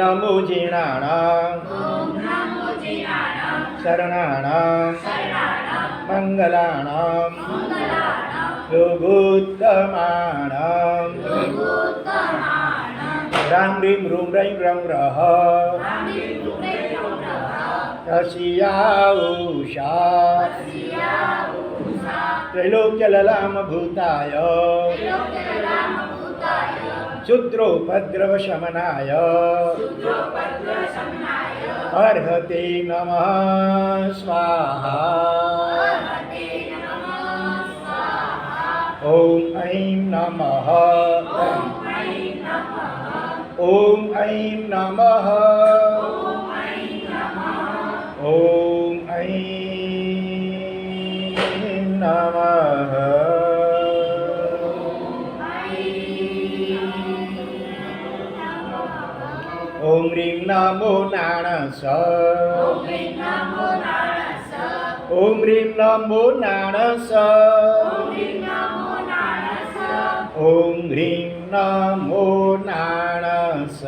નમો જીણાણાં શરણાણાં મંગલાણાં યોગોત્તમાણાં Ram રીમ room રૈમ રમ રહ રસિયા ઉષા ત્રૈલોક્યલલામ ભૂતાય શુદ્રોપદ્રવ શમનાય અર્હતે નમઃ સ્વાહા ઓમ ઐં નમઃ ઓમ ઐં નમઃ ઓમ ઐં નમઃ ઓમ રીમ નમો નાણસ ઓમ રીમ નમો નાણસ ઓમ રીમ નમો નાણસ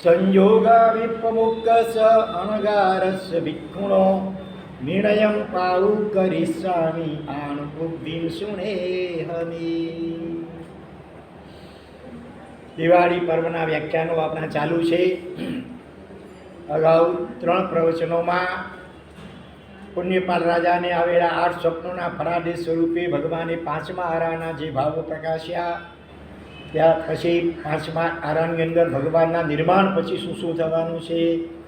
સંયોગા વિપમુક્કસ અણગારસ્ય ભિક્ષુણો નિર્ણયં પાઉ કરીસ્વામી આણુબુદ્ધિમ સુનેહમી. દિવાળી પર્વના વ્યાખ્યાનો આપણા ચાલુ છે. અગાઉ 3 પ્રવચનોમાં પુણ્યપાલ રાજાને આવેલા 8 સ્વપ્નોના ફળાદેશ સ્વરૂપે ભગવાને 5મા આરાના જે ભાવો પ્રકાશ્યા, ત્યાર પછી 5મા આરાની અંદર ભગવાનના નિર્માણ પછી શું શું થવાનું છે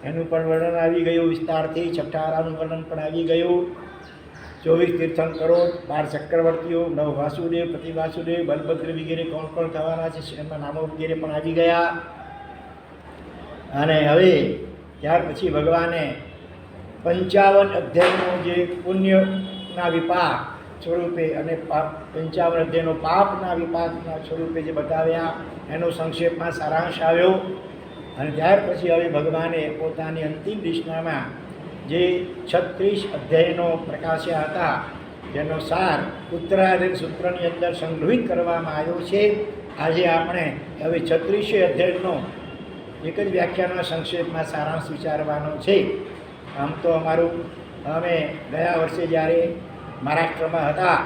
એનું પણ વર્ણન આવી ગયું વિસ્તારથી. 6ઠા આરાનું વર્ણન પણ આવી ગયું. 24 તીર્થંકરો, 12 ચક્રવર્તીઓ, 9 વાસુદેવ, પતિ વાસુદેવ, બલભદ્ર વગેરે કોણ કોણ થવાના છે એમના નામો વગેરે પણ આવી ગયા. અને હવે ત્યાર પછી ભગવાને 55 અધ્યાયનો જે પુણ્યના વિપાક સ્વરૂપે અને 55 અધ્યાયનો પાપના વિપાકના સ્વરૂપે જે બતાવ્યા એનો સંક્ષેપમાં સારાંશ આવ્યો. અને ત્યાર પછી હવે ભગવાને પોતાની અંતિમ દિશામાં જે 36 અધ્યાયનો પ્રકાશ્યા હતા જેનો સાર ઉત્તરાયણ સૂત્રની અંદર સંગ્રહિત કરવામાં આવ્યો છે. આજે આપણે હવે 36 અધ્યાયનો એક જ વ્યાખ્યાનના સંક્ષેપમાં સારાંશ વિચારવાનો છે. આમ તો અમે ગયા વર્ષે જ્યારે મહારાષ્ટ્રમાં હતા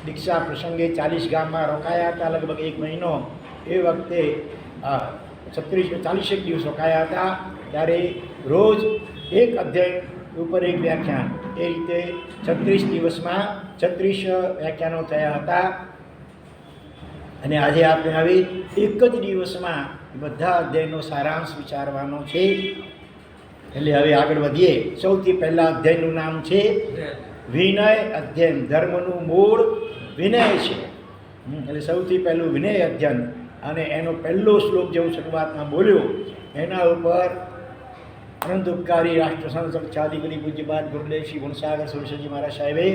દીક્ષા પ્રસંગે 40 ગામમાં રોકાયા હતા, લગભગ 1 મહિનો. એ વખતે 40 દિવસ રોકાયા હતા. ત્યારે રોજ એક અધ્યાય ઉપર એક વ્યાખ્યાન, એ રીતે 36 દિવસમાં 36 વ્યાખ્યાનો થયા હતા. અને આજે આપણે હવે એક જ દિવસમાં બધા અધ્યાયનો સારાંશ વિચારવાનો છે. એટલે હવે આગળ વધીએ. સૌથી પહેલાં અધ્યાયનું નામ છે વિનય અધ્યયન. ધર્મનું મૂળ વિનય છે. એટલે સૌથી પહેલું વિનય અધ્યયન. અને એનો પહેલો શ્લોક જે હું શરૂઆતમાં બોલ્યો એના ઉપર અનંતોપકારી રાષ્ટ્રસંત સક્ષાધિપતિ પૂજ્યપાદ ગુરુદેવ શ્રી ગુણસાગર સુરસજી મહારાજ સાહેબે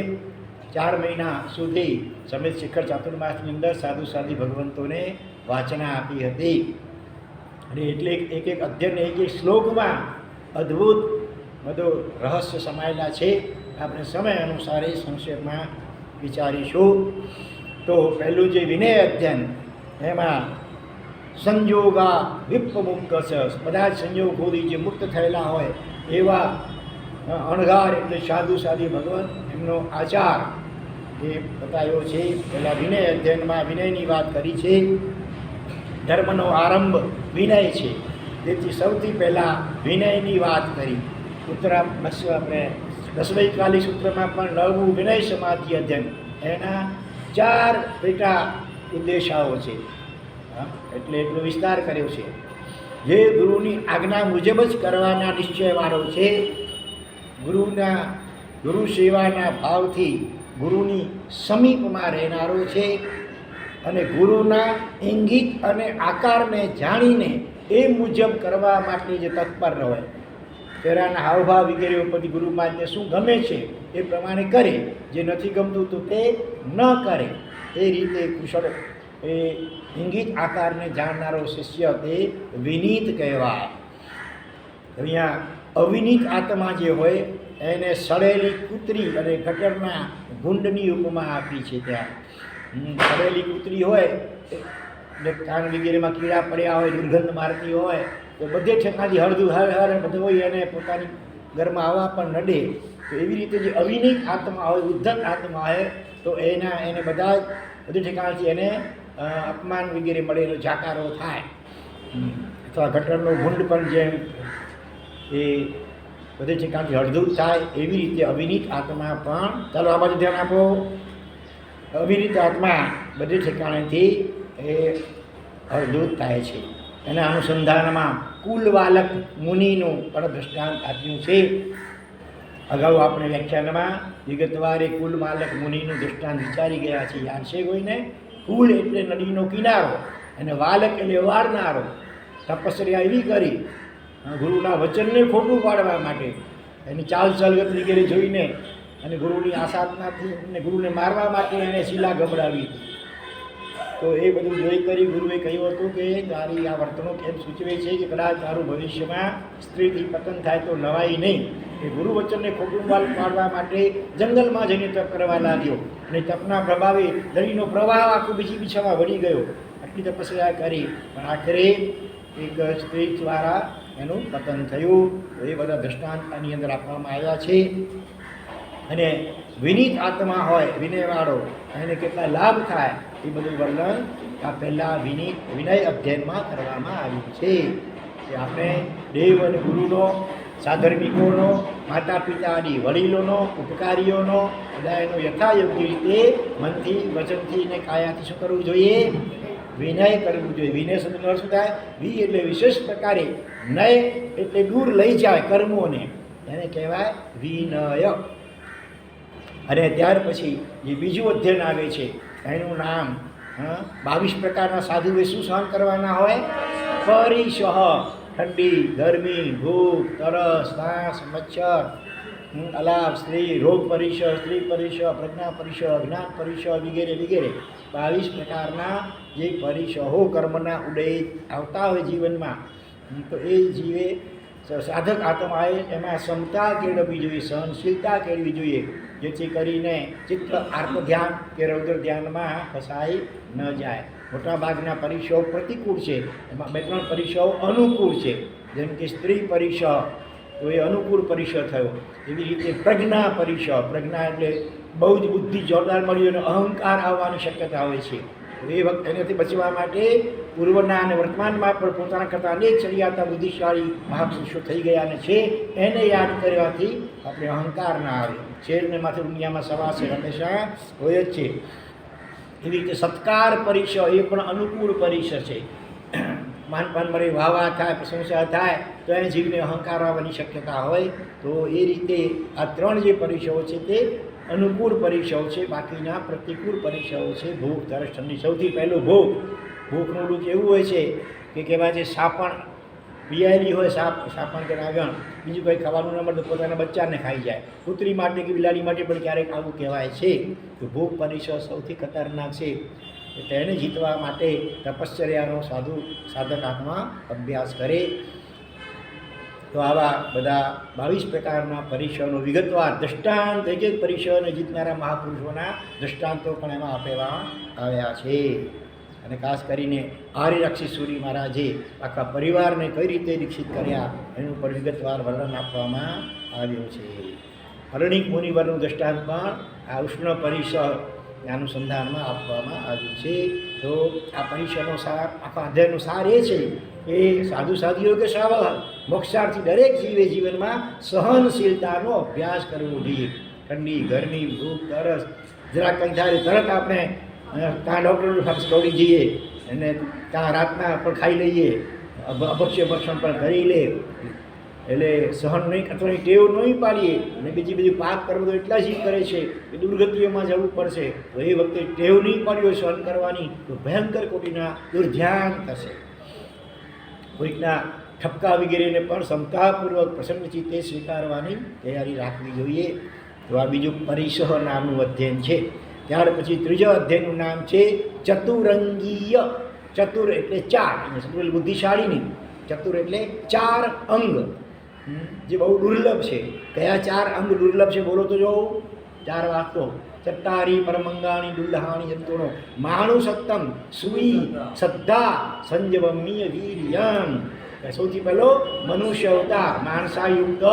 4 મહિના સુધી સમેત શિખર ચાતુર્માસની અંદર સાધુ સાધી ભગવંતોને વાચના આપી હતી. અને એટલે એક એક અધ્યયન એક એક શ્લોકમાં અદ્ભુત બધો રહસ્ય સમાયેલા છે. આપણે સમય અનુસાર એ સંક્ષેપમાં વિચારીશું. તો પહેલું જે વિનય અધ્યયન, એમાં સંયોગા વિપમુક્કસ, બધા જ સંયોગોથી જે મુક્ત થયેલા હોય એવા અણઘાર એટલે સાધુ સાધી ભગવાન એમનો આચાર એ બતાવ્યો છે. પહેલાં વિનય અધ્યયનમાં વિનયની વાત કરી છે. ધર્મનો આરંભ વિનય છે, તેથી સૌથી પહેલાં વિનયની વાત કરી. આપણે 10વૈકાલી સૂત્રમાં પણ 9મું વિનય સમાધિ અધ્યયન, એના 4 પેટા ઉદ્દેશાઓ છે. એટલે એટલો વિસ્તાર કર્યો છે. જે ગુરુની આજ્ઞા મુજબ જ કરવાના નિશ્ચયવાળો છે, ગુરુ સેવાના ભાવથી ગુરુની સમીપમાં રહેનારો છે, અને ગુરુના ઇંગિત અને આકારને જાણીને એ મુજબ કરવા માટે જે તત્પર હોય, ચહેરાના હાવભાવ વગેરે ઉપરથી ગુરુ મહારાજને શું ગમે છે એ પ્રમાણે કરે, જે નથી ગમતું તો તે ન કરે. એ રીતે કુશળ એ ઇંગિત આકારને જાણનારો શિષ્ય તે વિનીત કહેવાય. અહીંયા અવિનીત આત્મા જે હોય એને સડેલી કૂતરી અને ગટરના ગુંડની ઉપમા આપી છે. ત્યાં તળેલી કૂતરી હોય એટલે કાન વગેરેમાં કીડા પડ્યા હોય, દુર્ગંધ મારતી હોય, તો બધે ઠેકાથી હળદું હર બધું હોય અને પોતાની ઘરમાં આવવા પણ નડે. તો એવી રીતે જે અવિનિત આત્મા હોય, ઉદ્ધત આત્મા હોય, તો એને બધા બધું ઠેકાણથી એને અપમાન વગેરે મળે, એનો જાકારો થાય. અથવા ગટરનો ભૂંડ પણ જેમ એ બધે ઠેકાણથી હળદૂત થાય, એવી રીતે અવિનિત આત્મા પણ, ચાલો આ બાજુ ધ્યાન આપો, અવિનિત આત્મા બધે ઠેકાણેથી એ હળદૂત થાય છે. એના અનુસંધાનમાં કુલવાલક મુનિનું પણ દ્રષ્ટાંત આપ્યું છે. અગાઉ આપણે વ્યાખ્યાનમાં વિગતવાર કુલવાલક મુનિનું દ્રષ્ટાંત વિચારી ગયા છે. યાદ છે કોઈને? કુલ એટલે નદીનો કિનારો અને વાલક એટલે વારનારો. તપસ્યા એવી કરી ગુરુના વચનને ખોટું પાડવા માટે, એની ચાલ ચાલગત વગેરે જોઈને અને ગુરુની આસાધનાથી અને ગુરુને મારવા માટે એને શિલા ગબડાવી હતી. તો એ બધું જોઈ કરી ગુરુએ કહ્યું હતું કે તારી આ વર્તણૂક એમ સૂચવે છે કે કદાચ તારું ભવિષ્યમાં સ્ત્રીથી પતન થાય તો નવાઈ નહીં. એ ગુરુ વચનને ખોટું પાડવા માટે જંગલમાં જઈને તપ કરવા લાગ્યો અને તપના પ્રભાવે નદીનો પ્રવાહ આખું બીજી પીછામાં વળી ગયો. આટલી તપસ્યા કરી પણ આખરે એક સ્ત્રી દ્વારા એનું પતન થયું. તો એ બધા દ્રષ્ટાંત આની અંદર આપવામાં આવ્યા છે. અને વિનીત આત્મા હોય, વિનયવાળો, એને કેટલા લાભ થાય એ બધું વર્ણન આ પહેલાં વિનય અધ્યયનમાં કરવામાં આવ્યું છે. કે આપણે દેવ અને ગુરુનો, સાધર્મિકોનો, માતા પિતા આદિ વડીલોનો, ઉપકારીઓનો બધા એનો યથાયોગ્ય રીતે મનથી, વચનથી અને કાયાથી શું કરવું જોઈએ? વિનય કરવું જોઈએ. વિનય શબ્દનો અર્થ શું થાય? વિ એટલે વિશેષ પ્રકારે, નય એટલે દૂર લઈ જાય કર્મોને, એને કહેવાય વિનય. અને ત્યાર પછી જે બીજું અધ્યયન આવે છે એનું નામ 22 પ્રકારના સાધુએ શું સહન કરવાના હોય? પરિસહ, ઠંડી, ગરમી, ભૂખ, તરસ, શ્વાસ, મચ્છર, અલાપ, સ્ત્રી, રોગ પરિસહ, સ્ત્રી પરિસહ, પ્રજ્ઞા પરિસહ, જ્ઞાન પરિસહ વગેરે વગેરે 22 પ્રકારના જે પરિસહો કર્મના ઉદય આવતા હોય જીવનમાં, તો એ જીવે સાધક આત્માએ એમાં ક્ષમતા કેળવવી જોઈએ, સહનશીલતા કેળવવી જોઈએ, જેથી કરીને ચિત્ત આત્મ ધ્યાન કે રૌદ્ર ધ્યાનમાં ફસાઈ ન જાય. મોટાભાગના પરિસહો પ્રતિકૂળ છે, એમાં 2-3 પરિસહો અનુકૂળ છે. જેમ કે સ્ત્રી પરિસહ, તો એ અનુકૂળ પરિસહ થયો. એવી રીતે પ્રજ્ઞા પરિસહ, પ્રજ્ઞા એટલે બહુ જ બુદ્ધિ જોરદાર મળી અને અહંકાર આવવાની શક્યતા હોય છે. એ વખતે એનાથી બચવા માટે પૂર્વના અને વર્તમાનમાં પણ પોતાના કરતાં અનેક ચડિયાતા બુદ્ધિશાળી મહાપુરુષો થઈ ગયા અને છે, એને યાદ કરવાથી આપણે અહંકાર ના આવે. શેરને માથે દુનિયામાં સવા છે, હંમેશા હોય જ છે. એવી રીતે સત્કાર પરિસહ એ પણ અનુકૂળ પરિસહ છે. માનપાન મળે, વાવા થાય, પ્રશંસા થાય તો એને જીવને અહંકાર આવવાની શક્યતા હોય. તો એ રીતે આ 3 જે પરિસહો છે તે અનુકૂળ પરિસહો છે, બાકીના પ્રતિકૂળ પરિસહો છે. ભૂખ, તરસ, ઠંડી. સૌથી પહેલું ભૂખનું દુઃખ એવું હોય છે કે કહેવાય છે સાપણ બિયાયેલી હોય, સાપણ કે નાગણ, બીજું કંઈ ખાવાનું ન મળે તો પોતાના બચ્ચાને ખાઈ જાય. કૂતરી માટે કે બિલાડી માટે પણ ક્યારેક આવું કહેવાય છે. તો ભૂખ પરિસહ સૌથી ખતરનાક છે. એટલે એને જીતવા માટે તપશ્ચર્યાનો સાધક આત્મા અભ્યાસ કરે. તો આવા બધા 22 પ્રકારના પરિસહનો વિગતવાર દ્રષ્ટાંત, એક પરિસહને જીતનારા મહાપુરુષોના દ્રષ્ટાંતો પણ એમાં આપેલા આવ્યા છે. અને ખાસ કરીને આર્યરક્ષિત સૂરી મહારાજે આખા પરિવારને કઈ રીતે દીક્ષિત કર્યા એનું પર વિગતવાર વર્ણન આપવામાં આવ્યું છે. અરણિક મુનિવરનું દ્રષ્ટાંત પણ આ ઉષ્ણ પરિસહ અનુસંધાનમાં આપવામાં આવ્યું છે. તો આ પરિસરનો સાર, આખા અધ્યાયનો સાર એ છે કે સાધુ સાધ્વીઓ કે શ્રાવક મોક્ષાર્થી દરેક જીવે જીવનમાં સહનશીલતાનો અભ્યાસ કરવો જોઈએ. ઠંડી, ગરમી, ભૂખ, તરસ જરાક કંઈ થાય તરત આપણે ત્યાં ડૉક્ટરની પાસે દોડી જઈએ અને ત્યાં રાતના પણ ખાઈ લઈએ, અભક્ષ્ય ભક્ષણ પણ કરી લે. એટલે સહન નહીં કરવાની ટેવ નહીં પાડીએ અને બીજી પાક કરવો તો એટલા જ કરે છે કે દુર્ગતિઓમાં જવું પડશે. તો એ વખતે ટેવ નહીં પાડી હોય સહન કરવાની તો ભયંકર કોટીના દુર્ધ્યાન થશે. કોઈકના ઠપકા વગેરેને પણ ક્ષમતાપૂર્વક પ્રસન્ન ચિત્તે સ્વીકારવાની તૈયારી રાખવી જોઈએ. તો આ બીજું પરિસહ નામનું અધ્યયન છે. ત્યાર પછી ત્રીજા અધ્યયનનું નામ છે ચતુરંગીય. ચતુર એટલે 4, ચતુર એટલે બુદ્ધિશાળી નહીં, ચતુર એટલે 4 અંગ, જે બહુ દુર્લભ છે. કયા 4 અંગ દુર્લભ છે બોલો તો જો? 4 વાત તો ચટ્ટારી પરમંગાણી દુલ્હાણી જંતુનો માણુ સત્તમ સુઈ શ્રદ્ધા સંજવમીય વીર્યમ. સૌથી પહેલો મનુષ્ય અવતાર, માણસાયુક્ત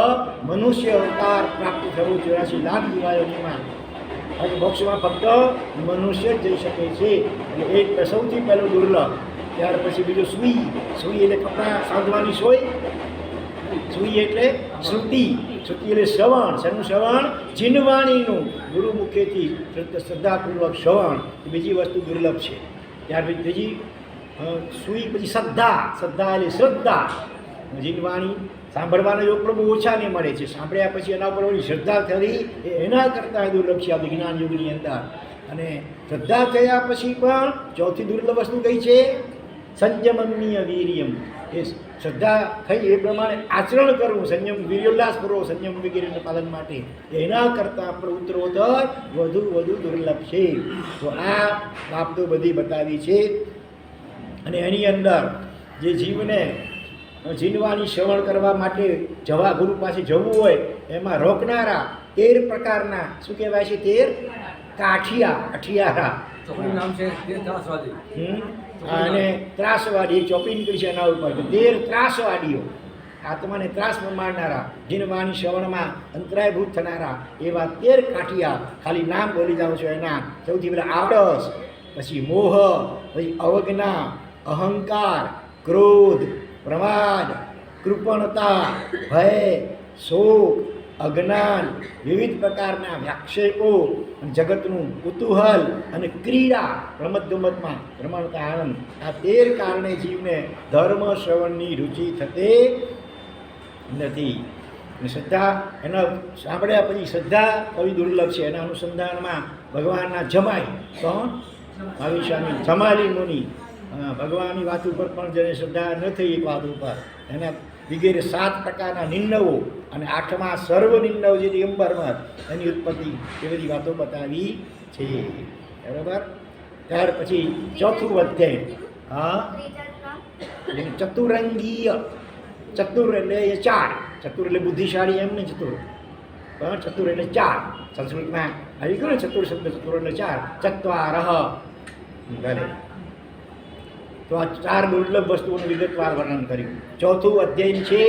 મનુષ્ય અવતાર પ્રાપ્ત થયો 84 લાખ દિવાયોમાં. અને મોક્ષમાં ફક્ત મનુષ્ય જ જઈ શકે છે, એટલે એ સૌથી પહેલું દુર્લભ. ત્યાર પછી બીજું સુઈ. સુઈ એટલે કપડાં સાંધવાની સોય. સુઈ એટલે શ્રુતિ. શ્રુતિ એટલે શ્રવણ. શેનું શ્રવણ? જીનવાણીનું. ગુરુ મુખેથી શ્રદ્ધાપૂર્વક શ્રવણ. એ બીજી વસ્તુ દુર્લભ છે. ત્યાર પછી ત્રીજી સુઈ, પછી શ્રદ્ધા. શ્રદ્ધા એટલે શ્રદ્ધા. જીનવાણી સાંભળવાના યોગ પણ બહુ ઓછાને મળે છે. સાંભળ્યા પછી એના ઉપર શ્રદ્ધા થવી એના કરતાં દુર્લભ છે આ વિજ્ઞાન યુગની અંદર. અને શ્રદ્ધા થયા પછી પણ ચોથી દુર્લભ વસ્તુ કઈ છે? સંયમનીય વીર્યમ. એ શ્રદ્ધા થઈ એ પ્રમાણે આચરણ કરવું, સંયમ વીર્યોલ્લાસ કરવો સંયમ વગેરેના પાલન માટે, એના કરતાં પણ ઉત્તરોત્તર વધુ દુર્લભ છે. તો આ બાબતો બધી બતાવી છે. અને એની અંદર જે જીવને જીનવાની શ્રવણ કરવા માટે જવા ગુરુ પાસે જવું હોય એમાં રોકનારા 13 પ્રકારના શું કહેવાય છે? 13 કાઠિયા, અઠિયારા. નામ છે ત્રાસવાદી. અને ત્રાસવાદી ચોપડી નીકળી છે એના ઉપર 13 ત્રાસવાદીઓ, આત્માને ત્રાસમાં મારનારા, જીનવાની શ્રવણમાં અંતરાયભૂત થનારા એવા 13 કાઠિયા. ખાલી નામ બોલી જાઉં છું એના. સૌથી પહેલાં આળસ, પછી મોહ, પછી અવજ્ઞા, અહંકાર, ક્રોધ, પ્રમાદ, કૃપણતા, ભય, શોક, અજ્ઞાન, વિવિધ પ્રકારના વ્યાક્ષેપો, જગતનું કુતૂહલ અને ક્રીડા, રમતગમતમાં રમણતા આનંદ. આ 13 કારણે જીવને ધર્મ શ્રવણની રુચિ થતી નથી. અને શ્રદ્ધા એના સાંભળ્યા પછી શ્રદ્ધા કવિ દુર્લભ છે. એના અનુસંધાનમાં ભગવાનના જમાઈ કોણ? મહાવીર સ્વામી જમાલી મુનિ. ભગવાનની વાત ઉપર પણ જેને શ્રદ્ધા ન થઈ એક વાત ઉપર એના વગેરે 7 પ્રકારના નિર્ણયો અને 8મા સર્વ નિર્ણયો જે દિગંબરમાં એની ઉત્પત્તિ એ બધી વાતો બતાવી છે. બરાબર. ત્યાર પછી ચોથું અધ્યાય ચતુરંગીય. ચતુર એટલે એ 4. ચતુર એટલે બુદ્ધિશાળી એમ નહીં ચતુર, પણ ચતુર એટલે 4. સંસ્કૃતમાં આવી ગયો ને ચતુર શબ્દ. ચતુર એટલે 4. ચત્વારઃ. ભલે. તો આ 4 દુર્લભ વસ્તુઓનું વિગતવાર વર્ણન કર્યું. ચોથું અધ્યયન છે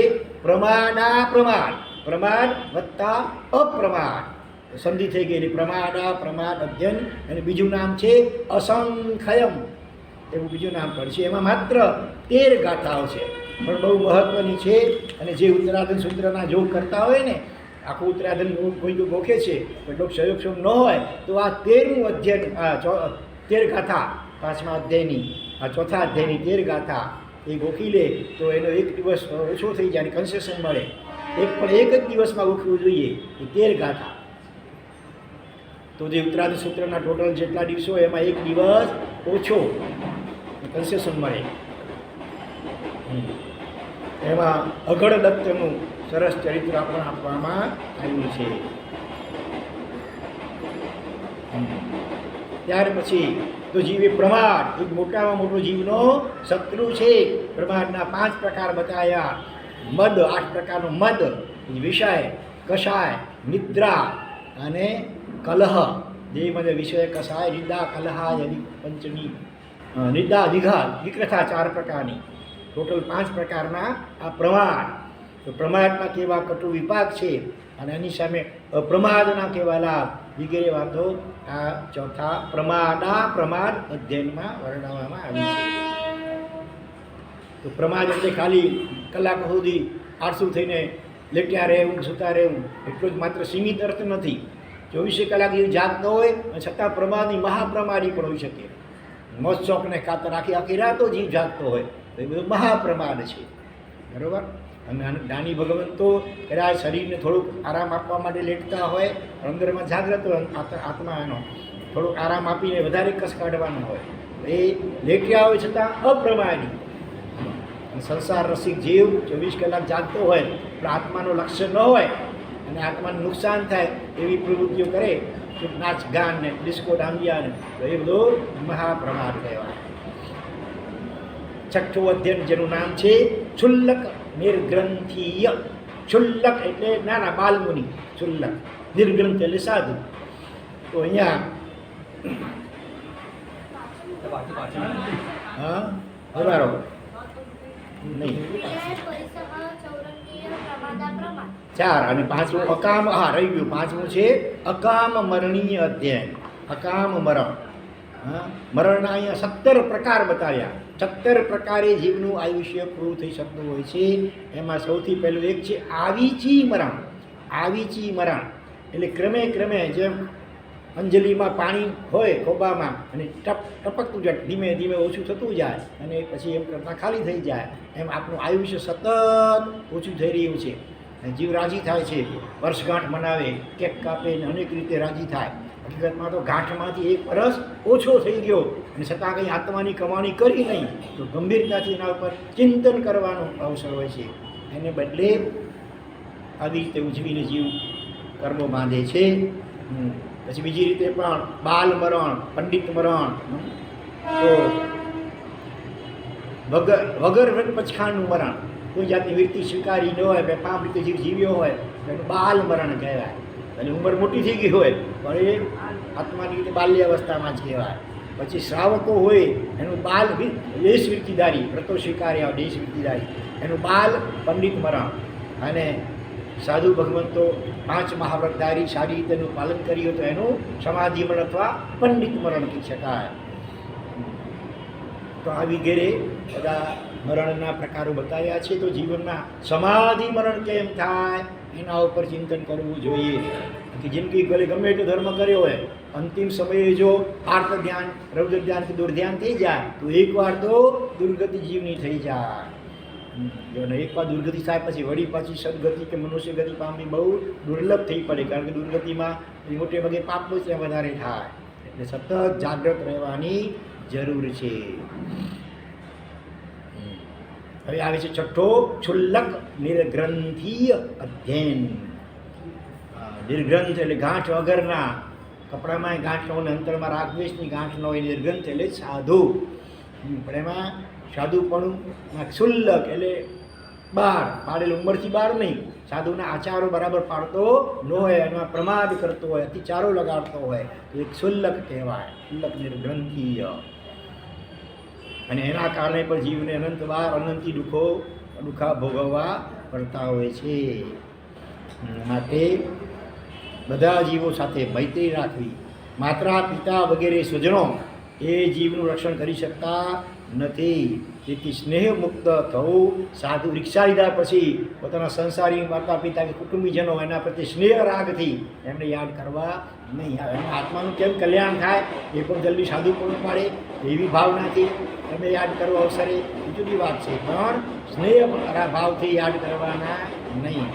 પ્રમાદાપ્રમાદ. પ્રમાદ વત્તા અપ્રમાદ. સંધિ થઈ ગયેલી પ્રમાદાપ્રમાદ અધ્યયન. અને બીજું નામ છે અસંખયમ, એવું બીજું નામ પણ છે. એમાં માત્ર 13 ગાથાઓ છે, પણ બહુ મહત્વની છે. અને જે ઉત્તરાધન સૂત્રના જોગ કરતા હોય ને, આખું ઉત્તરાધન કોઈ ગોખે છે, કેટલોક સહયોગક્ષમ ન હોય તો આ 13મું અધ્યયન, 13 ગાથા 5મા અધ્યાયની, આ ચોથા અધ્યાયની 13 ગાથા એ ગોખી લે તો એનો 1 દિવસ ઓછો થઈ જાય, કન્સેશન મળે. એક જ દિવસમાં ગોખવું જોઈએ એ 13 ગાથા. તો જે ઉત્તરાધન સૂત્રના ટોટલ જેટલા દિવસો એમાં 1 દિવસ ઓછો કન્સેશન મળે. એમાં અઘડ દત્તનું સરસ ચરિત્ર આપણને આપવામાં આવ્યું છે. ત્યાર પછી તો જીવ એ પ્રમાદ, એક મોટામાં મોટો જીવનો શત્રુ છે. પ્રમાદના 5 પ્રકાર બતાવ્યા. મદ, 8 પ્રકારનો મદ, વિષય, કષાય, નિદ્રા અને કલહ. જે મને વિષય, કષાય, નિદ્રા, કલહાય, પંચમી, નિદ્રા, વિઘાત, વિક્રથા 4 પ્રકારની. ટોટલ 5 પ્રકારના આ પ્રમાદ. તો પ્રમાદમાં કેવા કટુ વિપાક છે અને એની સામે અપ્રમાદના કેવા લાભ વગેરે વાતો આ ચોથા પ્રમાદ અધ્યયનમાં વર્ણવવામાં આવી છે. તો પ્રમાદ એટલે ખાલી કલાક સુધી આળસુ થઈને લેટ્યા રહેવું, સૂતા રહેવું એટલો જ માત્ર સીમિત અર્થ નથી. 24 કલાક એ જાગતો હોય અને છતાં પ્રમાદની મહાપ્રમાદી પણ હોઈ શકે. મોજ શોખને ખાતર આખી રાતો જીવ જાગતો હોય તો એ બધું મહાપ્રમાદ છે. બરાબર. અને જ્ઞાની ભગવંતો કદાચ શરીરને થોડુંક આરામ આપવા માટે લેટતા હોય, અંદરમાં જાગ્રત હોય, આત્મા એનો થોડુંક આરામ આપીને વધારે કસ કાઢવાનો હોય, એ લેટ્યા હોય છતાં અપ્રમાદી. સંસાર રસિક જીવ 24 કલાક જાગતો હોય પણ આત્માનું લક્ષ્ય ન હોય અને આત્માને નુકસાન થાય એવી પ્રવૃત્તિઓ કરે, નાચ ગાન ને ડિસ્કો ડાંડિયા ને, તો એ બધું મહાપ્રમાદ કહેવાય. છઠ્ઠું અધ્યયન જેનું નામ છે છુલ્લક નિર્ગ્રંથીય. છુલ્લક એટલે નાના બાલમુનિ. છુલ્લક. નિર્ગ્રંથ એટલે સાધુ. તો અહીંયા પાછું પાછું હા બરાબર નહીં ચાર અને પાંચમું અકામ હા રહી ગયું પાંચમું છે અકામ મરણીય અધ્યયન અકામ મરણ હા મરણના અહીંયા 17 પ્રકાર બતાવ્યા 17 પ્રકારે જીવનું આયુષ્ય પૂરું થઈ શકતું હોય છે એમાં સૌથી પહેલું એક છે આવીચી મરણ એટલે ક્રમે ક્રમે જેમ અંજલિમાં પાણી હોય ખોબામાં અને ટપકતું જાય ધીમે ધીમે ઓછું થતું જાય અને પછી એમ કરતાં ખાલી થઈ જાય એમ આપણું આયુષ્ય સતત ઓછું થઈ રહ્યું છે અને જીવ રાજી થાય છે વર્ષગાંઠ મનાવે કેક કાપે ને અનેક રીતે રાજી થાય હકીકતમાં તો ગાંઠમાંથી એક વર્ષ ઓછો થઈ ગયો અને છતાં કંઈ આત્માની કમાણી કરી નહીં તો ગંભીરતાથી એના ઉપર ચિંતન કરવાનો અવસર હોય છે એને બદલે આવી રીતે ઉજવીને જીવ કર્મો બાંધે છે પછી બીજી રીતે પણ બાલ મરણ પંડિત મરણ તો વગર પછખાણનું મરણ કોઈ જાતની વૃત્તિ સ્વીકારી ન હોય બેફામ રીતે જીવ જીવ્યો હોય એનું બાલ મરણ કહેવાય અને ઉંમર મોટી થઈ ગઈ હોય પણ એ આત્માની રીતે બાલ્યાવસ્થામાં જ કહેવાય પછી શ્રાવકો હોય એનું બાલ દેશ વૃત્તિદારી વ્રતો સ્વીકાર્યા દેશ વૃત્તિદારી એનું બાલ પંડિત મરણ અને સાધુ ભગવંતો 5 મહાવ્રતધારી સારી રીતે એનું પાલન કર્યું તો એનું સમાધિ મરણ અથવા પંડિત મરણ કહી શકાય તો આ વગેરે બધા મરણના પ્રકારો બતાવ્યા છે તો જીવનમાં સમાધિ મરણ કેમ થાય એના ઉપર ચિંતન કરવું જોઈએ કે જિંદગી ભલે ગમે એટલો ધર્મ કર્યો હોય અંતિમ સમયે જો આર્ત ધ્યાન રૌદ્ર ધ્યાન કે દુર્ધ્યાન થઈ જાય તો એકવાર તો દુર્ગતિ જીવની થઈ જાય જો એકવાર દુર્ગતિ થાય પછી વળી પાછી સદગતિ કે મનુષ્ય ગતિ પામવી બહુ દુર્લભ થઈ પડે કારણ કે દુર્ગતિમાં મોટે ભાગે પાપો ત્યાં વધારે થાય એટલે સતત જાગૃત રહેવાની જરૂર છે હવે આવે છે છઠ્ઠો ક્ષુલ્લક નિર્ગ્રંથીય અધ્યયન નિર્ગ્રંથ એટલે ગાંઠ વગરના કપડામાં ગાંઠ ન હોય અંતરમાં રાગદ્વેષની ગાંઠ ન હોય નિર્ગ્રંથ એટલે સાધુ પણ એમાં સાધુપણું ક્ષુલ્લક એટલે બહાર પાડેલ ઉંમરથી બહાર નહીં સાધુના આચારો બરાબર પાડતો ન હોય એમાં પ્રમાદ કરતો હોય અતિચારો લગાડતો હોય તો એ ક્ષુલ્લક કહેવાય ક્ષુલ્લક નિર્ગ્રંથીય અને એના કારણે પણ જીવને અનંતી દુઃખા ભોગવવા પડતા હોય છે માટે બધા જીવો સાથે મૈત્રી રાખવી માતા પિતા વગેરે સ્વજનો એ જીવનું રક્ષણ કરી શકતા નથી તેથી સ્નેહ મુક્ત થવું સાધુ રિક્ષા લીધા પછી પોતાના સંસારી માતા પિતા કે કુટુંબીજનો એના પ્રત્યે સ્નેહ રાગથી એમને યાદ કરવા નહીં આવે એના આત્માનું કેમ કલ્યાણ થાય એ પણ જલ્દી સાધુ પૂરું પાડે એવી ભાવનાથી એમને યાદ કરવા અવસરે એ જુદી વાત છે પણ સ્નેહ ભાવથી યાદ કરવાના નહીં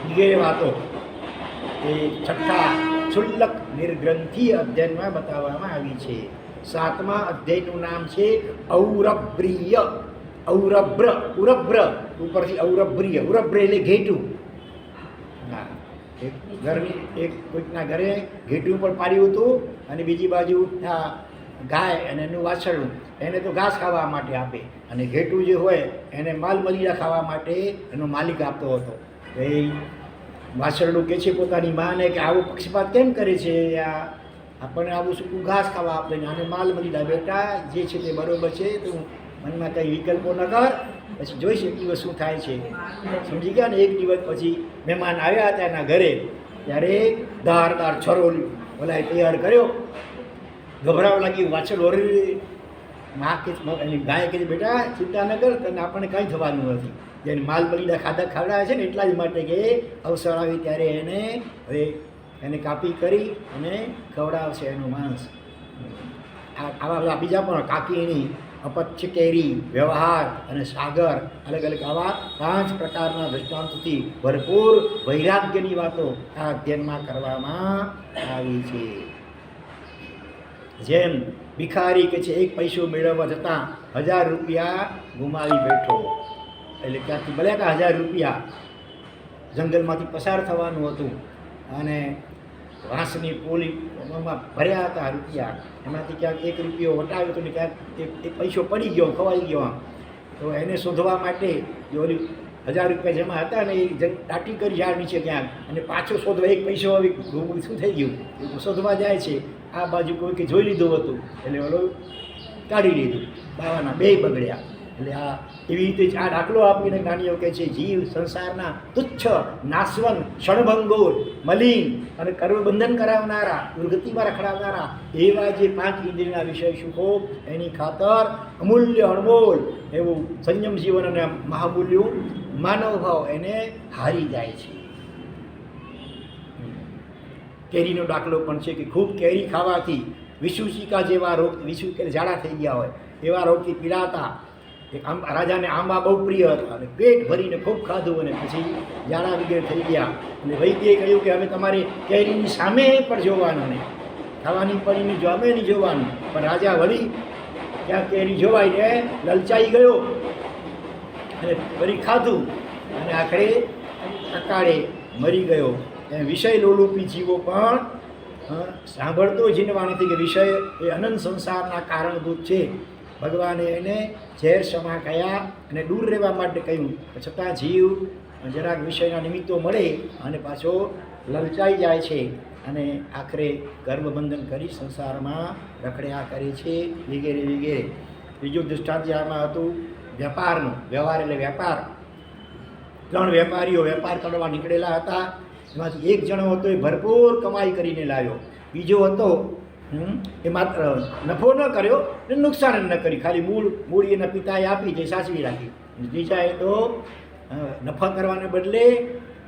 વગેરે વાતો એ છઠ્ઠા ક્ષુલ્લક નિર્ગ્રંથીય અધ્યયનમાં બતાવવામાં આવી છે 7મા અધ્યાયનું નામ છે ઔરબ્રિય ઉરબ્ર ઉપરથી ઔરબ્રિય ઉરબ્ર એટલે ઘેટું હા એક કોઈકના ઘરે ઘેટું પણ પાડ્યું હતું અને બીજી બાજુ ગાય અને એનું વાછરડું એને તો ઘાસ ખાવા માટે આપે અને ઘેટું જે હોય એને માલ મલિયા ખાવા માટે એનો માલિક આપતો હતો એ વાછરડું કહે છે પોતાની માને કે આવો પક્ષપાત કેમ કરે છે આપણને આવું સૂકું ઘાસ ખાવા આપે ને આને માલ મળી જાય બેટા જે છે તે બરાબર છે તો મનમાં કંઈ વિકલ્પો ન કર પછી જોઈશ એક દિવસ શું થાય છે સમજી ગયા ને એક દિવસ પછી મહેમાન આવ્યા હતા એના ઘરે ત્યારે ધારદાર છરો ઓલાએ તૈયાર કર્યો ગભરાવા લાગી વાછળ ઓરી માં કે એની ગાય કે બેટા ચિંતા ન કર તને આપણને કાંઈ થવાનું નથી જેને માલ બલીડા ખાધા ખવડાવે છે ને એટલા જ માટે કે અવસર આવી ત્યારે એને કાપી કરી અને ખવડાવશે એનું માંસ આવા બીજા પણ કાકીની અપત્ય કેરી વ્યવહાર અને સાગર અલગ અલગ આવા 5 પ્રકારના દૃષ્ટાંતથી ભરપૂર વૈરાગ્યની વાતો આ અધ્યયનમાં કરવામાં આવી છે જેમ ભિખારી કે છે 1 પૈસો મેળવવા જતાં 1000 રૂપિયા ગુમાવી બેઠો એટલે ત્યાંથી ભલે કે 1000 રૂપિયા જંગલમાંથી પસાર થવાનું હતું અને વાંસની પોલીમાં ભર્યા હતા રૂપિયા એમાંથી ક્યાંક 1 રૂપિયો વટાવ્યો હતો ને ક્યાંક એક પૈસો પડી ગયો ખવાઈ ગયો તો એને શોધવા માટે જે ઓલી 1000 રૂપિયા જેમાં હતા ને એ દાટી કરી ઝાડ નીચે ક્યાંક અને પાછો શોધવા એક પૈસો આવી શું થઈ ગયું એ શોધવા જાય છે. આ બાજુ કોઈ કે જોઈ લીધું હતું એટલે ઓલો કાઢી લીધું, બાવાના બે બગડ્યા. એટલે આ એવી રીતે જ આ દાખલો આપીને જ્ઞાનીઓ કહે છે જીવ સંસારના તુચ્છ, નાશવંત, ક્ષણભંગોર, મલિન અને કર્મબંધન કરાવનારા, દુર્ગતિમાં રખડાવનારા એવા જે 5 ઇન્દ્રિયના વિષય સુખો એની ખાતર અમૂલ્ય અણમોલ એવું સંયમ જીવન અને મહામૂલ્યું માનવ ભાવ એને હારી જાય છે. કેરીનો દાખલો પણ છે કે ખૂબ કેરી ખાવાથી વિષુચિકા જેવા રોગ, વિષુ કે ઝાડા થઈ ગયા હોય એવા રોગથી પીડાતા એક રાજાને આંબા બહુ પ્રિય હતા અને પેટ ભરીને ખૂબ ખાધું અને પછી ઝાડા વગેરે થઈ ગયા. અને વૈદ્યએ કહ્યું કે હવે તમારે કેરીની સામે પણ જોવાનું નહીં, ખાવાની પડીને સામે નહીં જોવાનું. પણ રાજા વળી ત્યાં કેરી જોવાઈને લલચાઈ ગયો અને ફરી ખાધું અને આખરે અકાળે મરી ગયો. એમ વિષય લોલુપી જીવો પણ સાંભળતો જીનવા નથી કે વિષય એ અનંત સંસારના કારણભૂત છે. ભગવાને એને ઝેર સમા કયા અને દૂર રહેવા માટે કહ્યું, છતાં જીવ જરાક વિષયના નિમિત્તો મળે અને પાછો લલચાઈ જાય છે અને આખરે ગર્ભબંધન કરી સંસારમાં રખડ્યા કરે છે વગેરે વગેરે. બીજું દૃષ્ટાંત આમાં હતું વેપારનું. વ્યવહાર એટલે વેપાર. 3 વેપારીઓ વેપાર કરવા નીકળેલા હતા. એમાંથી એક જણો હતો એ ભરપૂર કમાઈ કરીને લાવ્યો, બીજો હતો એ માત્ર નફો ન કર્યો ને નુકસાન ન કરી, ખાલી મૂળ એના પિતાએ આપી જે સાચવી રાખી. ત્રીજાએ તો નફા કરવાને બદલે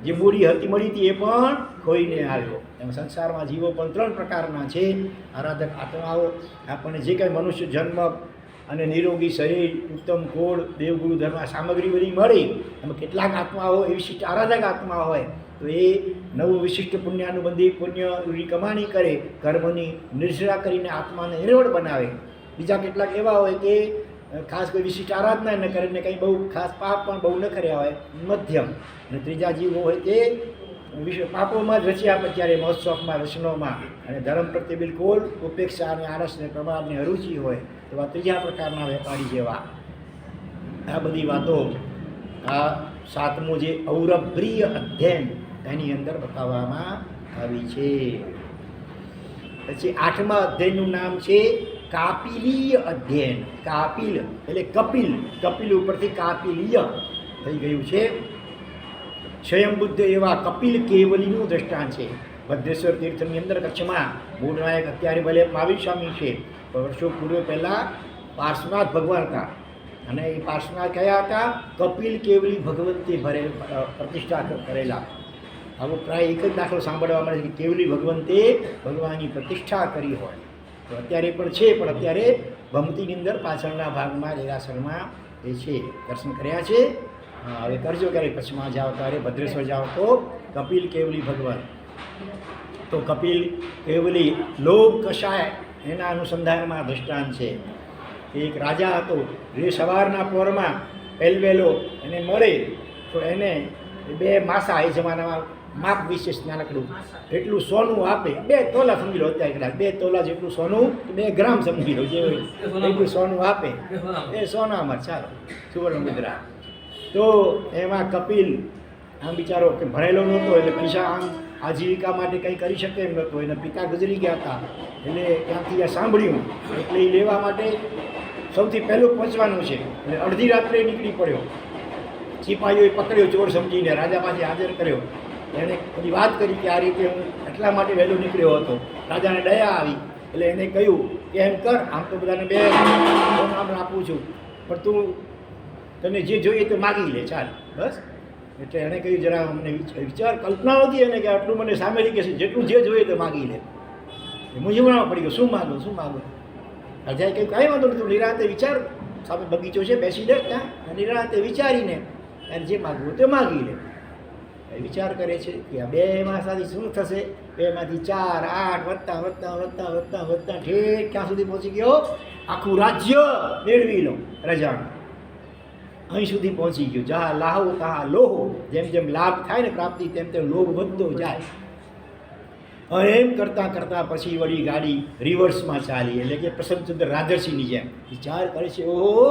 જે મૂડી હતી મળી હતી એ પણ ખોઈને આવ્યો. એમ સંસારમાં જીવો પણ 3 પ્રકારના છે. આરાધક આત્માઓ આપણને જે કંઈ મનુષ્ય જન્મ અને નિરોગી શરીર, ઉત્તમ કોળ, દેવગુરુ ધર્મ સામગ્રી બધી મળી, એમાં કેટલાક આત્માઓ એ વિશિષ્ટ આરાધક આત્મા હોય તો એ નવું વિશિષ્ટ પુણ્યાનુબંધી પુણ્યની કમાણી કરે, કર્મની નિર્જરા કરીને આત્માને નિર્વળ બનાવે. બીજા કેટલાક એવા હોય કે ખાસ કોઈ વિશિષ્ટ આરાધના ન કરે ને કંઈ બહુ ખાસ પાપ પણ બહુ ન કર્યા હોય, મધ્યમ. અને ત્રીજા જીવો હોય તે વિશ્વ પાપોમાં જ રચ્યા પણ ત્યારે મહોત્સવમાં રચનોમાં અને ધર્મ પ્રત્યે બિલકુલ ઉપેક્ષા અને આળસને પ્રમાણની અરુચિ હોય એવા ત્રીજા પ્રકારના વેપારી જેવા. આ બધી વાતો આ 7મું જે ઔરભ્રીય અધ્યયન એની અંદર બતાવવામાં આવી છે. પછી 8મા અધ્યયનનું નામ છે કાપિલીય અધ્યયન. કાપિલ એટલે કપિલ, કપિલ ઉપરથી કાપિલીય થઈ ગયું છે. સ્વયંબુદ્ધ એવા કપિલ કેવલીનું દ્રષ્ટાંત છે. ભદ્રેશ્વર તીર્થની અંદર કચ્છમાં મૂળ નાયક અત્યારે ભલે મહાવીર સ્વામી છે, પણ વર્ષો પૂર્વે પહેલાં પાર્શ્વનાથ ભગવાન હતા અને એ પાર્શ્વનાથ કયા હતા? કપિલ કેવલી ભગવંતે પ્રતિષ્ઠા કરેલા. આવો પ્રાય એક જ દાખલો સાંભળવા મળે છે કે કેવલી ભગવંતે ભગવાનની પ્રતિષ્ઠા કરી હોય. તો અત્યારે પણ છે, પણ અત્યારે ભમતીની અંદર પાછળના ભાગમાં દેરાસરમાં એ છે. દર્શન કર્યા છે? હા, હવે કરજો ક્યારેક કચ્છમાં જાઓ ત્યારે, ભદ્રેશ્વર જાઓ તો કપિલ કેવલી ભગવાન. તો કપિલ કેવલી લોભ કષાય એના અનુસંધાનમાં દૃષ્ટાંત છે. એક રાજા હતો, જે સવારના પોરમાં પહેલવેલો એને મળે તો એને 2 માસા, એ જમાનામાં માપ વિશેષ નાનકડું એટલું સોનું આપે. 2 તોલા સમજી લો, અત્યારે કદાચ 2 તોલા જેટલું સોનું, 2 ગ્રામ સમજી લો, જે હોય એટલું સોનું આપે. એ સોનામાં ચાલો સુવર્ણ મુદ્રા. તો એમાં કપિલ આમ બિચારો કે ભણેલો નહોતો એટલે પૈસા આમ આજીવિકા માટે કંઈ કરી શકે એમ નહોતો. એના પિતા ગુજરી ગયા હતા એટલે ત્યાંથી આ સાંભળ્યું એટલે એ લેવા માટે સૌથી પહેલું પહોંચવાનું છે એટલે અડધી રાત્રે નીકળી પડ્યો. સિપાહીઓએ પકડ્યો ચોર સમજીને, રાજા પાસે હાજર કર્યો. એણે બધી વાત કરી કે આ રીતે હું એટલા માટે વહેલો નીકળ્યો હતો. રાજાને દયા આવી એટલે એને કહ્યું કે એમ કર, આમ તો બધાને 2 નામ આપું છું, પણ તું તને જે જોઈએ તો માગી લે, ચાલ બસ. એટલે એણે કહ્યું જરા અમને વિચાર કલ્પના હતી એને કે આટલું મને સામેથી કે જેટલું જે જોઈએ તો માગી લે. મૂંઝવણમાં પડી ગયો, શું માગું શું માગું. રાજાએ કહ્યું કાંઈ વાંધો નહીં, તું નિરાંતે વિચાર, સામે બગીચો છે બેસી દે ત્યાં, નિરાંતે વિચારીને એને જે માગવું તો માગી લે. વિચાર કરે છે કે આ 2 માસથી શું થશે, 2 માંથી 4, 8 વધતા વધતા વધતા વધતા વધતા ઠેઠ ક્યાં સુધી પહોંચી ગયો? આખું રાજ્ય મેળવી લો રજાનું, અહીં સુધી પહોંચી ગયો. જહા લાહો તહા લોહો, જેમ જેમ લાભ થાય ને પ્રાપ્તિ તેમ તેમ લોભ વધતો જાય. એમ કરતાં કરતાં પછી વળી ગાડી રિવર્સમાં ચાલી, એટલે કે પ્રસન્નચંદ્ર રાજર્ષિની જેમ વિચાર કરે છે. ઓહો,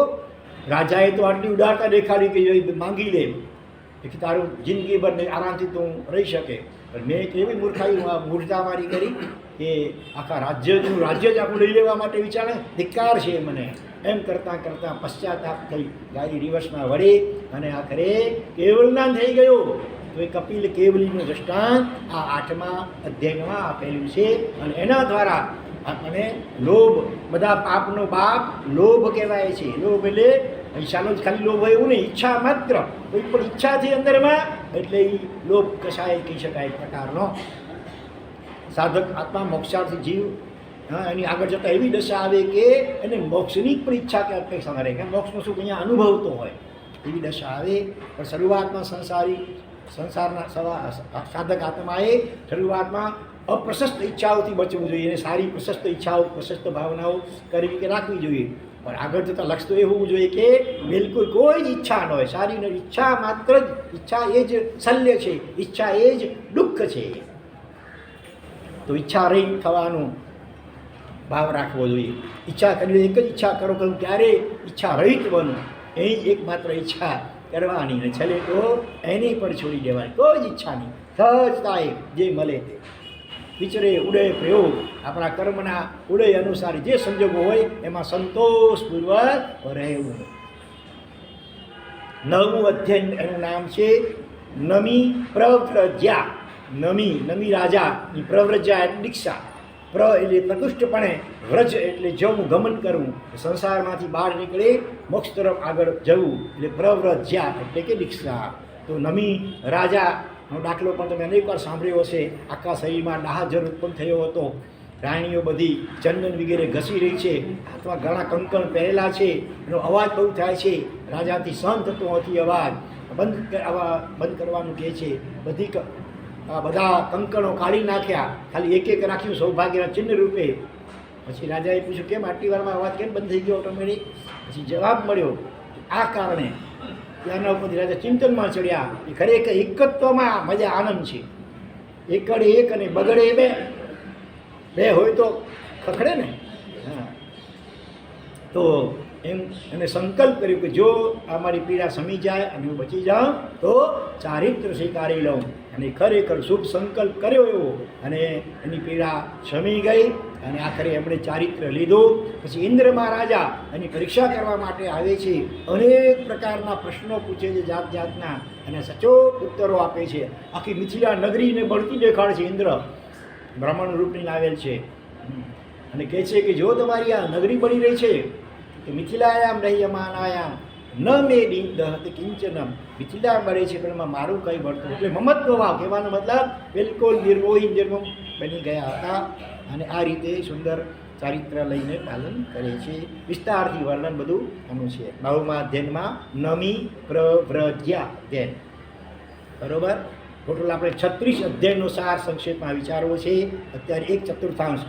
રાજાએ તો આટલી ઉદારતા દેખાડી કે માંગી લે, કે તારું જિંદગીભર આરામથી તું રહી શકે. પણ મેં એક એવી મૂર્ખતામારી કરી કે આખા રાજ્યનું રાજ્ય જ આખું લઈ લેવા માટે વિચારે ધિક્કાર છે મને. એમ કરતાં કરતાં પશ્ચાતાપ થઈ ગાડી રિવર્સમાં વળી અને આખરે કેવલદાન થઈ ગયું. તો એ કપિલ કેવલીનું દ્રષ્ટાંત આ 8મા અધ્યાયમાં આપેલું છે. અને એના દ્વારા આપણને લોભ, બધા પાપનો બાપ લોભ કહેવાય છે. લોભ એટલે પૈસાનો જ ખાલી લોભ હોય એવું નહીં, ઈચ્છા માત્ર, કોઈ પણ ઈચ્છા છે અંદરમાં એટલે એ લોભ કશાય કહી શકાય એક પ્રકારનો. સાધક આત્મા મોક્ષાર્થી જીવ એની આગળ જતાં એવી દશા આવે કે એને મોક્ષની પણ ઈચ્છા કે અપેક્ષા ન રહે, કે મોક્ષનો સુખ અહીંયા અનુભવતો હોય એવી દશા આવે. પણ શરૂઆતમાં સંસારના સાધક આત્માએ શરૂઆતમાં અપ્રશસ્ત ઈચ્છાઓથી બચવું જોઈએ અને સારી પ્રશસ્ત ઈચ્છાઓ, પ્રશસ્ત ભાવનાઓ કરવી કે રાખવી જોઈએ. પણ આગળ જતાં લક્ષ્ય તો એ હોવું જોઈએ કે બિલકુલ કોઈ જ ઈચ્છા ન હોય. સારી ઈચ્છા માત્ર જ, ઈચ્છા એ જ શલ્ય છે, ઈચ્છા એ જ દુઃખ છે. તો ઈચ્છા રહી થવાનું ભાવ રાખવો જોઈએ. ઈચ્છા કરવી એક જ ઈચ્છા કરો કરું ત્યારે ઈચ્છા રહિત બનવું, એ જ એકમાત્ર ઈચ્છા કરવાની. ને છેલ્લે તો એની પણ છોડી દેવાની, કોઈ જ ઈચ્છા નહીં. સહજતાએ જે મળે તે વિચરે ઉડે પ્રયોગ, આપણા કર્મના ઉડે અનુસાર જે સંજોગો હોય એમાં સંતોષપૂર્વક રહેવું. 9મું અધ્યાય એનું નામ છે નમી પ્રવ્રજ્યા. નમી રાજાની પ્રવ્રજ્યા એટલે દીક્ષા. પ્ર એટલે પ્રકૃષ્ટપણે, વ્રજ એટલે જવું, ગમન કરવું, સંસારમાંથી બહાર નીકળી મોક્ષ તરફ આગળ જવું એટલે પ્રવ્રજ્યા એટલે કે દીક્ષા. તો નમી રાજાનો દાખલો પણ તમે અનેક વાર સાંભળ્યો હશે. આખા શરીરમાં દાહજર ઉત્પન્ન થયો હતો. રાણીઓ બધી ચંદન વગેરે ઘસી રહી છે, હાથમાં ઘણા કંકણ પહેરેલા છે, એનો અવાજ બહુ થાય છે, રાજાથી સહન થતો નથી અવાજ. બંધ કરવાનું કહે છે. બધા કંકણો કાઢી નાખ્યા, ખાલી એક એક રાખ્યું સૌભાગ્યના ચિહ્ન રૂપે. પછી રાજાએ પૂછ્યું કેમ આટલી વારમાં અવાજ કેમ બંધ થઈ ગયો ઓટોમેટિક? પછી જવાબ મળ્યો આ કારણે. ત્યાંના ઉપરથી રાજા ચિંતનમાં ચડ્યા એ ખરેખર એકત્વમાં મજા આનંદ છે. એકડે એક અને બગડે બે, બે હોય તો ખખડે ને. હા, તો એને સંકલ્પ કર્યો કે જો અમારી પીડા સમી જાય અને હું બચી જાઉં તો ચારિત્ર સ્વીકારી લઉં. અને ખરેખર શુભ સંકલ્પ કર્યો એવો, અને એની પીડા શમી ગઈ અને આખરે એમણે ચારિત્ર લીધું. પછી ઇન્દ્ર મહારાજા એની પરીક્ષા કરવા માટે આવે છે. અનેક પ્રકારના પ્રશ્નો પૂછે છે, જાત જાતના, અને સચોટ ઉત્તરો આપે છે. આખી મિથિલા નગરીને બળતી દેખાડે છે. ઇન્દ્ર બ્રાહ્મણ રૂપની આવેલ છે અને કહે છે કે જો તમારી આ નગરી બની રહી છે કે મિથિલાયામ રહીયમાનાયામ ન મે દહત કિંચનમ. મિથિલા બળે છે પણ એમાં મારું કંઈ બળતું. એટલે મમત્વ ભાવ કહેવાનો મતલબ બિલકુલ નિર્મોહી નિર્મમ બની ગયા હતા. અને આ રીતે સુંદર ચારિત્ર લઈને પાલન કરે છે. વિસ્તારથી વર્ણન બધું આનું છે 9મા અધ્યાયમાં નમી પ્રવ્રજ્યા અધ્યાય. બરોબર. ટોટલ આપણે 36 અધ્યાયનો સાર સંક્ષેપમાં વિચારવો છે. અત્યારે 1/4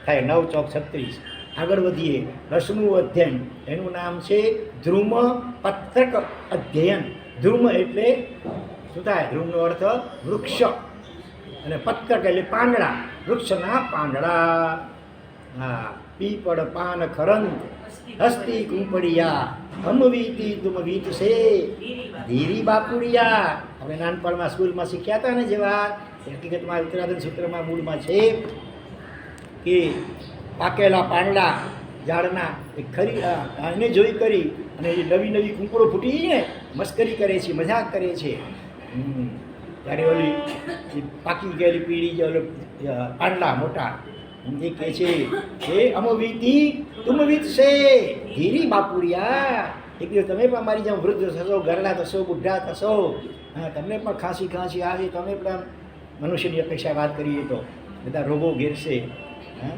થાય, 9 ચોક 36. આગળ વધીએ. 10મું અધ્યયન એનું નામ છે ધ્રુમ પત્રક અધ્યયન. ધ્રુમ એટલે શું થાય? ધ્રુમનો અર્થ વૃક્ષ, અને પત્રક એટલે પાંદડા, વૃક્ષના પાંદડા. હા, પીપળ પાન ખરંત હસ્તી કુંપડિયા, હમ વીતી તુમ વીતશે ધીરી બાપુડિયા. આપણે નાનપણમાં સ્કૂલમાં શીખ્યા હતા ને જેવા. હકીકતમાં ઉત્તરાધન સૂત્રમાં મૂળમાં છે કે પાકેલા પાંદડા ઝાડના એ ખરી એને જોઈ કરી અને એ નવી નવી કૂંપળો ફૂટીને મસ્કરી કરે છે, મજાક કરે છે. ત્યારે ઓલી પાકી ગયેલી પીળી જે પાંદડા મોટા એ કહે છે કે અમ વીતી તુમ વીતશે ધીરી બાપુડિયા. એક દિવસ તમે પણ મારી જેમ વૃદ્ધ થશો, ગરડા થશો, બુઢા થશો, હા તમને પણ ખાંસી આવે, તમે પણ મનુષ્યની અપેક્ષા વાત કરીએ તો બધા રોગો ઘેરશે. હા,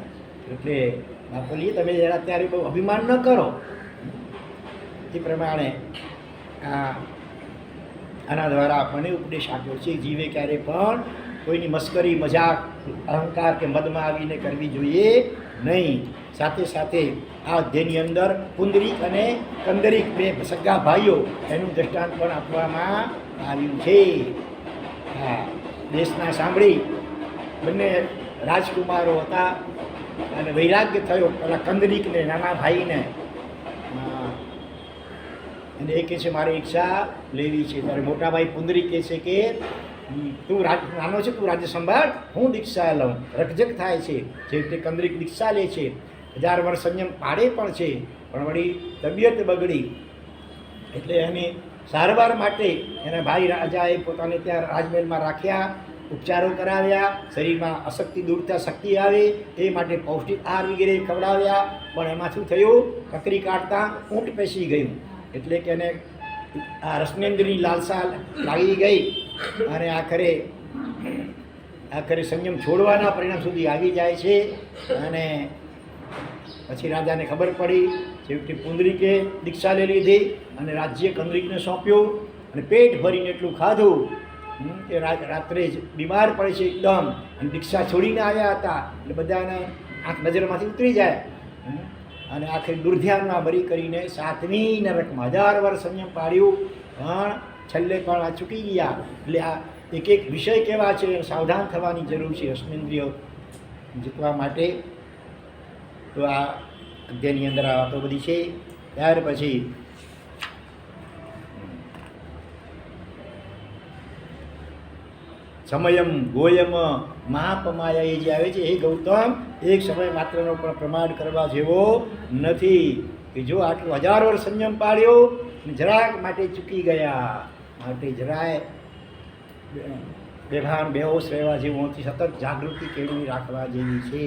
એટલે બાપુજી તમે જરા અત્યારે બહુ અભિમાન ન કરો. એ પ્રમાણે આના દ્વારા આપણને ઉપદેશ આપ્યો છે. જીવે ક્યારે પણ કોઈની મસ્કરી, મજાક, અહંકાર કે મદમાં આવીને કરવી જોઈએ નહીં. સાથે સાથે આ અધ્યાયની અંદર પુંડરીક અને કંદરીક બે સગા ભાઈઓ એનું દ્રષ્ટાંત પણ આપવામાં આવ્યું છે. હા, દેશના સાંભળી બંને રાજકુમારો હતા અને વૈરાગ્ય થયો પેલા કંદરીકને, નાના ભાઈને. અને એ કહે છે મારે દીક્ષા લેવી છે. ત્યારે મોટા ભાઈ પુંદરી કહે છે કે તું નાનો છે, તું રાજ્ય સંભાળ, હું દીક્ષા લઉં. રકઝક થાય છે. જે રીતે કંદરીક દીક્ષા લે છે, 1000 વર્ષ સંયમ પાડે પણ છે, પણ વળી તબિયત બગડી એટલે એની સારવાર માટે એના ભાઈ રાજાએ પોતાને ત્યાં રાજમહેલમાં રાખ્યા, ઉપચારો કરાવ્યા, શરીરમાં અશક્તિ દૂર થાય, શક્તિ આવે એ માટે પૌષ્ટિક આહાર વગેરે ખવડાવ્યા. પણ એમાં શું થયું, કકરી કાઢતા ઊંટ પેસી ગયું. એટલે કે એને આ રસનેન્દ્રની લાલસા લાગી ગઈ અને આખરે સંયમ છોડવાના પરિણામ સુધી આવી જાય છે. અને પછી રાજાને ખબર પડી, છેવટે પુંડરીકે દીક્ષા લઈ લીધી અને રાજ્ય કંદરીકને સોંપ્યું અને પેટ ભરીને એટલું ખાધું કે રાત્રે જ બીમાર પડે છે એકદમ. અને દીક્ષા છોડીને આવ્યા હતા એટલે બધાને આંખ નજરમાંથી ઉતરી જાય. અને આખરે દુર્ધ્યાનમાં બરી કરીને 7મી નરકમાં 1000 વર્ષ સંયમ પાડ્યું, પણ છેલ્લે પણ આ ચૂકી ગયા. એટલે આ એક એક વિષય કેવા છે, સાવધાન થવાની જરૂર છે રસનેન્દ્રિયો જીતવા માટે. તો આ અધ્યાયની અંદર આ વાતો બધી છે. ત્યાર પછી સમયમ ગોયમ મહાપમાયા એ જે આવે છે, એ ગૌતમ એક સમય માત્રનો પણ પ્રમાણ કરવા જેવો નથી. કે જો આટલું 1000 વર્ષ સંયમ પાડ્યો જરાક માટે ચૂકી ગયા, માટે જરાય બેભાન બેહોશ રહેવા જેવું નથી, સતત જાગૃતિ કેળવી રાખવા જેવી છે.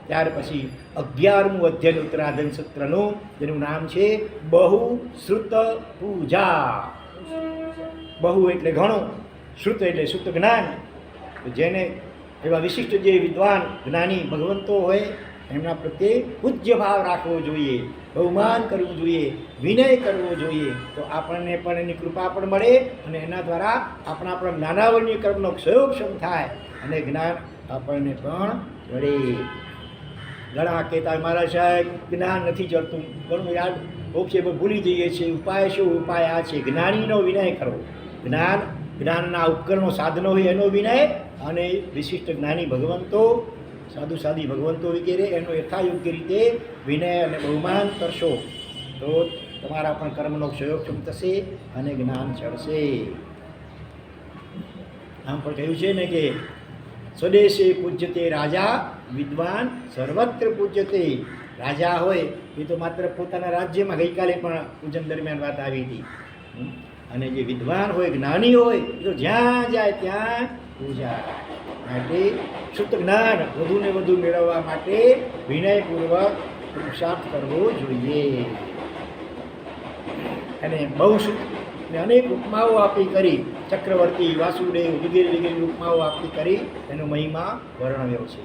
ત્યાર પછી 11મું અધ્યાય ઉત્તરાધન સૂત્રનું, જેનું નામ છે બહુ શ્રુત પૂજા. બહુ એટલે ઘણું, શ્રુત એટલે શુદ્ધ જ્ઞાન. જેને એવા વિશિષ્ટ જે વિદ્વાન જ્ઞાની ભગવંતો હોય એમના પ્રત્યે પૂજ્ય ભાવ રાખવો જોઈએ, બહુમાન કરવું જોઈએ, વિનય કરવો જોઈએ. તો આપણને પણ એની કૃપા પણ મળે અને એના દ્વારા આપણા પણ જ્ઞાનાવન્ય કર્મનો ક્ષયોક્ષમ થાય અને જ્ઞાન આપણને પણ મળે. ઘણા કહેતા મારા સાહેબ જ્ઞાન નથી ચડતું, ઘણું યાદ ઓકે ભૂલી જઈએ છીએ. ઉપાય શું? ઉપાય આ છે, જ્ઞાનીનો વિનય કરવો. જ્ઞાનના ઉપકરણો સાધનો હોય એનો વિનય, અને વિશિષ્ટ જ્ઞાની ભગવંતો, સાધુ સાધી ભગવંતો વગેરે એનો યથાયોગ્ય રીતે વિનય અને બહુમાન કરશો તો તમારા પણ કર્મનો ક્ષયોક્ષમ થશે અને જ્ઞાન ચડશે. આમ પણ કહ્યું છે ને કે સ્વદેશે પૂજ્યતે રાજા વિદ્વાન સર્વત્ર પૂજ્યતે. રાજા હોય એ તો માત્ર પોતાના રાજ્યમાં, ગઈકાલે પણ પૂજન દરમિયાન વાત આવી હતી. અને જે વિદ્વાન હોય, જ્ઞાની હોય, એ તો જ્યાં જાય ત્યાં પૂજા. માટે શુદ્ધ જ્ઞાન વધુ ને વધુ મેળવવા માટે વિનયપૂર્વક પુરુષાર્થ કરવો જોઈએ. અને બહુ શુદ્ધ ને અનેક ઉપમાઓ આપી કરી, ચક્રવર્તી, વાસુદેવ વગેરે વગેરે ઉપમાઓ આપી કરી એનો મહિમા વર્ણવ્યો છે.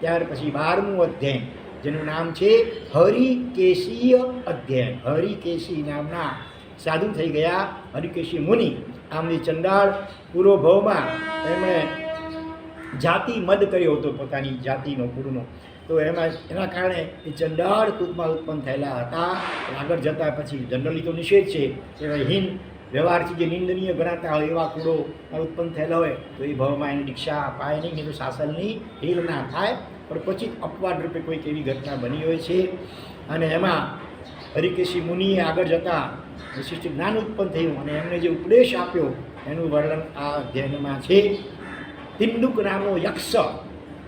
ત્યાર પછી 12મું અધ્યાય, જેનું નામ છે હરિકેશીય અધ્યાય. હરિકેશી નામના સાધુ થઈ ગયા હરિકેશી મુનિ. આમની ચંડાળ પૂરો ભવમાં એમણે જાતિ મદ કર્યો હતો, પોતાની જાતિનો કુળનો. તો એના કારણે એ ચંડાળ કુળમાં ઉત્પન્ન થયેલા હતા. આગળ જતાં પછી જનરલી તો નિષેધ છે, એવા હીન વ્યવહારથી જે નિંદનીય ગણાતા હોય એવા કુળો ઉત્પન્ન થયેલા હોય તો એ ભાવમાં એની દીક્ષા અપાય નહીં, નહીં તો શાસનની હીલ ના થાય. પણ પછી અપવાદ રૂપે કોઈક એવી ઘટના બની હોય છે. અને એમાં હરિકેશી મુનિએ આગળ જતાં વિશિષ્ટ જ્ઞાન ઉત્પન્ન થયું અને એમને જે ઉપદેશ આપ્યો એનું વર્ણન આ અધ્યાયમાં છે. તિંડુક નામનો યક્ષ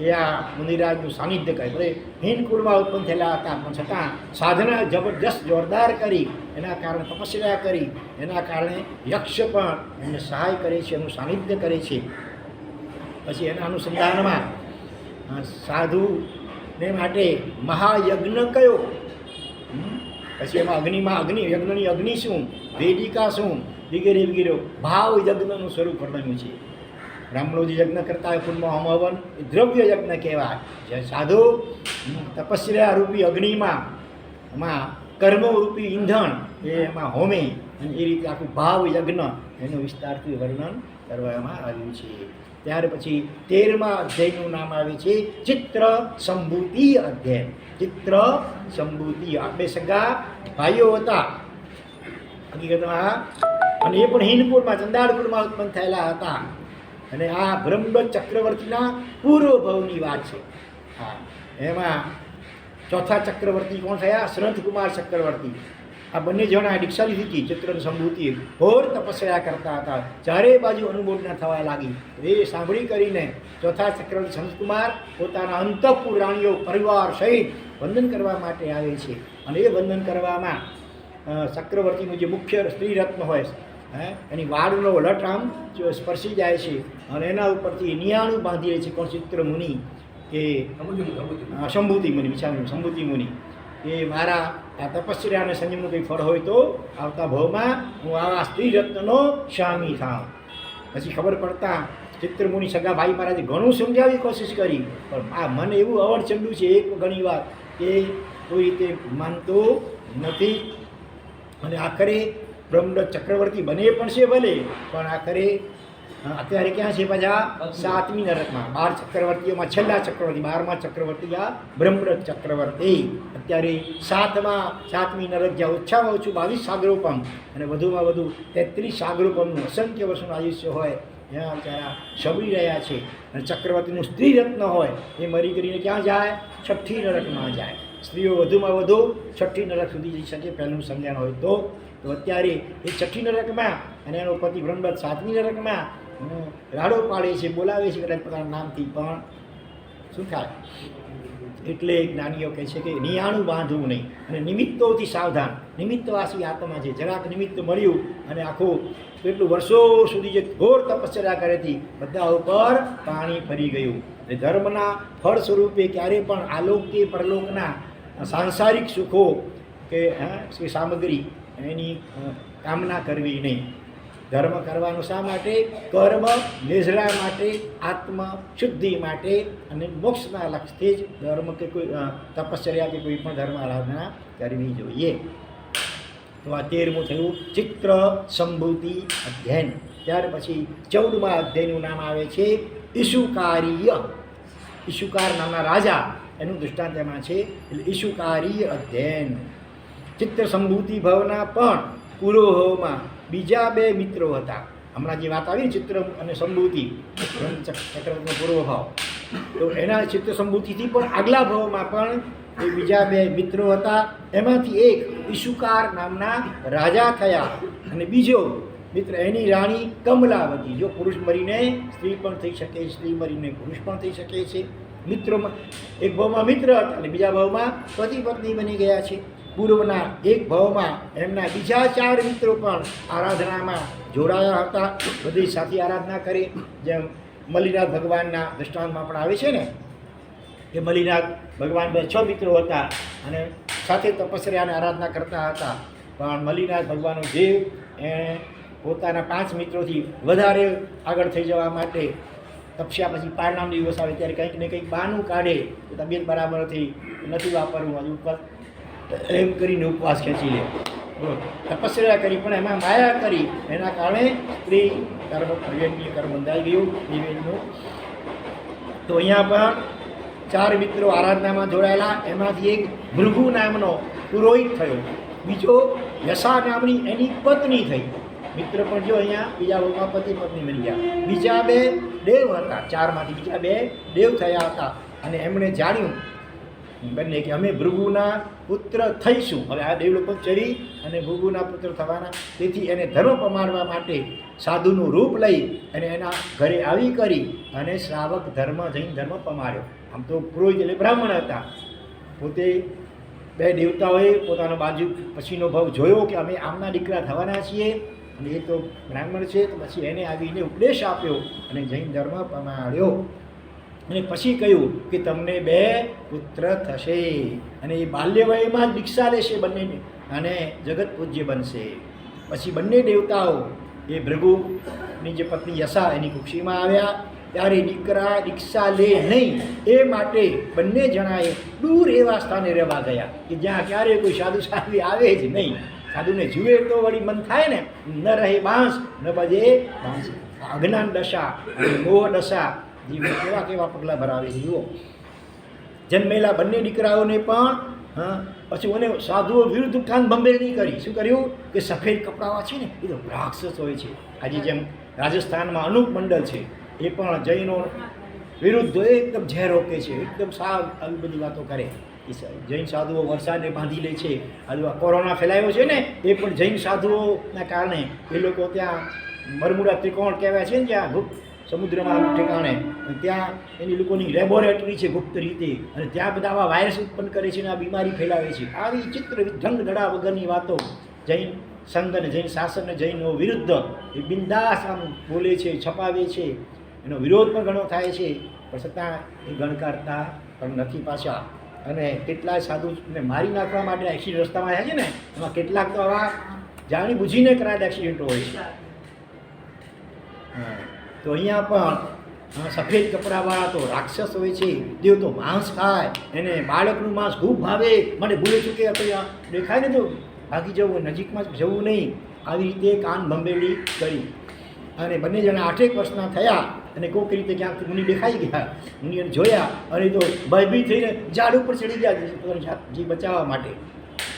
એ આ મુનિરાજનું સાનિધ્ય કહે. ભલે હીન કુળમાં ઉત્પન્ન થયેલા હતા પણ છતાં સાધના જબરજસ્ત જોરદાર કરી, એના કારણે તપસ્યા કરી, એના કારણે યક્ષ પણ એમને સહાય કરે છે, એનું સાનિધ્ય કરે છે. પછી એના અનુસંધાનમાં સાધુને માટે મહાયજ્ઞ કયો? પછી એમાં યજ્ઞની અગ્નિ શું, વેદિકા શું, વગેરે વગેરે ભાવ યજ્ઞનું સ્વરૂપ વર્ણવ્યું છે. બ્રાહ્મણો જે યજ્ઞ કરતા હોય કુંડમાં હોમ હવન, એ દ્રવ્ય યજ્ઞ કહેવાય. જે સાધુ તપસ્યા રૂપી અગ્નિમાં એમાં કર્મ રૂપી ઈંધણ એમાં હોમે, અને એ રીતે આખું ભાવ યજ્ઞ એનું વિસ્તારથી વર્ણન કરવામાં આવ્યું છે. ત્યાર પછી 13મા અધ્યાયનું નામ આવે છે ચિત્ર સંભૂતિ અધ્યાય. ચિત્ર સંભૂતિ, આ બે સગા ભાઈઓ હતા હકીકતમાં, અને એ પણ હિંદકુળમાં, ચંદાળકુળમાં ઉત્પન્ન થયેલા હતા. અને આ બ્રહ્મદત્ત ચક્રવર્તીના પૂર્વ ભવની વાત છે. હા, એમાં ચોથા ચક્રવર્તી કોણ થયા? શ્રંથકુમાર ચક્રવર્તી. આ બંને જણા દીક્ષા લીધી હતી ચિત્ર અને સંભૂતિ ઘોર તપસ્યા કરતા હતા. ચારે બાજુ અનુમોદના થવા લાગી. એ સાંભળી કરીને ચોથા ચક્રવર્તી સંતકુમાર પોતાના અંતઃપુર રાણીઓ પરિવાર સહિત વંદન કરવા માટે આવે છે. અને એ વંદન કરવામાં ચક્રવર્તીનું જે મુખ્ય સ્ત્રી રત્ન હોય એની વાળનો લટ આમ સ્પર્શી જાય છે અને એના ઉપરથી નિયાણું બાંધી લે છે. કોણ? ચિત્ર મુનિ કે સંભૂતિ મુનિ, વિચાર્યું સંભૂતિ મુનિ એ મારા આ તપસ્યા અને સંયમનું કંઈ ફળ હોય તો આવતા ભાવમાં હું આવા સ્ત્રી રત્નનો સ્વામી થાઉં. પછી ખબર પડતા ચિત્રમુનિ સગા ભાઈ મહારાજે ઘણું સમજાવવાની કોશિશ કરી, પણ આ મને એવું અવળચંડું છે એક ઘણી વાર કે કોઈ રીતે માનતો નથી. અને આખરે બ્રહ્મદત્ત ચક્રવર્તી બને પણ છે ભલે, પણ આખરે અત્યારે ક્યાં છે પાછા? 7મી નરકમાં. 12 ચક્રવર્તીઓમાં છેલ્લા ચક્રવર્તી, 12મા ચક્રવર્તી આ બ્રહ્મદત્ત ચક્રવર્તી. અત્યારે 7મી નરક, જ્યાં ઓછામાં ઓછું 22 સાગરોપમ અને વધુમાં વધુ 33 સાગરોપમનું અસંખ્ય વર્ષનું આયુષ્ય હોય, ત્યાં બિચારા સબરી રહ્યા છે. અને ચક્રવર્તીનું સ્ત્રી રત્ન હોય એ મરી કરીને ક્યાં જાય? 6ઠ્ઠી નરકમાં જાય. સ્ત્રીઓ વધુમાં વધુ 6ઠ્ઠી નરક સુધી જઈ શકે પહેલું સંજ્ઞાન હોય તો અત્યારે એ 6ઠ્ઠી નરકમાં અને એનો પતિ બ્રહ્મદત્ત 7મી નરકમાં રાડો પાડે છે, બોલાવે છે કદાચ પોતાના નામથી, પણ શું થાય? એટલે જ્ઞાનીઓ કહે છે કે નિયાણું બાંધવું નહીં અને નિમિત્તોથી સાવધાન. નિમિત્તવાસી આત્મા છે, જરાક નિમિત્ત મળ્યું અને આખું કેટલું વર્ષો સુધી જે ઘોર તપસ્યા કરેથી બધા ઉપર પાણી ફરી ગયું. એટલે ધર્મના ફળ સ્વરૂપે ક્યારેય પણ આલોક કે પરલોકના સાંસારિક સુખો કે સામગ્રી એની કામના કરવી નહીં. ધર્મ કરવાનું શા માટે? કર્મ નિઝરા માટે, આત્મ શુદ્ધિ માટે અને મોક્ષના લક્ષ્યથી જ ધર્મ કે કોઈ તપશ્ચર્યા કે કોઈ પણ ધર્મ આરાધના કરવી જોઈએ. તો આ 13મું થયું ચિત્ર સંભૂતિ અધ્યયન. ત્યાર પછી 14મા અધ્યાયનું નામ આવે છે ઈશુકારીય. ઈશુકાર નામના રાજા, એનું દૃષ્ટાંત એમાં છે. એટલે ઈશુકારીય અધ્યયન. ચિત્ર સંભૂતિ ભવના પણ પુરોહોમાં બીજા 2 મિત્રો હતા. હમણાં જે વાત આવી ચિત્ર અને સંભૂતિ ચક્રવર્તીનો પૂર્વ ભાવ, તો એના ચિત્ર સંભૂતિથી પણ આગલા ભાવમાં પણ એ બીજા 2 મિત્રો હતા. એમાંથી એક ઈશુકાર નામના રાજા થયા અને બીજો મિત્ર એની રાણી કમલાવતી. જો પુરુષ મરીને સ્ત્રી પણ થઈ શકે, સ્ત્રી મરીને પુરુષ પણ થઈ શકે છે. મિત્રોમાં એક ભાવમાં મિત્ર હતા અને બીજા ભાવમાં પતિ પત્ની બની ગયા છે. પૂર્વના એક ભાવમાં એમના બીજા 4 મિત્રો પણ આરાધનામાં જોડાયા હતા. બધી સાથે આરાધના કરી, જેમ મલ્લિનાથ ભગવાનના દૃષ્ટાંતમાં પણ આવે છે ને કે મલ્લિનાથ ભગવાન 6 મિત્રો હતા અને સાથે તપસ્યા અને આરાધના કરતા હતા. પણ મલ્લિનાથ ભગવાનનો દેવ એણે પોતાના 5 મિત્રોથી વધારે આગળ થઈ જવા માટે તપસ્યા પછી પારણામ દિવસ આવે ત્યારે કંઈક ને કંઈક બહાનું કાઢે કે તબિયત બરાબર નથી વાપરવું, હજુ ઉપર એમ કરીને ઉપવાસ ખેંચી લે. તપસ્યા કરી પણ એમાં માયા કરી, એના કારણે સ્ત્રી કર્મ કર્મ બંધાઈ ગયું નિવેદનું. તો અહીંયા પણ 4 મિત્રો આરાધનામાં જોડાયેલા. એમાંથી એક ભૃગુ નામનો પુરોહિત થયો, બીજો યશા નામની એની પત્ની થઈ. મિત્ર પણ જો અહીંયા બીજા ભાવમાં પતિ પત્ની બની ગયા. બીજા 2 દેવ હતા, 4માંથી બીજા 2 દેવ થયા હતા. અને એમણે જાણ્યું બંને કે અમે ભૃગુના પુત્ર થઈશું. હવે આ દેવલોક ચડી અને ભૃગુના પુત્ર થવાના, તેથી એને ધર્મ પમાડવા માટે સાધુનું રૂપ લઈ અને એના ઘરે આવી કરી અને શ્રાવક ધર્મ જૈન ધર્મ પમાડ્યો. આમ તો પુરોહિત એટલે બ્રાહ્મણ હતા. પોતે 2 દેવતાઓએ પોતાનો બાજુ પછીનો ભાવ જોયો કે અમે આમના દીકરા થવાના છીએ અને એ તો બ્રાહ્મણ છે, તો પછી એને આવીને ઉપદેશ આપ્યો અને જૈન ધર્મ પમાડ્યો. અને પછી કહ્યું કે તમને 2 પુત્ર થશે અને એ બાલ્ય વયમાં જ દીક્ષા લેશે બંનેને અને જગત પૂજ્ય બનશે. પછી બંને દેવતાઓ એ ભૃગુની જે પત્ની યશા એની કુક્ષીમાં આવ્યા ત્યારે દીકરા દીક્ષા લે નહીં એ માટે બંને જણાએ દૂર એવા સ્થાને રહેવા ગયા કે જ્યાં ક્યારેય કોઈ સાધુ સાધ્વી આવે જ નહીં. સાધુને જુએ તો વળી મન થાય ને, ન રહે બાંસ ન બજે બાંસ. અજ્ઞાન દશા અને મોહ દશા જીવને કેવા કેવા પગલાં ભરાવે છે જુઓ. જન્મેલા બંને દીકરાઓને પણ પછી મને સાધુઓ વિરુદ્ધ કાન બંબેલ નહીં કરી. શું કર્યું કે સફેદ કપડાવાળા છે ને એ તો રાક્ષસ હોય છે. આજે જેમ રાજસ્થાનમાં અનુપ મંડળ છે, એ પણ જૈનો વિરુદ્ધ એકદમ ઝેર રોકે છે, એકદમ સાવ આવી બધી વાતો કરે. કે જૈન સાધુઓ વરસાદને બાંધી લે છે. આ કોરોના ફેલાયો છે ને એ પણ જૈન સાધુઓના કારણે એ લોકો ત્યાં બરમુડા ત્રિકોણ કહેવાય છે ને ત્યાં ગુપ્ત સમુદ્રમાં ઠેકાણે ત્યાં એની લોકોની લેબોરેટરી છે ગુપ્ત રીતે, અને ત્યાં બધા આવા વાયરસ ઉત્પન્ન કરે છે અને આ બીમારી ફેલાવે છે. આવી ચિત્ર ઢંગધડા વગરની વાતો જૈન સંઘ અને જૈન શાસન અને જૈનો વિરુદ્ધ એ બિંદાસ આમ બોલે છે, છપાવે છે. એનો વિરોધ પણ ઘણો થાય છે, પણ છતાં એ ગણકારતા પણ નથી પાછા. અને કેટલાય સાધુને મારી નાખવા માટે એક્સિડન્ટ રસ્તામાં આવ્યા છે ને, એમાં કેટલાક તો આવા જાણી બુજીને કરાયેલા એક્સિડન્ટો હોય છે. તો અહીંયા પણ સફેદ કપડાવાળા તો રાક્ષસ હોય છે, જેઓ તો માંસ ખાય, એને બાળકનું માંસ ખૂબ ભાવે, મને ભૂલે ચૂકે દેખાય ને તો ભાગી જવું, નજીકમાં જવું નહીં. આવી રીતે કાન ભંભેલી કરી અને બંને જણા 8 વર્ષના થયા અને કોઈક રીતે ક્યાંક મુનિ દેખાઈ ગયા. મુનિએ જોયા અને તો ભયભીત થઈને ઝાડ ઉપર ચડી ગયા જી બચાવવા માટે.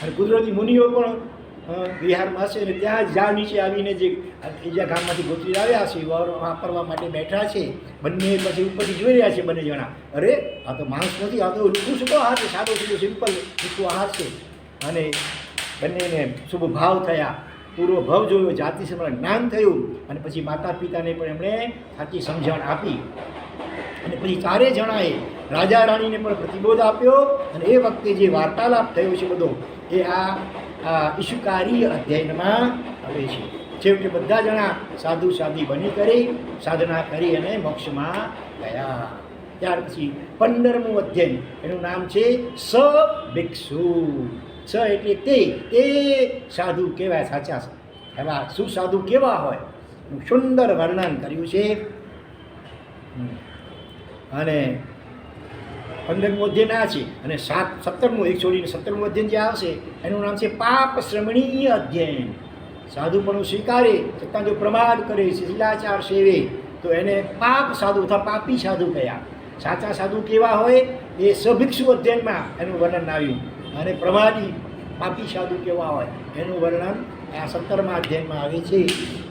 અને કુદરતી મુનિઓ પણ બિહારમાં છે, અને ત્યાં ઝાડ નીચે આવીને જે બીજા ગામમાંથી ગોતરી આવ્યા છે વાપરવા માટે બેઠા છે. બંને પછી ઉપરથી જોઈ રહ્યા છે બંને જણા, અરે આ તો માંસ નથી, આ તો લુકું સૂકો આહાર છે, સાદો સીધો સિમ્પલ લુકું આહાર છે. અને બંનેને શુભ ભાવ થયા, પૂર્વ ભાવ જોયો, જાતિ સમરણ જ્ઞાન થયું. અને પછી માતા પિતાને પણ એમણે સાચી સમજણ આપી. અને પછી 4 જણાએ રાજા રાણીને પણ પ્રતિબોધ આપ્યો. અને એ વખતે જે વાર્તાલાપ થયો છે બધો એ આ ઈશુકારી અધ્યયનમાં આવે છે. છેવટે બધા જણા સાધુ સાધી બની કરી સાધના કરી અને મોક્ષમાં ગયા. ત્યાર પછી 15મું અધ્યયન, એનું નામ છે સભિક્ષુ. સ એટલે તે સાધુ કહેવાય સાચા. એવા સુસાધુ કેવા હોય સુંદર વર્ણન કર્યું છે. અને 15મું અધ્યયન આ છે. અને 17મું એક છોડીને 17મું અધ્યયન જે આવશે એનું નામ છે પાપ શ્રમણીય અધ્યયન. સાધુપણું સ્વીકારે છતાં જો પ્રમાદ કરે, શિલાચાર સેવે તો એને પાપ સાધુ અથવા પાપી સાધુ કયા. સાચા સાધુ કેવા હોય એ સભિક્ષુ અધ્યયનમાં એનું વર્ણન આવ્યું. અને પ્રમાદી પાપી સાધુ કેવા હોય એનું વર્ણન આ 17મા અધ્યયનમાં આવે છે.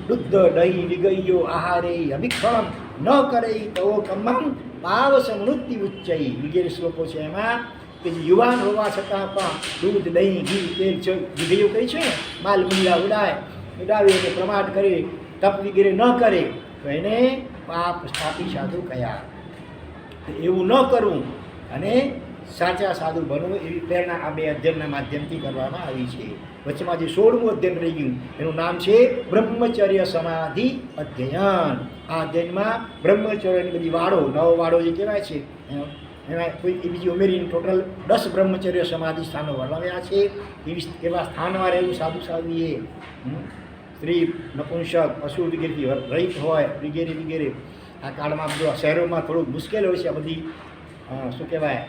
દુગ્ધ દહીં વિગયો આહારે અભિક્ષણમ ન કરે તો કમમ ભાવ સમૃદ્ધિ ઉચ્ચઈ વગેરે શ્લોકો છે. એમાં કે જે યુવાન હોવા છતાં પણ દૂધ દહીં ઘી તેલ વિગયો કહી છે ને, માલ મુંડા ઉડાવે અને પ્રમાદ કરે, તપ વગેરે ન કરે તો એને પાપી સાધુ કયા. એવું ન કરવું અને સાચા સાધુ બનવું એવી પ્રેરણા આ 2 અધ્યયનના માધ્યમથી કરવામાં આવી છે. વચ્ચેમાં જે 16મું અધ્યયન રહી ગયું એનું નામ છે બ્રહ્મચર્ય સમાધિ અધ્યયન. આ અધ્યયનમાં બ્રહ્મચર્યની બધી વાળો 9 વાળો જે કહેવાય છે એમાં કોઈ બીજી ઉમેરીને ટોટલ 10 બ્રહ્મચર્ય સમાધિ સ્થાનો વર્ણવ્યા છે. એવા સ્થાનમાં રહેવું સાધુ સાધ્વીએ સ્ત્રી નપુંસક પશુ વગેરેથી રહિત હોય વગેરે વગેરે. આ કાળમાં બધું શહેરોમાં થોડુંક મુશ્કેલ હોય છે આ બધી શું કહેવાય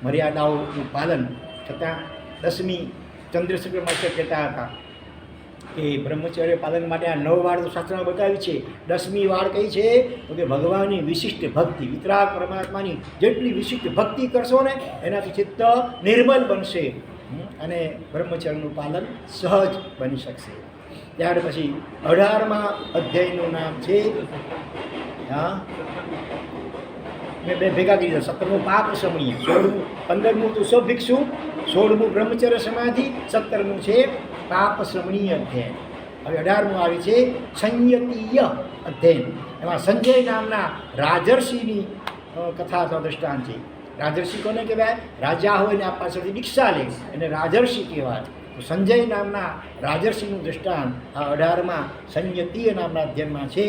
મર્યાદાઓનું પાલન. છતાં 10મી ચંદ્રશેખર માસ્ટર કહેતા હતા કે બ્રહ્મચર્ય પાલન માટે આ 9 વાળ શાસ્ત્રમાં બતાવી છે. 10મી વાળ કઈ છે તો કે ભગવાનની વિશિષ્ટ ભક્તિ, વિતરાગ પરમાત્માની જેટલી વિશિષ્ટ ભક્તિ કરશો ને એનાથી ચિત્ત નિર્મલ બનશે અને બ્રહ્મચર્યનું પાલન સહજ બની શકશે. ત્યાર પછી 18મા અધ્યાયનું નામ છે મેં ભેગા કરી દીધા. 17મું પાપ શમણીય, 16મું 15મું તો સભિક્ષુ, 16મું બ્રહ્મચર્ય સમાધિ, 17મું છે પાપ શ્રમણીય અધ્યયન. હવે 18મું આવે છે સંયતીય અધ્યયન. એમાં સંજય નામના રાજર્ષિની કથા અથવા દ્રષ્ટાંત છે. રાજર્ષિ કોને કહેવાય? રાજા હોય ને આ પાસેથી દીક્ષા લે એને રાજર્ષિ કહેવાય. સંજય નામના રાજર્ષિનું દ્રષ્ટાંત આ 18મા સંયતીય નામના અધ્યયનમાં છે.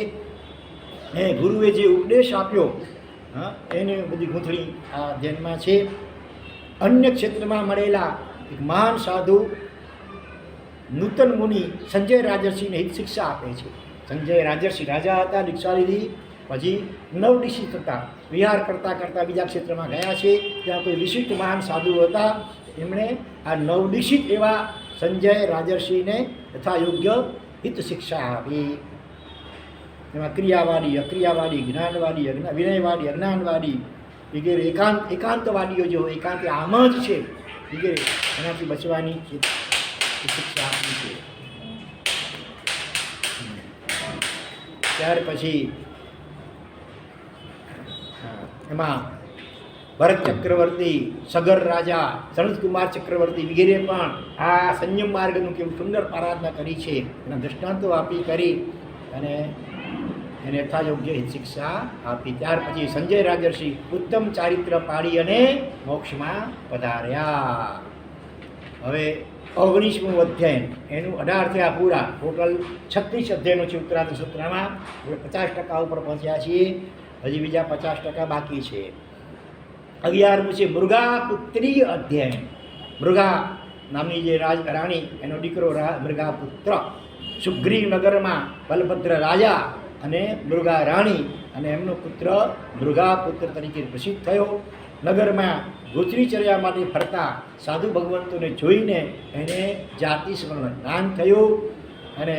એ ગુરુએ જે ઉપદેશ આપ્યો એને બધી ગૂંથણી આ અધ્યયનમાં છે. અન્ય ક્ષેત્રમાં મળેલા એક મહાન સાધુ નૂતન મુનિ સંજય રાજર્ષિને હિત શિક્ષા આપે છે. સંજય રાજર્ષિ રાજા હતા, દીક્ષા લીધી, પછી નવદિશિત હતા, વિહાર કરતાં કરતાં બીજા ક્ષેત્રમાં ગયા છે. ત્યાં કોઈ વિશિષ્ટ મહાન સાધુ હતા, એમણે આ નવદિશિત એવા સંજય રાજર્ષિને તથા યોગ્ય હિત શિક્ષા આપી. એમાં ક્રિયાવાદી, અક્રિયાવાદી, જ્ઞાનવાદી, વિનયવાદી, અજ્ઞાનવાદી વગેરે એકાંતવાદીઓ જે હોય એકાંત આમ જ છે વગેરે એનાથી બચવાની શિક્ષા આપી છે. ત્યાર પછી એમાં ભરત ચક્રવર્તી, સગર રાજા, સનતકુમાર ચક્રવર્તી વગેરે પણ આ સંયમ માર્ગનું કેવું સુંદર આરાધના કરી છે, એના દૃષ્ટાંતો આપી કરી અને એને યથાયોગ્ય શિક્ષા આપી. ત્યાર પછી સંજય રાજર્ષિ ઉત્તમ ચારિત્ર પાડી અને મોક્ષમાં પધાર્યા. હવે 19મું અધ્યાય, એનું 18 થયા પૂરા. ટોટલ 36 અધ્યાયનો છે ઉત્તરાર્ધ સૂત્રમાં. આપણે 50% ઉપર પહોંચ્યા છીએ, હજી બીજા 50% બાકી છે. 11મું છે મૃગાપુત્રીય અધ્યાય. મૃગા નામની જે રાણી, એનો દીકરો મૃગાપુત્ર. સુગ્રીવ નગરમાં બલભદ્ર રાજા અને મૃગા રાણી અને એમનો પુત્ર મૃગાપુત્ર તરીકે પ્રસિદ્ધ થયો. નગરમાં ગોચરીચર્યા માટે ફરતા સાધુ ભગવંતોને જોઈને એને જાતિ સ્મરણ જ્ઞાન થયું અને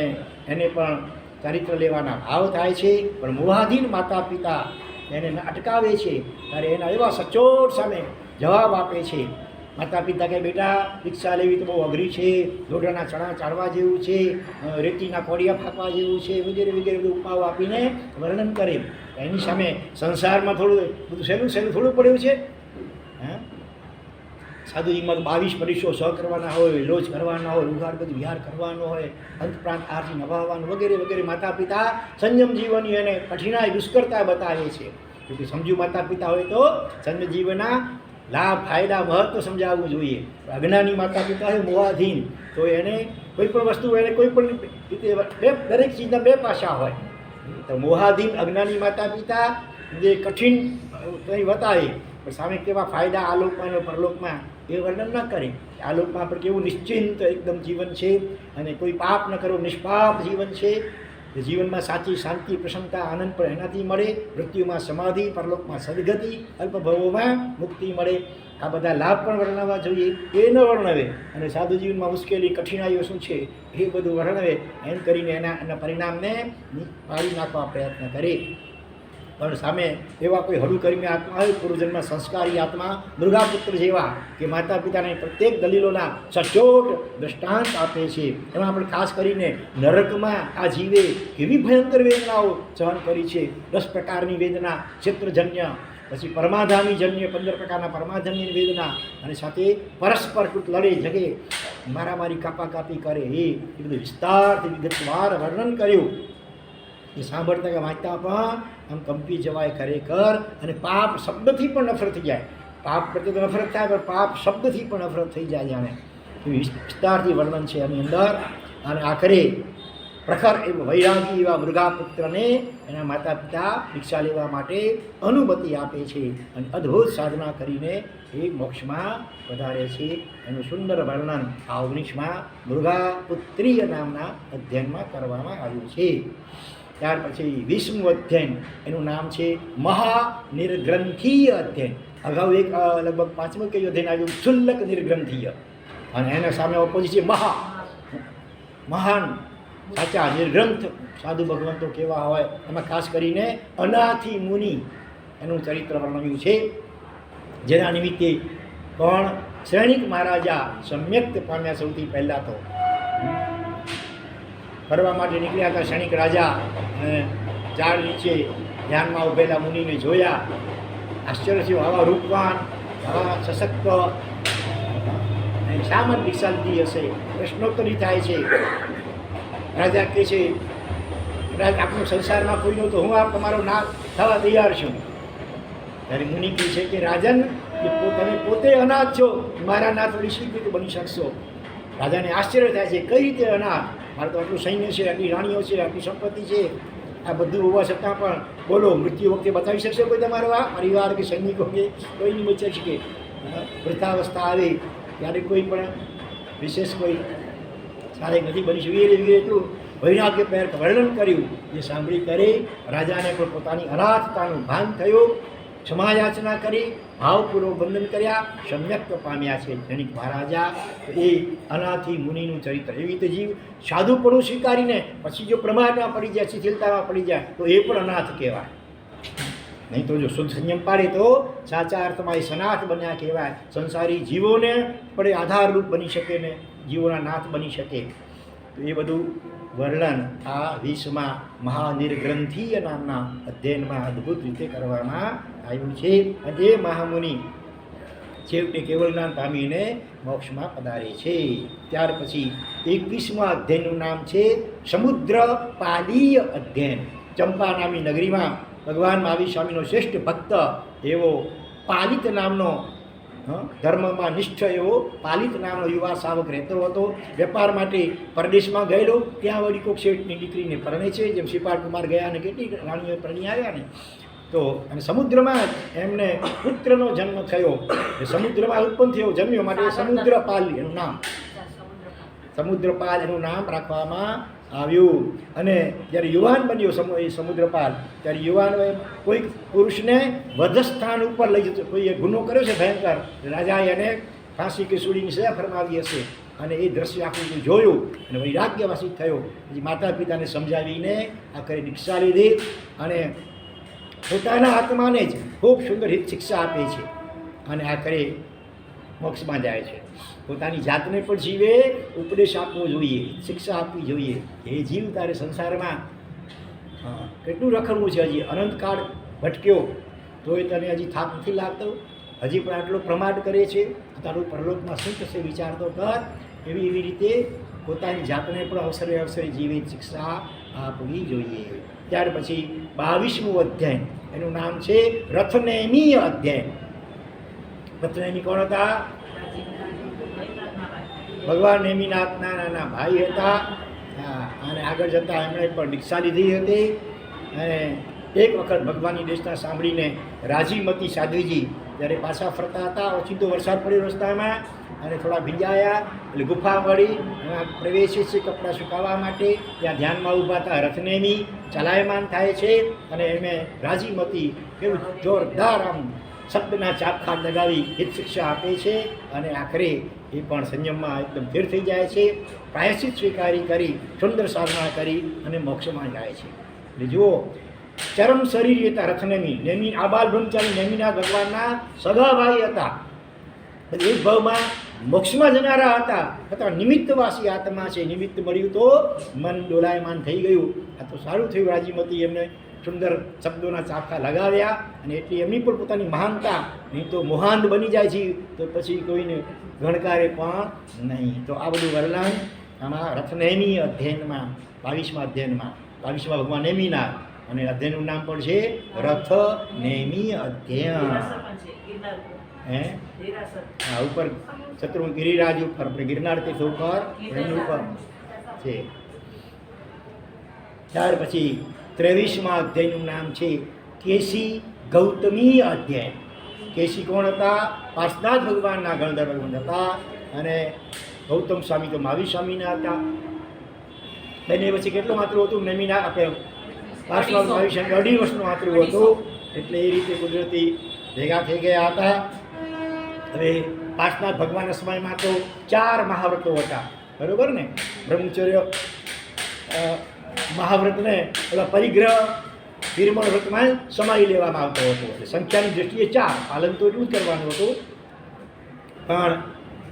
એને પણ ચારિત્ર લેવાના ભાવ થાય છે. પણ મોહાધીન માતા પિતા એને અટકાવે છે ત્યારે એના એવા સચોટ સામે જવાબ આપે છે. માતા પિતા કહે, બેટા દીક્ષા લેવી તો બહુ અઘરી છે, દોઢાના ચણા ચાળવા જેવું છે, રેતીના કોડિયા ફાંકવા જેવું છે, વગેરે વગેરે બધું ઉપાવ આપીને વર્ણન કરે. એની સામે સંસારમાં થોડું બધું સહેલું થોડું પડ્યું છે. હા, સાધુજીમાં 22 પરિસો સહ કરવાના હોય, લોજ કરવાના હોય, ઉઘાડ બધું વિહાર કરવાનો હોય, અંતપ્રાંત આરતી નભાવવાનું વગેરે વગેરે. માતા પિતા સંયમ જીવનની એને કઠિનાઈ દુષ્કરતા બતાવે છે. જોકે સમજુ માતા પિતા હોય તો સંયમ જીવનના લાભ ફાયદા મહત્વ સમજાવવું જોઈએ. અજ્ઞાની માતા પિતા હોય મોહાધીન, તો એને કોઈ પણ વસ્તુ એને કોઈ પણ રીતે દરેક ચીજના બે પાસા હોય. તો મોહાધીન અજ્ઞાની માતા પિતા જે કઠિન કંઈ બતાવે પણ સામે કેવા ફાયદા આલોકમાં અને પરલોકમાં એ વર્ણન ન કરે. આલોકમાં પણ કેવું નિશ્ચિંત એકદમ જીવન છે અને કોઈ પાપ ન કરો, નિષ્પાપ જીવન છે. જીવનમાં સાચી શાંતિ, પ્રસન્નતા, આનંદ પણ એનાથી મળે. મૃત્યુમાં સમાધિ, પરલોકમાં સદગતિ, અલ્પભવોમાં મુક્તિ મળે. આ બધા લાભ પણ વર્ણવવા જોઈએ. એ ન વર્ણવે અને સાધુ જીવનમાં મુશ્કેલી કઠિનાઈઓ શું છે એ બધું વર્ણવે, એમ કરીને એના પરિણામને પાડી નાખવા પ્રયત્ન કરે. પણ સામે એવા કોઈ હળું કરીને આત્મા હોય, પૂર્વજન્મ સંસ્કારી આત્મા મૃગાપુત્ર જેવા કે માતા પિતાને પ્રત્યેક દલીલોના સચોટ દૃષ્ટાંત આપે છે. એમાં આપણે ખાસ કરીને નરકમાં આ જીવે કેવી ભયંકર વેદનાઓ સહન કરી છે. 10 પ્રકારની વેદના, ક્ષેત્રજન્ય, પછી પરમાધામી જન્ય 15 પ્રકારના પરમાધન્ય વેદના, અને સાથે પરસ્પર લડે ઝઘે, મારામારી કાપાકાપી કરે, એ બધું વિસ્તારથી વિગતવાર વર્ણન કર્યું. એ સાંભળતા કે વાંચતા પણ આમ કંપી જવાય ખરેખર. અને પાપ શબ્દથી પણ નફરત થઈ જાય. પાપ પ્રત્યે તો નફરત થાય, પણ પાપ શબ્દથી પણ નફરત થઈ જાય. જાણે વિસ્તારથી વર્ણન છે એની અંદર. અને આખરે પ્રખર એ વૈરાગી એવા મૃગાપુત્રને એના માતા પિતા દીક્ષા લેવા માટે અનુમતિ આપે છે અને અદ્ભુત સાધના કરીને એ મોક્ષમાં વધારે છે. એનું સુંદર વર્ણન આ 19માં મૃગાપુત્રીય નામના અધ્યયનમાં કરવામાં આવ્યું છે. ત્યાર પછી 20મું અધ્યયન, એનું નામ છે મહાનિર્ગ્રંથીય અધ્યયન. અગાઉ એક લગભગ 5મું કયું અધ્યયન આવ્યું, ક્ષુલ્લક નિર્ગ્રંથીય, અને એના સામે ઓપોઝિટ છે મહાન સાચા નિર્ગ્રંથ સાધુ ભગવંતો કેવા હોય. એમાં ખાસ કરીને અનાથી મુનિ એનું ચરિત્ર વર્ણવ્યું છે, જેના નિમિત્તે પણ શ્રેણિક મહારાજા સમ્યક્ત પામ્યા. સૌથી પહેલાં તો ફરવા માટે નીકળ્યા હતા શ્રેણિક રાજા, અને ઝાડ નીચે ધ્યાનમાં ઉભેલા મુનિને જોયા. આશ્ચર્ય થયું, આવા રૂપવાન, આવા સશક્ત, શા માટે દીક્ષા લીધી હશે? પ્રશ્નોત્તરી થાય છે. રાજા કહે છે, કદાચ આપણું સંસારમાં કોઈ નહોતો, હું આપ તમારો નાથ થવા તૈયાર છું. ત્યારે મુનિ કહે છે કે રાજન, તમે પોતે અનાથ છો, મારા નાથ વળી શી રીતે બની શકશો? રાજાને આશ્ચર્ય થાય છે, કઈ રીતે અનાથ? મારે તો આટલું સૈન્ય છે, આટલી રાણીઓ છે, આટલી સંપત્તિ છે, આ બધું હોવા છતાં પણ બોલો, મૃત્યુ વખતે બતાવી શકશે કોઈ તમારો આ પરિવાર કે સૈનિકો કે કોઈ નહીં બચી શકે? વૃદ્ધાવસ્થા આવે ત્યારે કોઈ પણ વિશેષ કોઈ સારી નથી બની શકે. એટલું વૈરાગ્ય પેર વર્ણન કર્યું. જે સાંભળી કરે રાજાને પણ પોતાની અનાથતાનું ભાન થયું. ક્ષમાયાચના કરી, ભાવપૂર્વક વંદન કર્યા, સમ્યક્ત પામ્યા છે ધનિક મહારાજા. એ અનાથી મુનિનું ચરિત્ર. એવી રીતે જીવ સાધુપણું સ્વીકારીને પછી જો પ્રમાદમાં પડી જાય, શિથિલતામાં પડી જાય, તો એ પણ અનાથ કહેવાય. નહીં તો જો શુદ્ધ સંયમ પાડે તો સાચા અર્થમાં એ સનાથ બન્યા કહેવાય. સંસારી જીવોને પણ આધારરૂપ બની શકે ને જીવોના નાથ બની શકે. તો એ બધું વર્ણન આ 20મા મહાનિર્ગ્રંથીય નામના અધ્યયનમાં અદ્ભુત રીતે કરવામાં આવ્યું છે. અને એ મહામુનિ છેવટે કેવળ જ્ઞાન પામીને મોક્ષમાં પધારે છે. ત્યાર પછી 21મા અધ્યયનનું નામ છે સમુદ્ર પાલીય અધ્યયન. ચંપા નામની નગરીમાં ભગવાન મહાવીર સ્વામીનો શ્રેષ્ઠ ભક્ત એવો પાલિત નામનો ધર્મમાં નિષ્ઠ એવો પાલિત નામનો યુવા સાવક રહેતો હતો. વેપાર માટે પરદેશમાં ગયેલો. ત્યાં વળી કોઈક શેઠની દીકરીને પરણે છે, જેમ શ્રીપાલ કુમાર ગયા અને કેટલી રાણીઓ પરણી આવ્યા ને. તો અને સમુદ્રમાં એમને પુત્રનો જન્મ થયો. સમુદ્રમાં ઉત્પન્ન થયો, જન્મ્યો, માટે સમુદ્રપાલ એનું નામ, સમુદ્રપાલ એનું નામ રાખવામાં આવ્યું. અને જ્યારે યુવાન બન્યો સમુદ્રપાલ, ત્યારે યુવાનોએ કોઈક પુરુષને વધસ્થાન ઉપર લઈ જતો, કોઈએ ગુનો કર્યો છે ભયંકર, રાજાએ એને ફાંસી કે સૂડીની સજા ફરમાવી હશે. અને એ દ્રશ્ય આખું જોયું અને વૈરાગ્યવાસી થયો. પછી માતા પિતાને સમજાવીને આખરે દીક્ષા લીધી અને પોતાના આત્માને જ ખૂબ સુંદર હિત શિક્ષા આપે છે અને આખરે મોક્ષમાં જાય છે. પોતાની જાતને પણ જીવે, ઉપદેશ આપવો જોઈએ, શિક્ષા આપવી જોઈએ. એ જીવ તારે સંસારમાં કેટલું રખડવું છે, હજી અનંતકાળ ભટક્યો તોય તને હજી થાક નથી લાગતો, હજી પણ આટલો પ્રમાદ કરે છે, તારું પરલોકમાં શું થશે વિચાર તો કર. એવી રીતે પોતાની જાતને પણ અવસરે અવસરે જીવે શિક્ષા આપવી જોઈએ. ત્યાર પછી 22મું અધ્યાય, એનું નામ છે રથનેમી અધ્યાય. રથનેમી કોણ હતા? ભગવાન નેમિનાથના નાના ભાઈ હતા. અને આગળ જતાં એમણે પણ દીક્ષા લીધી હતી. અને એક વખત ભગવાનની દેશના સાંભળીને રાજીમતી સાધ્વીજી જ્યારે પાછા ફરતા હતા, ઓચિંતો વરસાદ પડ્યો રસ્તામાં અને થોડા ભીંજાયા, એટલે ગુફા મળી, એમાં પ્રવેશે છે કપડાં સુકાવવા માટે. ત્યાં ધ્યાનમાં ઊભા હતા. રથનેમી ચલાયમાન થાય છે અને એમે રાજીમતી કેવું જોરદાર આમ શબ્દના ચાપખાટ લગાવી હિત શિક્ષા આપે છે. અને આખરે એ પણ સંયમમાં એકદમ સ્થિર થઈ જાય છે. પ્રાયશ્ચિત સ્વીકારી કરી, સુંદર સાધના કરી અને મોક્ષમાં જાય છે. એટલે જુઓ, ચરમ શરીર હતા રથનેમી. નેમી આબાલ બ્રહ્મચારી નેમિના ભગવાનના સગા ભાઈ હતા. એક ભાવમાં મોક્ષમાં જનારા હતા, છતાં નિમિત્તવાસી આત્મા છે. નિમિત્ત મળ્યું તો મન ડોલાયમાન થઈ ગયું. આ તો સારું થયું, રાજીમતી એમને સુંદર શબ્દોના ચાપખા લગાવ્યા. અને એટલી એમની પણ પોતાની મહાનતા, નહીં તો મોહાંત બની જાય છે તો પછી કોઈને ગણકારે પણ નહીં. તો આ બધું વર્ણન આમાં રથનેમી અધ્યયનમાં 22મા અધ્યયનમાં, 22મા ભગવાન નેમિના, અને અધ્યયનનું નામ પણ છે રથનેમી અધ્યયન. હા, ઉપર શત્રુ ગિરિરાજ ઉપર, આપણે ગિરનાર તીર્થ ઉપર, એની ઉપર છે. ત્યાર પછી 23મા અધ્યાયનું નામ છે કેસી ગૌતમી અધ્યાય. કેસી કોણ હતા? પાર્શનાથ ભગવાનના ગણધર ભગવાન હતા. અને ગૌતમ સ્વામી તો મહાવીર સ્વામીના હતા. એને પછી કેટલું માતૃ હતું? નેમિના આપણે પાર્શનાથ મહાવીર સ્વામી 2.5 વર્ષનું માતૃ હતું. એટલે એ રીતે કુદરતી ભેગા થઈ ગયા હતા. હવે પાર્શનાથ ભગવાનના સમયમાં તો 4 મહાવ્રતો હતા, બરોબર ને? બ્રહ્મચર્ય મહાવ્રતને પેલા પરિગ્રહ નિર્મળ વ્રતમાં સમાવી લેવામાં આવતો હતો. એટલે સંખ્યાની દૃષ્ટિએ 4, પાલન તો એટલું જ કરવાનું હતું. પણ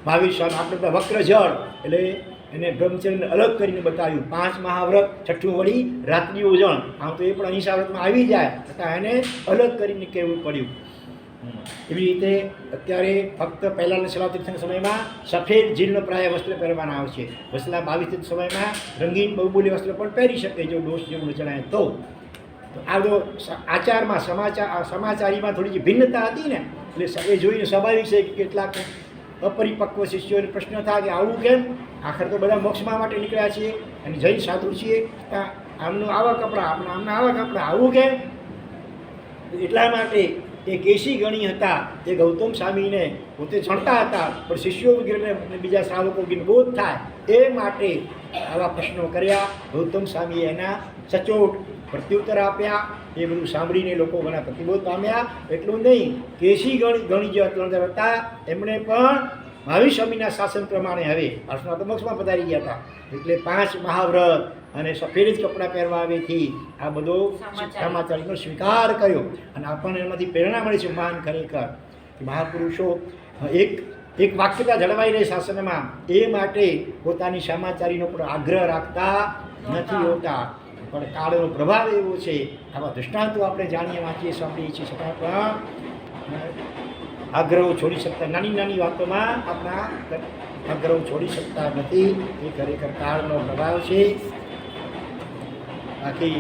મહાવીર સ્વામી આપણે બધા વક્ર જળ એટલે એને બ્રહ્મચર્યને અલગ કરીને બતાવ્યું. 5 મહાવ્રત, 6ઠું વળી રાત્રિ ઓજણ. આમ તો એ પણ અહિંસા વ્રતમાં આવી જાય, છતાં એને અલગ કરીને કહેવું પડ્યું. એવી રીતે અત્યારે ફક્ત પહેલાંના શિલાતીર્થના સમયમાં સફેદ જીર્ણ પ્રાય વસ્ત્ર પહેરવાના આવશે. વસલા 22 સમયમાં રંગીન બહુબોલી વસ્ત્ર પણ પહેરી શકે જો દોષ જેવું જણાય તો. આ બધો આચારમાં સમાચારીમાં થોડી જે ભિન્નતા હતી ને, એટલે એ જોઈને સ્વાભાવિક છે કે કેટલાક અપરિપક્વ શિષ્યોને પ્રશ્ન થાય કે આવું કેમ? આખર તો બધા મોક્ષમાં માટે નીકળ્યા છીએ અને જૈન સાધુ છીએ, આમનું આવા કપડાં, આમના આવા કપડાં, આવું કેમ? એટલા માટે એ કેસી ગણી હતા. એ ગૌતમ સ્વામીને પોતે છણતા હતા, પણ શિષ્યો વગેરેને બીજા શ્રાવકો વગેરે બોધ થાય એ માટે આવા પ્રશ્નો કર્યા. ગૌતમ સ્વામીએ એના સચોટ પ્રત્યુત્તર આપ્યા. એ બધું સાંભળીને લોકો ઘણા પ્રતિબોધ પામ્યા. એટલું નહીં, કેસી ગણી જે અત્યારે હતા એમણે પણ મહાવીર સ્વામીના શાસન પ્રમાણે હવે પાર્શનાથ મોક્ષમાં પધારી ગયા હતા. એટલે 5 મહાવ્રત અને સફેદ જ કપડાં પહેરવા આવેથી આ બધો સમાચારીનો સ્વીકાર કર્યો. અને આપણને એમાંથી પ્રેરણા મળે છે મહાન ખરેખર કે મહાપુરુષો એક એક વાક્યતા જળવાઈ રહે શાસનમાં, એ માટે પોતાની સામાચારીનો પણ આગ્રહ રાખતા નથી હોતા. પણ કાળનો પ્રભાવ એવો છે. આવા દૃષ્ટાંતો આપણે જાણીએ, વાંચીએ, સાંભળીએ છીએ, છતાં પણ આગ્રહો છોડી શકતા, નાની નાની વાતોમાં આપણા આગ્રહો છોડી શકતા નથી. એ ખરેખર કાળનો પ્રભાવ છે. બાકી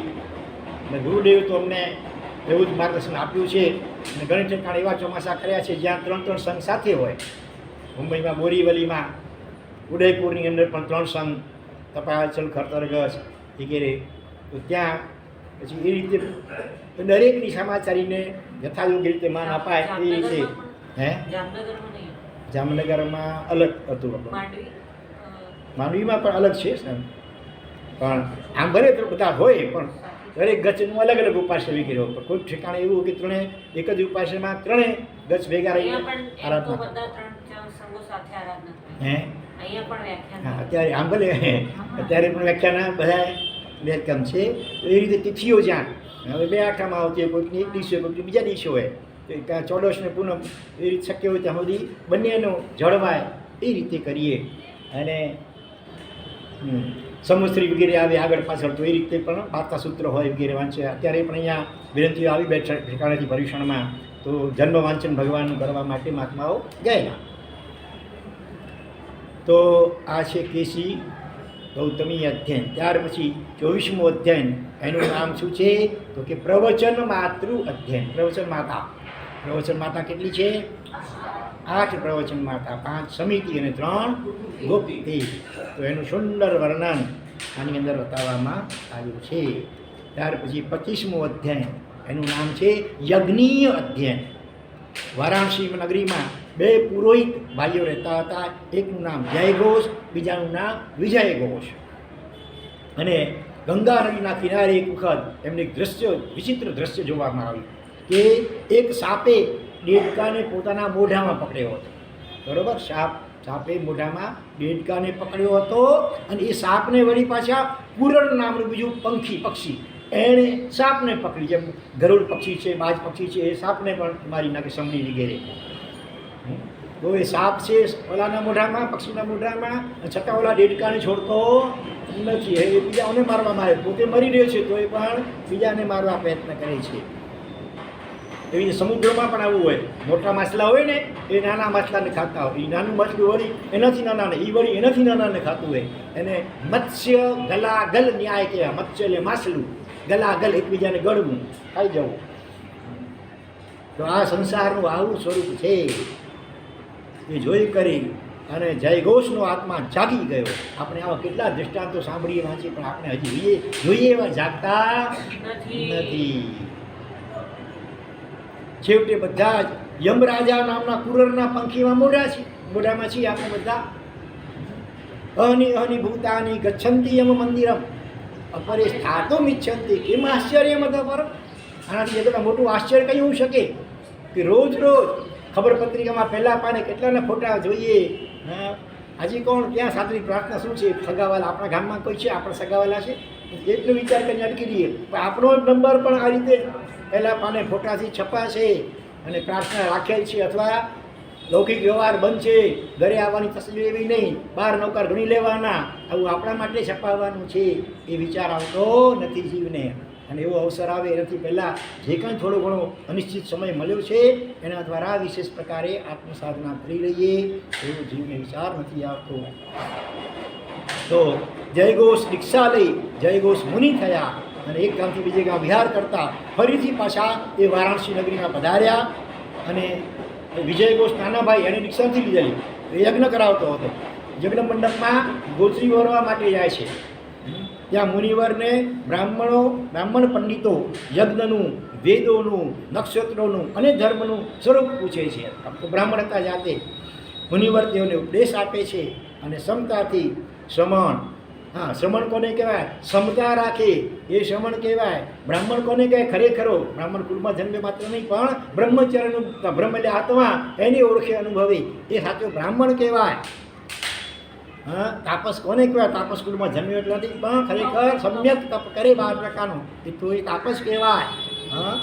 ગુરુદેવ તો અમને એવું જ માર્ગદર્શન આપ્યું છે. અને ઘણી ઠેકાણે એવા ચોમાસા કર્યા છે જ્યાં 3 સંઘ સાથે હોય. મુંબઈમાં બોરીવલીમાં, ઉદયપુરની અંદર પણ 3 સંઘ, તપાચલ, ખરતરગસ વગેરે. તો ત્યાં પછી એ રીતે દરેકની સમાચારીને યથાયોગ્ય રીતે માન અપાય એ રીતે. હે, જામનગરમાં અલગ હતું, માંડવીમાં પણ અલગ છે. પણ આમ ભલે તો બધા હોય, પણ દરેક ગચનું અલગ અલગ ઉપાસ્ય વગેરે. પણ કોઈ ઠેકાણે એવું કે ત્રણે એક જ ઉપાસ્યમાં 3 ગચ ભેગા રહીને આરાધના. હે, હા, અત્યારે આમ ભલે અત્યારે પણ વ્યાખ્યાના બધા વેલકમ છે. તો એ રીતે તિથિઓ જ્યાં હવે 2 આઠામાં આવતી હોય, કોઈકની એક દિવસે, કોઈકની બીજા દિવસે હોય, તો ત્યાં ચોદશ ને પૂનમ એ રીતે શક્ય હોય ત્યાં સુધી બંનેનો જળવાય એ રીતે કરીએ. અને સમુશ્રી વગેરે આવે આગળ પાછળ, તો એ રીતે પણ વાર્તા સૂત્ર હોય વગેરે વાંચે. અત્યારે પણ અહીંયા વિનંતીઓ આવી બેઠા ઠેકાણેથી ભરીષણમાં, તો જન્મ વાંચન ભગવાનનું કરવા માટે મહાત્માઓ ગયેલા. તો આ છે કેસી ગૌતમી અધ્યયન. ત્યાર પછી 24મું અધ્યયન, એનું નામ શું છે? તો કે પ્રવચન માતૃ અધ્યયન. પ્રવચન માતા. પ્રવચન માતા કેટલી છે? 8 પ્રવચન માતા, 5 સમિતિ અને 3 ગોપી. તો એનું સુંદર વર્ણન આની અંદર બતાવવામાં આવ્યું છે. ત્યાર પછી 25મું અધ્યયન, એનું નામ છે યજ્ઞીય અધ્યયન. વારાણસી નગરીમાં 2 પુરોહિત ભાઈઓ રહેતા હતા. એકનું નામ જયઘોષ, બીજાનું નામ વિજય ઘોષ. અને ગંગા નદીના કિનારે એક વખત એમને એક દ્રશ્ય, વિચિત્ર દ્રશ્ય જોવામાં આવ્યું કે એક સાપે દેડકાને પોતાના મોઢામાં પકડ્યો હતો. બરોબર, સાપે મોઢામાં દેડકાને પકડ્યો હતો. અને એ સાપને વળી પાછા કુરણ નામનું બીજું પક્ષી, એણે સાપને પકડી. જેમ ગરુડ પક્ષી છે, બાજ પક્ષી છે, એ સાપને પણ મારી નાખે, સમડી વગેરે. તો એ સાપ છે ઓલાના મોઢામાં, પક્ષીના મોઢામાં, છતાં ઓલા દેડકાને છોડતો નથી. એ બીજાઓને મારવામાં આવે, પોતે મરી રહ્યો છે તો એ પણ બીજાને મારવા પ્રયત્ન કરે છે. એવી રીતે સમુદ્રમાં પણ આવું હોય. મોટા માછલા હોય ને, એ નાના માછલાને ખાતા હોય. એ નાનું માછલું વળી એનાથી નાનાને, એ વળી એનાથી નાનાને ખાતું હોય. એને મત્સ્ય ગલાગલ ન્યાય કહેવાય. મત્સ્ય એટલે માછલું, ગલાગલ એકબીજાને ગળવું, ખાઈ જવું. તો આ સંસારનું આવું સ્વરૂપ છે. એ જોઈ કરી અને જયઘોષનો આત્મા જાગી ગયો. આપણે આવા કેટલા દૃષ્ટાંતો સાંભળીએ, વાંચીએ, પણ આપણે હજી જોઈએ એવા જાગતા નથી. છેવટે બધા જ યમરાજા નામના કુરરના પંખીમાં મોઢામાં છીએ આપણે બધા. અહની ભૂતાની ગચ્છંતી યમ મંદિરમ અપરે સ્થાતુમ ઇચ્છંતી કેમ આશ્ચર્યમ પરમ. આનાથી એ કરતાં મોટું આશ્ચર્ય કઈ હોઈ શકે કે રોજ ખબર પત્રિકામાં પહેલા પાને કેટલાના ફોટા જોઈએ. હજી કોણ ક્યાં સાતરી પ્રાર્થના શું છે? સગાવાલા આપણા ગામમાં કોઈ છે? આપણા સગાવાલા છે? એટલો વિચાર કરીને અટકી દઈએ. પણ આપણો નંબર પણ આ રીતે પહેલા પાને ફોટાથી છપાશે અને પ્રાર્થના રાખેલ છે. અથવા લૌકિક વ્યવહાર બંધ છે, ઘરે આવવાની તસવીર એવી નહીં, બહાર નૌકાર ગણી લેવાના, આવું આપણા માટે છપાવવાનું છે. એ વિચાર આવતો નથી જીવને. અને એવો અવસર આવે એનાથી પહેલાં જે કંઈ થોડો ઘણો અનિશ્ચિત સમય મળ્યો છે એના દ્વારા વિશેષ પ્રકારે આત્મસાધના કરી લઈએ એવો જીવને વિચાર નથી આવતો. તો જયઘોષ દીક્ષા લઈ જયઘોષ મુનિ થયા અને એક ગામથી બીજે ગામ વિહાર કરતા ફરીથી પાછા એ વારાણસી નગરીમાં પધાર્યા. અને વિજયઘોષ નાના ભાઈ એણે દીક્ષાથી લીધેલી, એ યજ્ઞ કરાવતો હતો. યજ્ઞ મંડપમાં ગોચરી વરવા માટે જાય છે. ત્યાં મુનિવરને બ્રાહ્મણ પંડિતો યજ્ઞનું, વેદોનું, નક્ષત્રોનું અને ધર્મનું સ્વરૂપ પૂછે છે. તો બ્રાહ્મણ હતા જાતે. મુનિવર તેઓને ઉપદેશ આપે છે અને સમતાથી શ્રમણ. શ્રમણ કોને કહેવાય? સમતા રાખે એ શ્રમણ કહેવાય. બ્રાહ્મણ કોને કહેવાય? ખરેખરો બ્રાહ્મણ કુળમાં જન્મે માત્ર નહીં, પણ બ્રહ્મચર્યનું, બ્રહ્મ એટલે આત્મા, એની ઓળખે અનુભવે એ સાચો બ્રાહ્મણ કહેવાય. તાપસ કોને કહેવાય? તાપસ કુળમાં જન્મ્યો એટલે નથી, પણ ખરેખર સમ્યક તપ કરે 12 પ્રકારનો, એ તો એ તાપસ કહેવાય.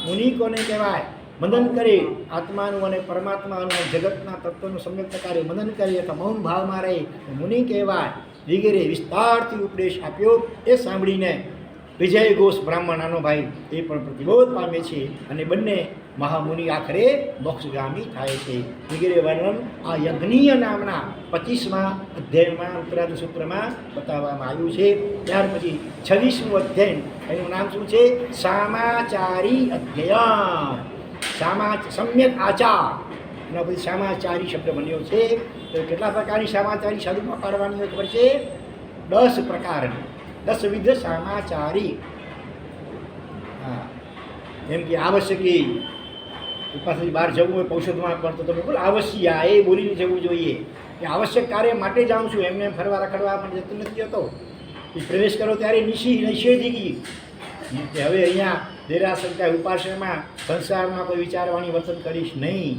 મુનિ કોને કહેવાય? મનન કરે, આત્માનું અને પરમાત્માનું અને જગતના તત્વનું સમ્યક પ્રકારે મનન કરે અથવા મૌન ભાવમાં રહે તો મુનિ કહેવાય વગેરે વિસ્તારથી ઉપદેશ આપ્યો. એ સાંભળીને વિજય ઘોષ બ્રાહ્મણ નાનો ભાઈ એ પણ પ્રતિબોધ પામે છે અને બંને મહામુનિ આખરે મોક્ષગામી થાય છે વગેરે વર્ણન આ યજ્ઞીય નામના 25મા અધ્યાયમાં ઉત્તરાર્ધ સૂત્રમાં બતાવવામાં આવ્યું છે. ત્યાર પછી 26મું અધ્યાય, એનું નામ શું છે? સામાચારી અધ્યયન. સમ્યક આચાર, એના પછી સામાચારી શબ્દ બન્યો છે. તો કેટલા પ્રકારની સામાચારી સાધુમાં પાડવાની હોય ખબર છે? 10 પ્રકારની, 10 વિધ સામાચારી. હા, જેમ કે આવશ્યકી ઉપાસથી બહાર જવું હોય ઔષધમાં પણ તો તમે બોલો આવશ્ય એ બોલીને જવું જોઈએ કે આવશ્યક કાર્ય માટે જાઉં છું, એમને ફરવા રખડવા પણ જતું નથી હોતો. પ્રવેશ કરો ત્યારે નિષેધિકી કે હવે અહીંયા દેરાસર કાંઈ ઉપાસનામાં સંસારમાં કોઈ વિચારવાની વર્તન કરીશ નહીં.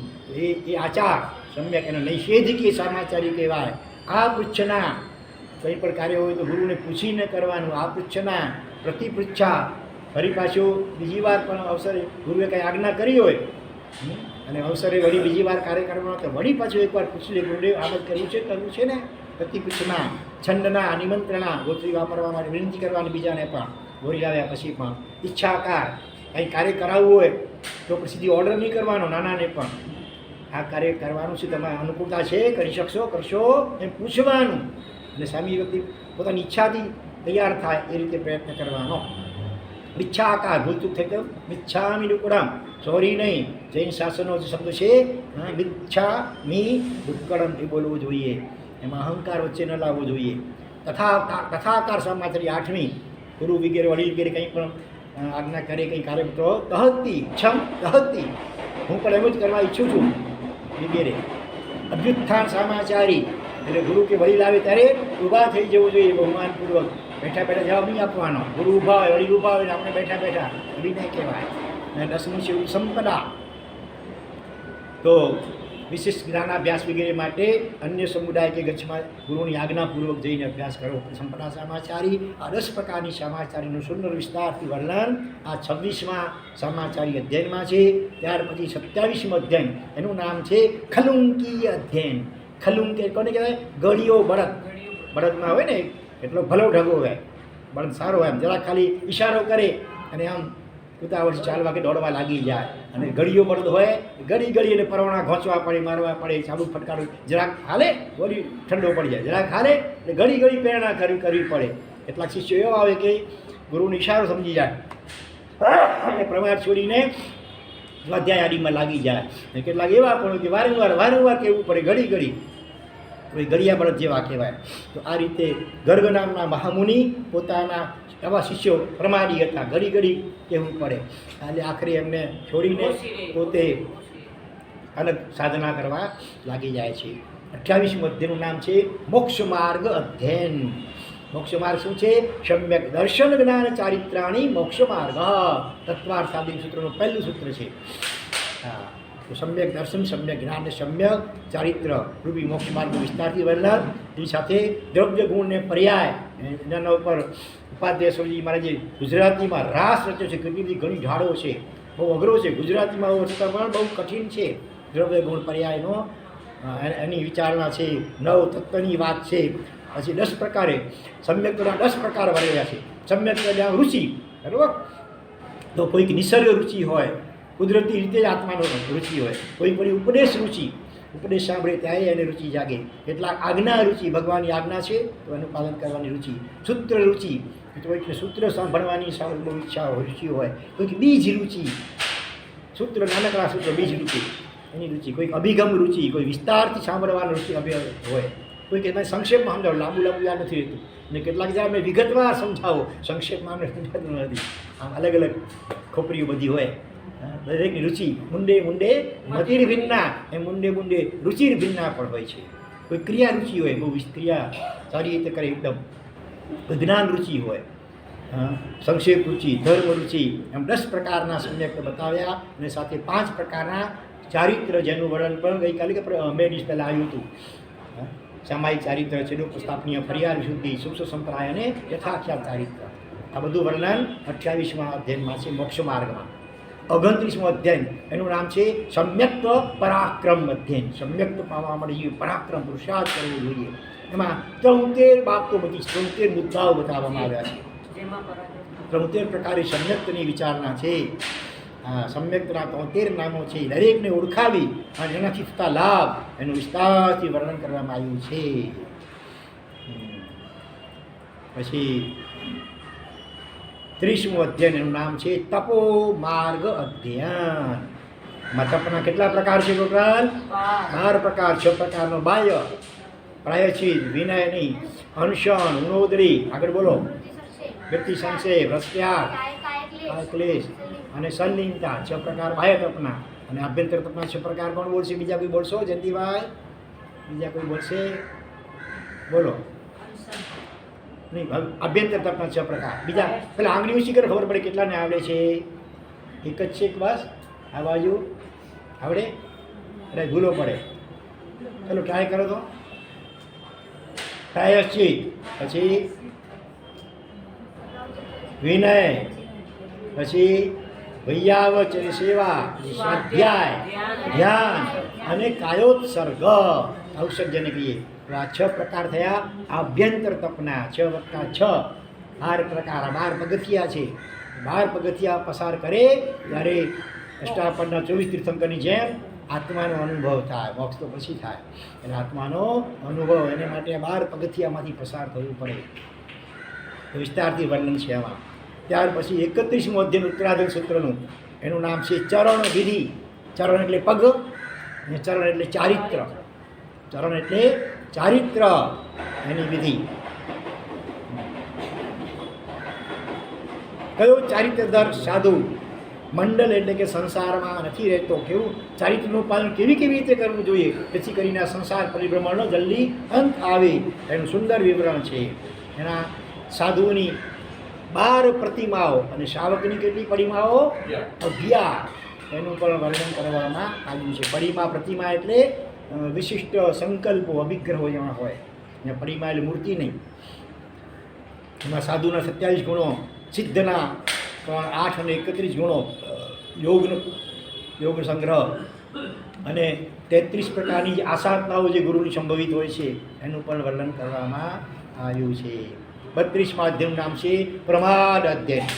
એ આચાર સમ્યક એનો નિષેધિકી સામાચારી કહેવાય. આ પૃચ્છના કંઈ પણ કાર્ય હોય તો ગુરુને પૂછીને કરવાનું. આ પૃચ્છના પ્રતિપૃચ્છા, ફરી પાછું બીજી વાર પણ અવસરે ગુરુએ કંઈ આજ્ઞા કરી હોય અને અવસરે વળી બીજી વાર કાર્ય કરવાનો તો વળી પાછું એકવાર પૂછી લે, ગુરુદેવ આ બધું કરવું છે ને. પ્રતિપૃચ્છના, છંદના, નિમંત્રણા, ગોત્રી વાપરવા માટે વિનંતી કરવાની બીજાને પણ, ગોરી આવ્યા પછી પણ. ઈચ્છાકાર, કંઈ કાર્ય કરાવવું હોય તો પછી સીધી ઓર્ડર નહીં કરવાનો, નાનાને પણ આ કાર્ય કરવાનું છે, તમારે અનુકૂળતા છે, કરી શકશો, કરશો એમ પૂછવાનું અને સામી વ્યક્તિ પોતાની ઈચ્છાથી તૈયાર થાય એ રીતે પ્રયત્ન કરવાનો. મિચ્છાકાર, ભૂલચૂક થઈ ગયો, મિચ્છામી ડુક્કડમ, સોરી નહીં. જૈન શાસનનો જે શબ્દ છે મિચ્છામી ડુક્કડમ એ બોલવું જોઈએ, એમાં અહંકાર વચ્ચે ન લાવવો જોઈએ. તથાકાર સમાચારી 8મી, ગુરુ વગેરે વડીલ વગેરે કંઈ પણ આજ્ઞા કરે, કંઈ કાર્ય તો કહતી છમ કહતી, હું પણ એમ જ કરવા ઈચ્છું છું વગેરે. અભ્યુત્થાન સમાચારી, એટલે ગુરુ કે વડીલ આવે ત્યારે ઊભા થઈ જવું જોઈએ બહુમાનપૂર્વક. બેઠા બેઠા જવાબ નહીં આપવાનો. ગુરુ ઊભા હોય, વડીલ ઊભા હોય, આપણે બેઠા બેઠા વડીલ નહીં કહેવાય. અને 10મું છે સંપદા, તો વિશિષ્ટ જ્ઞાનાભ્યાસ વગેરે માટે અન્ય સમુદાય કે ગચ્છમાં ગુરુની આજ્ઞાપૂર્વક જઈને અભ્યાસ કરો. સંપદા સમાચારી, આ 10 પ્રકારની સમાચારીનું સુંદર વિસ્તારથી વર્ણન આ 26મા સમાચારી અધ્યયનમાં છે. ત્યાર પછી 27મું અધ્યયન, એનું નામ છે ખલુંકી અધ્યયન. ખલુંક કોને કહેવાય? ગળીઓ બળદ. બળદમાં હોય ને એટલો ભલો ઢગો હોય, બળદ સારો હોય, એમ જરા ખાલી ઈશારો કરે અને આમ ઉતાવળ ચાલવા કે દોડવા લાગી જાય. અને ગળીઓ બળદ હોય, ગળી અને પરવાણા ઘોંચવા પડે, મારવા પડે, ચાબુ ફટકારવું, જરાક હાલે બોડી ઠંડો પડી જાય, જરાક હાલે એટલે ઘડી પ્રેરણા કરવી પડે. કેટલાક શિષ્યો એવા આવે કે ગુરુનો ઈશારો સમજી જાય અને પ્રમાણ છોડીને સ્વાધ્યાય આદિમાં લાગી જાય. અને કેટલાક એવા પણ કે વારંવાર કહેવું પડે, ઘડી ગળિયા બળદ જેવા કહેવાય. તો આ રીતે ગર્ગ નામના મહામુનિ પોતાના આવા શિષ્યો પ્રમાદી હતા, ઘડી કહેવું પડે. એટલે આખરે એમને છોડીને પોતે અલગ સાધના કરવા લાગી જાય છે. 28મું અધ્યયનું નામ છે મોક્ષ માર્ગ અધ્યયન. મોક્ષ માર્ગ શું છે? સમ્યક દર્શન જ્ઞાન ચારિત્રાણી મોક્ષ માર્ગ. તત્વાર્થાદિક સૂત્રનું પહેલું સૂત્ર છે. હા, તો સમ્યક દર્શન, સમ્યક જ્ઞાન, સમ્યક ચારિત્ર રૂપી મોક્ષ માર્ગ વિસ્તારથી વર્ણન. એની સાથે દ્રવ્ય ગુણને પર્યાય, એના ઉપર ઉપાધ્યાય સ્વામીજી મહારાજે ગુજરાતીમાં રાસ રચ્યો છે. કેટલી બધી ઘણી ઢાળો છે, બહુ અઘરો છે ગુજરાતીમાં, હોવા છતાં પણ બહુ કઠિન છે. દ્રવ્ય ગુણ પર્યાયનો એની વિચારણા છે, 9 તત્વની વાત છે. પછી 10 પ્રકારે સમ્યકના 10 પ્રકાર વર્ણ્યા છે. સમ્યક રુચિ, બરાબર? તો કોઈક નિસર્ગ રુચિ હોય, કુદરતી રીતે જ આત્માનો રુચિ હોય. કોઈ પડી ઉપદેશ રુચિ, ઉપદેશ સાંભળે ત્યારે એને રુચિ જાગે. કેટલાક આજ્ઞા રુચિ, ભગવાનની આજ્ઞા છે તો એનું પાલન કરવાની રુચિ. સૂત્ર રુચિ, કોઈકને સૂત્ર સાંભળવાની બહુ ઈચ્છા હોય, રુચિ હોય. કોઈક બીજ રુચિ, સૂત્ર નાનકડા સૂત્ર, બીજ રુચિ એની રુચિ. કોઈક અભિગમ રુચિ, કોઈ વિસ્તારથી સાંભળવાની રુચિ હોય. કોઈ કે સંક્ષેપમાં સમજાવો, લાંબુ યાદ નથી રહેતું. અને કેટલાક જરા મેં વિગતવાર સમજાવો, સંક્ષેપમાં અમને સમજાતું નથી. આમ અલગ અલગ ખોપરીઓ બધી હોય. દરેકની રુચિ મુંડે મતિર ભિન્ના, એ મુંડે રુચિર ભિન્ના પણ હોય છે. કોઈ ક્રિયા રુચિ હોય, બહુ ક્રિયા સારી રીતે કરે એકદમ. જ્ઞાન રુચિ હોય, સંક્ષેપ રુચિ, ધર્મ રુચિ, એમ 10 પ્રકારના સમ્યક બતાવ્યા. અને સાથે 5 પ્રકારના ચારિત્ર, જેનું વર્ણન પણ ગઈકાલે કે 2 દિવસ પહેલાં આવ્યું હતું. સામાયિક ચારિત્ર છે, સ્થાપનીય ફરિયાદ શુદ્ધિ, સૂક્ષ્મ સંપ્રાય અને યથાખ્યાત ચારિત્ર. આ બધું વર્ણન 28મા અધ્યયનમાં છે મોક્ષ માર્ગમાં. 29મો અધ્યાય, એનું નામ છે સમ્યક્ત પરાક્રમ અધ્યાય. સમ્યક્ત પામવા માટે જોઈએ પરાક્રમ, પુરુષાર્થ કરવો જોઈએ. એમાં 73 બાબતો બધી 73 મુદ્દાઓ બતાવવામાં આવ્યા છે. 73 પ્રકારે સમ્યક્તની વિચારણા છે. સમ્યક્તના 73 નામો છે. દરેકને ઓળખાવી અને એનાથી થતા લાભ એનું વિસ્તારથી વર્ણન કરવામાં આવ્યું છે. પછી 30મો અધ્યાય, એનું નામ છે તપો માર્ગ અધ્યયન. તપના કેટલા પ્રકાર છે ટોટલ? 12 પ્રકાર. 6 પ્રકારનો બાહ્ય, પ્રાયશ્ચિત, વિનયની, અનશન, ઉણોદરી, આગળ બોલો, વ્યક્તિ સંશય, પ્રત્યાગ, ક્લેશ અને સંલિંગતા. 6 પ્રકાર બાહ્ય તપના. અને આભ્યંતર તપના 6 પ્રકાર કોણ બોલશે? બીજા કોઈ બોલશો? જયંતિભાઈ, બીજા કોઈ બોલશે? બોલો. નહીં, આભ્યંતર તપના 6 પ્રકાર. બીજા પેલા આંગળી ઊંચી કરે ખબર પડે કેટલાને આવડે છે? એક જ છે, એક બસ. આ બાજુ આવડે? એટલે ભૂલો પડે. ચલો ટ્રાય કરો તો. પ્રાયશ્ચિત, પછી વિનય, પછી વૈયાવચ અને સેવા, સ્વાધ્યાય, ધ્યાન અને કાયોત્સર્ગ, ઔષધ્યને કહીએ. તો આ 6 પ્રકાર થયા આભ્યંતર તપના. 6 વત્તા 6 12 પ્રકાર. આ 12 પગથિયા છે. 12 પગથિયા પસાર કરે ત્યારે અષ્ટાપદના 24 તીર્થંકરની જેમ આત્માનો અનુભવ થાય. મોક્ષ તો પછી થાય. એટલે આત્માનો અનુભવ, એને માટે આ 12 પગથિયામાંથી પસાર થવું પડે. વિસ્તારથી વર્ણન છે આમાં. ત્યાર પછી 31મો અધ્યાય ઉત્તરાધન સૂત્રનું, એનું નામ છે ચરણ વિધિ. ચરણ એટલે પગ અને ચરણ એટલે ચારિત્ર. ચરણ એટલે ચારિત્ર, એની વિધિ. કયો ચારિત્રધર સાધુ? મંડળ એટલે કે સંસારમાં નથી રહેતો. કેવું ચારિત્રનું પાલન કેવી રીતે કરવું જોઈએ, જેથી કરીને આ સંસાર પરિભ્રમણનો જલ્દી અંત આવે, એનું સુંદર વિવરણ છે. એના સાધુઓની 12 પ્રતિમાઓ અને શાવકની કેટલી પરિમાઓ? 11. એનું પણ વર્ણન કરવામાં આવ્યું છે. પરિમા, પ્રતિમા એટલે વિશિષ્ટ સંકલ્પો, અભિગ્રહો એમાં હોય. ને પરિમા એટલે મૂર્તિ નહીં. એમાં સાધુના 27 ગુણો, સિદ્ધના 8 અને 31 ગુણો, યોગ સંગ્રહ અને 33 પ્રકારની જે આસાધનાઓ જે ગુરુની સંભવિત હોય છે એનું પણ વર્ણન કરવામાં આવ્યું છે. 32મા અધ્યાયનું નામ છે પ્રમાદ અધ્યયન.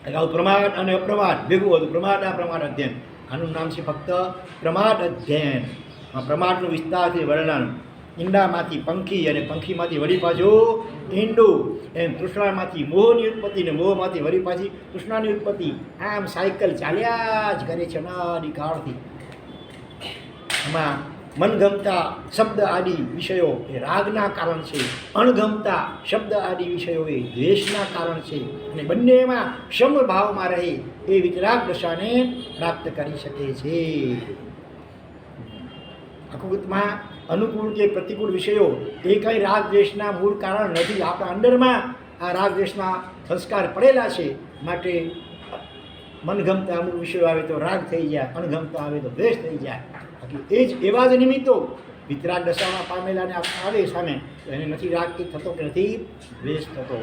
અગાઉ પ્રમાદ અને અપ્રમાદ ભેગું હતું. પ્રમાદ અપ્રમાદ અધ્યયન. આનું નામ છે ફક્ત પ્રમાદ અધ્યયન. પ્રમાદનું વિસ્તારથી વર્ણન. ઈંડામાંથી પંખી અને પંખીમાંથી વળી પાછું ઈંડું, એમ તૃષ્ણામાંથી મોહની ઉત્પત્તિ ને મોહમાંથી વળી પાછી તૃષ્ણાની ઉત્પત્તિ. આમ સાયકલ ચાલ્યા જ કરે છે અનાદિકાળથી. એમાં મનગમતા શબ્દ આદિ વિષયો એ રાગના કારણ છે. અણગમતા શબ્દ આદિ વિષયો એ દ્વેષના કારણ છે. અને બંનેમાં સમભાવમાં રહે એ વિતરાગ દશાને પ્રાપ્ત કરી શકે છે. હકીકતમાં અનુકૂળ કે પ્રતિકૂળ વિષયો એ કંઈ રાગ દ્વેષના મૂળ કારણ નથી. આપણા અંદરમાં આ રાગ દ્વેષના સંસ્કાર પડેલા છે. માટે મનગમતા અમુક વિષયો આવે તો રાગ થઈ જાય, અણગમતા આવે તો દ્વેષ થઈ જાય. એ જ એવા જ નિમિત્તો વિતરાગ દશામાં પામેલાને આવે સામે તો એને નથી રાગ થતો કે નથી દ્વેષ થતો.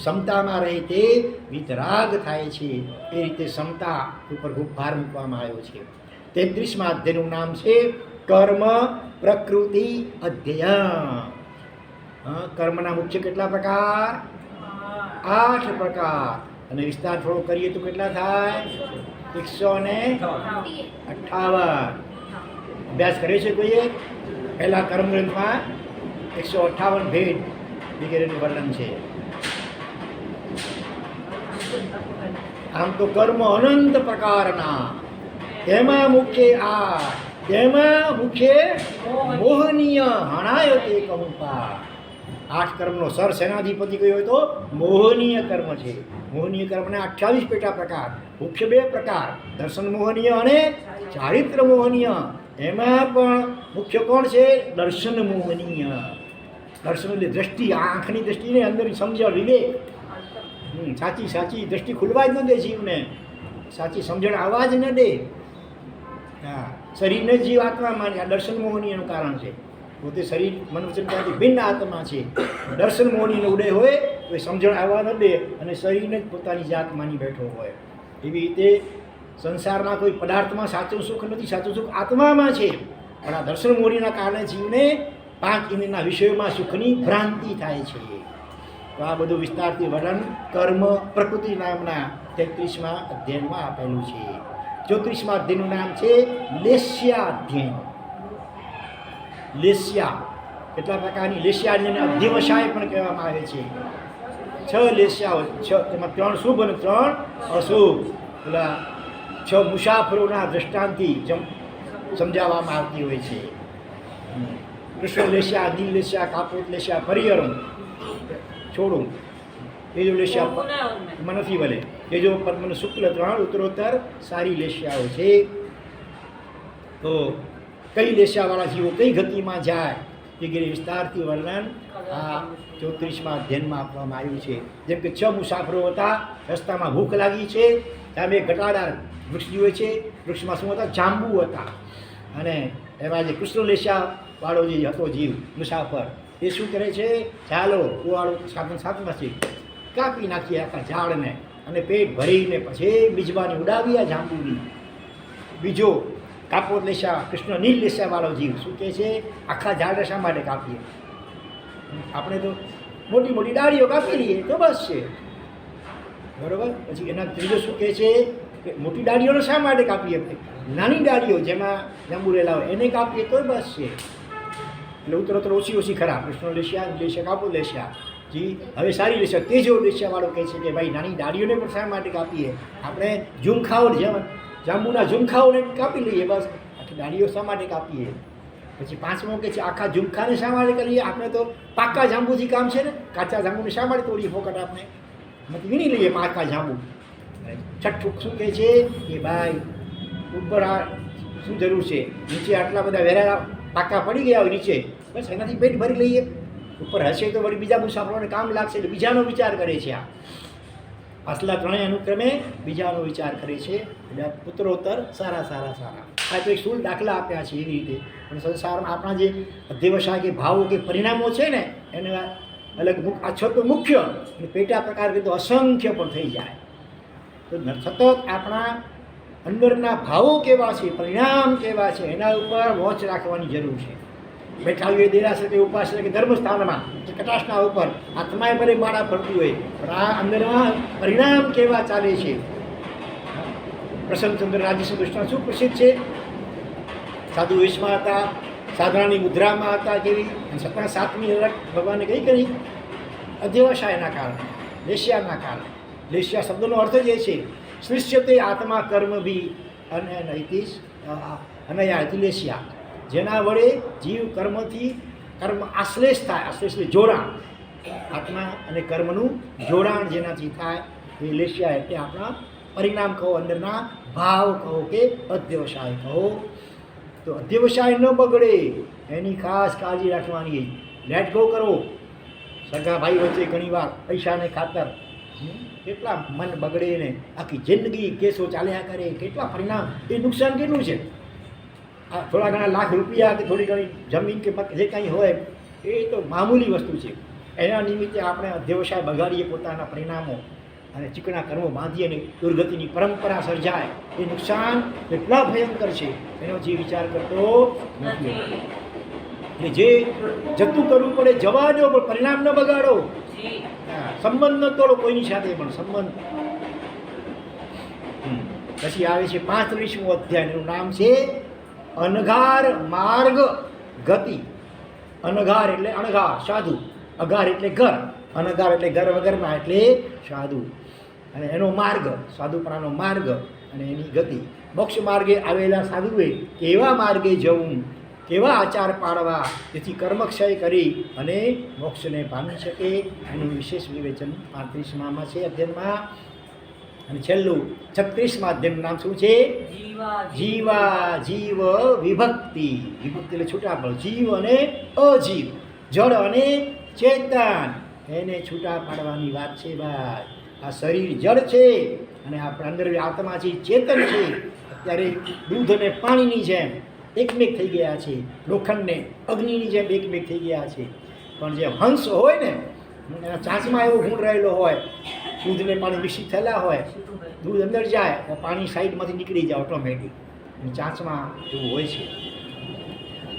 સમતામાં રહે તે વિતરાગ થાય છે. એ રીતે સમતા ઉપર ખૂબ ભાર મૂકવામાં આવ્યો છે. 33મા અધ્યાયનું નામ છે કર્મ પ્રકૃતિ અધ્યયન. કર્મના મુખ્ય કેટલા પ્રકાર? 8 પ્રકાર. અને વિસ્તાર થોડો કરીએ તો કેટલા થાય? 158. અભ્યાસ કરે છે કોઈએ? પહેલા કર્મગ્રંથમાં 158 ભેદ વગેરેનું વર્ણન છે. આમ તો કર્મ અનંત પ્રકારના, તેમાં મુખ્ય મોહનીય હણાય તે કહું પા. 8 કર્મનો સર સેનાધિપતિ કયો હોય તો મોહનીય કર્મ છે. મોહનીય કર્મના 28 પેટા પ્રકાર. મુખ્ય 2 પ્રકાર, દર્શન મોહનીય અને ચારિત્ર મોહનીય. એમાં પણ મુખ્ય કોણ છે? દર્શન મોહનીય. દર્શન એટલે દ્રષ્ટિ, આંખની દ્રષ્ટિને અંદરની સમજણ, વિવેક. સાચી દ્રષ્ટિ ખુલવા જ ન દે જીવને. સાચી સમજણ આવવા જ ન દે. હા, શરીરને જીવ આત્મા માને. આ દર્શન મોહનીયનું કારણ છે. પોતે શરીર મન વચન ક્રિયાથી ભિન્ન આત્મા છે. દર્શન મોહનીનો ઉદય હોય તો એ સમજણ આવવા ન દે અને શરીરને જ પોતાની જાત માની બેઠો હોય. એવી રીતે સંસારના કોઈ પદાર્થમાં સાચું સુખ નથી, સાચું સુખ આત્મામાં છે. પણ આ દર્શન મોરીના કારણે જીવને 5 ઇન્દ્રિયના વિષયોમાં સુખની ભ્રાંતિ થાય છે. તો આ બધું વિસ્તારથી વર્ણન કર્મ પ્રકૃતિ નામના 33મા અધ્યાયમાં આપેલું છે. 34મા અધ્યાયનું નામ છે લેસ્યા અધ્યાય. લેસ્યા કેટલા પ્રકારની લેસ્યા જેને અધ્યવસાય પણ કહેવામાં આવે છે. 6 લેસ્યાઓ, 6 એમાં 3 શુભ અને 3 અશુભ. પેલા 6 મુસાફરોના દ્રષ્ટાંતથી સમજાવવામાં આવતી હોય છે. કૃષ્ણ લેસ્યા, દિલ લેસ્યા, કાપોત લેસ્યા, પરિહરણ છોડું, તેજો લેસ્યા એમાં નથી ભલે, તેજો પદ્મન શુક્લ 3 ઉત્તરોત્તર સારી લેસ્યાઓ છે. તો કઈ લેસ્યાવાળા જીવો કઈ ગતિમાં જાય વગેરે વિસ્તારથી વર્ણન આ 34મા અધ્યાયમાં આપવામાં આવ્યું છે. જેમ કે 6 મુસાફરો હતા, રસ્તામાં ભૂખ લાગી છે, ત્યાં એક ઘટાદાર વૃક્ષ જુએ છે. વૃક્ષમાં શું હતા? જાંબુ હતા. અને એમાં જે કૃષ્ણ લેસ્યાવાળો જે હતો જીવ મુસાફર, એ શું કરે છે? ચાલો કુવાળો સાધન સાથમાં છે, કાપી નાખીએ આખા ઝાડને અને પેટ ભરીને પછી બીજબાની ઉડાવી આ જાંબુની. બીજો કાપોત લેસ્યા, કૃષ્ણ નીલ લેસ્યાવાળો જીવ શું કહે છે? આખા ઝાડને શા માટે કાપીએ? આપણે તો મોટી મોટી ડાળીઓ કાપી લઈએ તો બસ છે, બરાબર. પછી એના ત્રીજો શું કહે છે કે મોટી ડાળીઓને શા માટે કાપીએ? નાની ડાળીઓ જેમાં જાંબુ રહેલા હોય એને કાપીએ તો બસ છે. એટલે ઉત્તરોત્તર ઓછી ખરાબ. કૃષ્ણ લેસ્યા, કાપોત લેસ્યા જી હવે સારી લેસ્યા. તેજો લેસ્યાવાળો કહે છે કે ભાઈ નાની ડાળીઓને પણ શા માટે કાપીએ? આપણે ઝુમખાઓ જેમ જાંબુના ઝુમખાઓને કાપી લઈએ બસ, આખી ડાળીઓ શા માટે કાપીએ? પછી 5મો કહે છે આખા ઝુમખાને શા માટે કરીએ? આપણે તો પાકા જાંબુથી કામ છે ને, કાચા જાંબુને શા માટે તોડીએ ફોકટ? આપણે મત વીણી લઈએ પાકા જાંબુ. 6ઠું શું કહે છે કે ભાઈ ઉપર આ શું જરૂર છે? નીચે આટલા બધા વેરાળા પાકા પડી ગયા હોય નીચે, બસ એનાથી પેટ ભરી લઈએ. ઉપર હશે તો વળી બીજા મુસાફરોને કામ લાગશે એટલે બીજાનો વિચાર કરે છે. આ પાછલા 3 અનુક્રમે બીજાનો વિચાર કરે છે. એટલે ઉત્તરોત્તર સારા. આ તો એક સ્થૂળ દાખલા આપ્યા છે એવી રીતે. પણ સંસારમાં આપણા જે અધ્યવસાય કે ભાવો કે પરિણામો છે ને એને અલગ આ 6 તો મુખ્ય અને પેટા પ્રકાર કે તો અસંખ્ય પણ થઈ જાય. તો સતત આપણા અંદરના ભાવો કેવા છે, પરિણામ કેવા છે, એના ઉપર વોચ રાખવાની જરૂર છે. બેઠા હોય દેરાસર કે ઉપાસના કે ધર્મસ્થાનમાં કે કટાશના ઉપર આત્માએ ભલે માળા ફરતી હોય, પણ આ અંદરમાં પરિણામ કેવા ચાલે છે. પ્રસન્નચંદ્ર રાજ્ય દૃષ્ટાંત શું પ્રસિદ્ધ છે? સાધુ વેશમાં હતા, સાધનાની મુદ્રામાં હતા, કેવી છતાં 7મી અલગ ભગવાને કઈ કરી? અધ્યવસાયના કારણે, લેસ્યાના કારણે. લેસ્યા શબ્દનો અર્થ જ એ છે શ્લિષ્યતે આત્મા કર્મ બી અનૈતિશ અનયાતિ લેસ્યા. જેના વડે જીવ કર્મથી કર્મ આશ્લેષ થાય. આશ્લેષ એટલે જોડાણ, આત્મા અને કર્મનું જોડાણ જેનાથી થાય એ લેસ્યા. એટલે આપણા પરિણામ કહો, અંદરના ભાવ કહો કે અધ્યવસાય કહો. તો અધ્યવસાય ન બગડે એની ખાસ કાળજી રાખવાની. લેટ ગો કરો. સગા ભાઈ વચ્ચે ઘણીવાર પૈસાને ખાતર કેટલા મન બગડે ને આખી જિંદગી કેસો ચાલ્યા કરે. કેટલા પરિણામ, એ નુકસાન કેટલું છે? આ થોડા ઘણા લાખ રૂપિયા કે થોડી ઘણી જમીન કે જે કંઈ હોય એ તો મામૂલી વસ્તુ છે. એના નિમિત્તે આપણે અધ્યવસાય બગાડીએ પોતાના પરિણામો અને ચીકણા કર્મો બાંધીએ અને દુર્ગતિની પરંપરા સર્જાય. એ નુકસાન એટલા ભયંકર છે એનો જે વિચાર કરતો નથી. એટલે જે જતું કરવું પડે જવા દો, પણ પરિણામ ન બગાડો. સંબંધ ન તોડો કોઈની સાથે પણ સંબંધ. પછી આવે છે 35મો અધ્યાય. એનું નામ છે અનઘાર માર્ગ ગતિ. અનઘાર એટલે અણઘાર સાધુ, અઘાર એટલે ઘર, અનઘાર એટલે ઘર વગરના એટલે સાધુ. અને એનો માર્ગ સાધુપણાનો માર્ગ અને એની ગતિ. મોક્ષ માર્ગે આવેલા સાધુએ કેવા માર્ગે જવું, કેવા આચાર પાડવા જેથી કર્મક્ષય કરી અને મોક્ષને પામી શકે એનું વિશેષ વિવેચન 35મા છે અધ્યયનમાં. અને છેલ્લું 36મા અધ્યાયનું નામ શું છે? જીવા જીવ વિભક્તિ. વિભક્તિ એટલે છૂટા પડો. જીવ અને અજીવ, જળ અને ચેતન, એને છૂટા પાડવાની વાત છે ભાઈ. આ શરીર જળ છે અને આપણા અંદર આત્મા છે ચેતન છે. અત્યારે દૂધ અને પાણીની જેમ એકમેક થઈ ગયા છે, લોખંડને અગ્નિની જેમ એકમેક થઈ ગયા છે. પણ જે હંસ હોય ને એના ચાંચમાં એવો ગુણ રહેલો હોય દૂધ ને પાણી મિશ્રિત થયેલા હોય, દૂધ અંદર જાય તો પાણી સાઈડમાંથી નીકળી જાય ઓટોમેટિક. ચાંચમાં એવું હોય છે.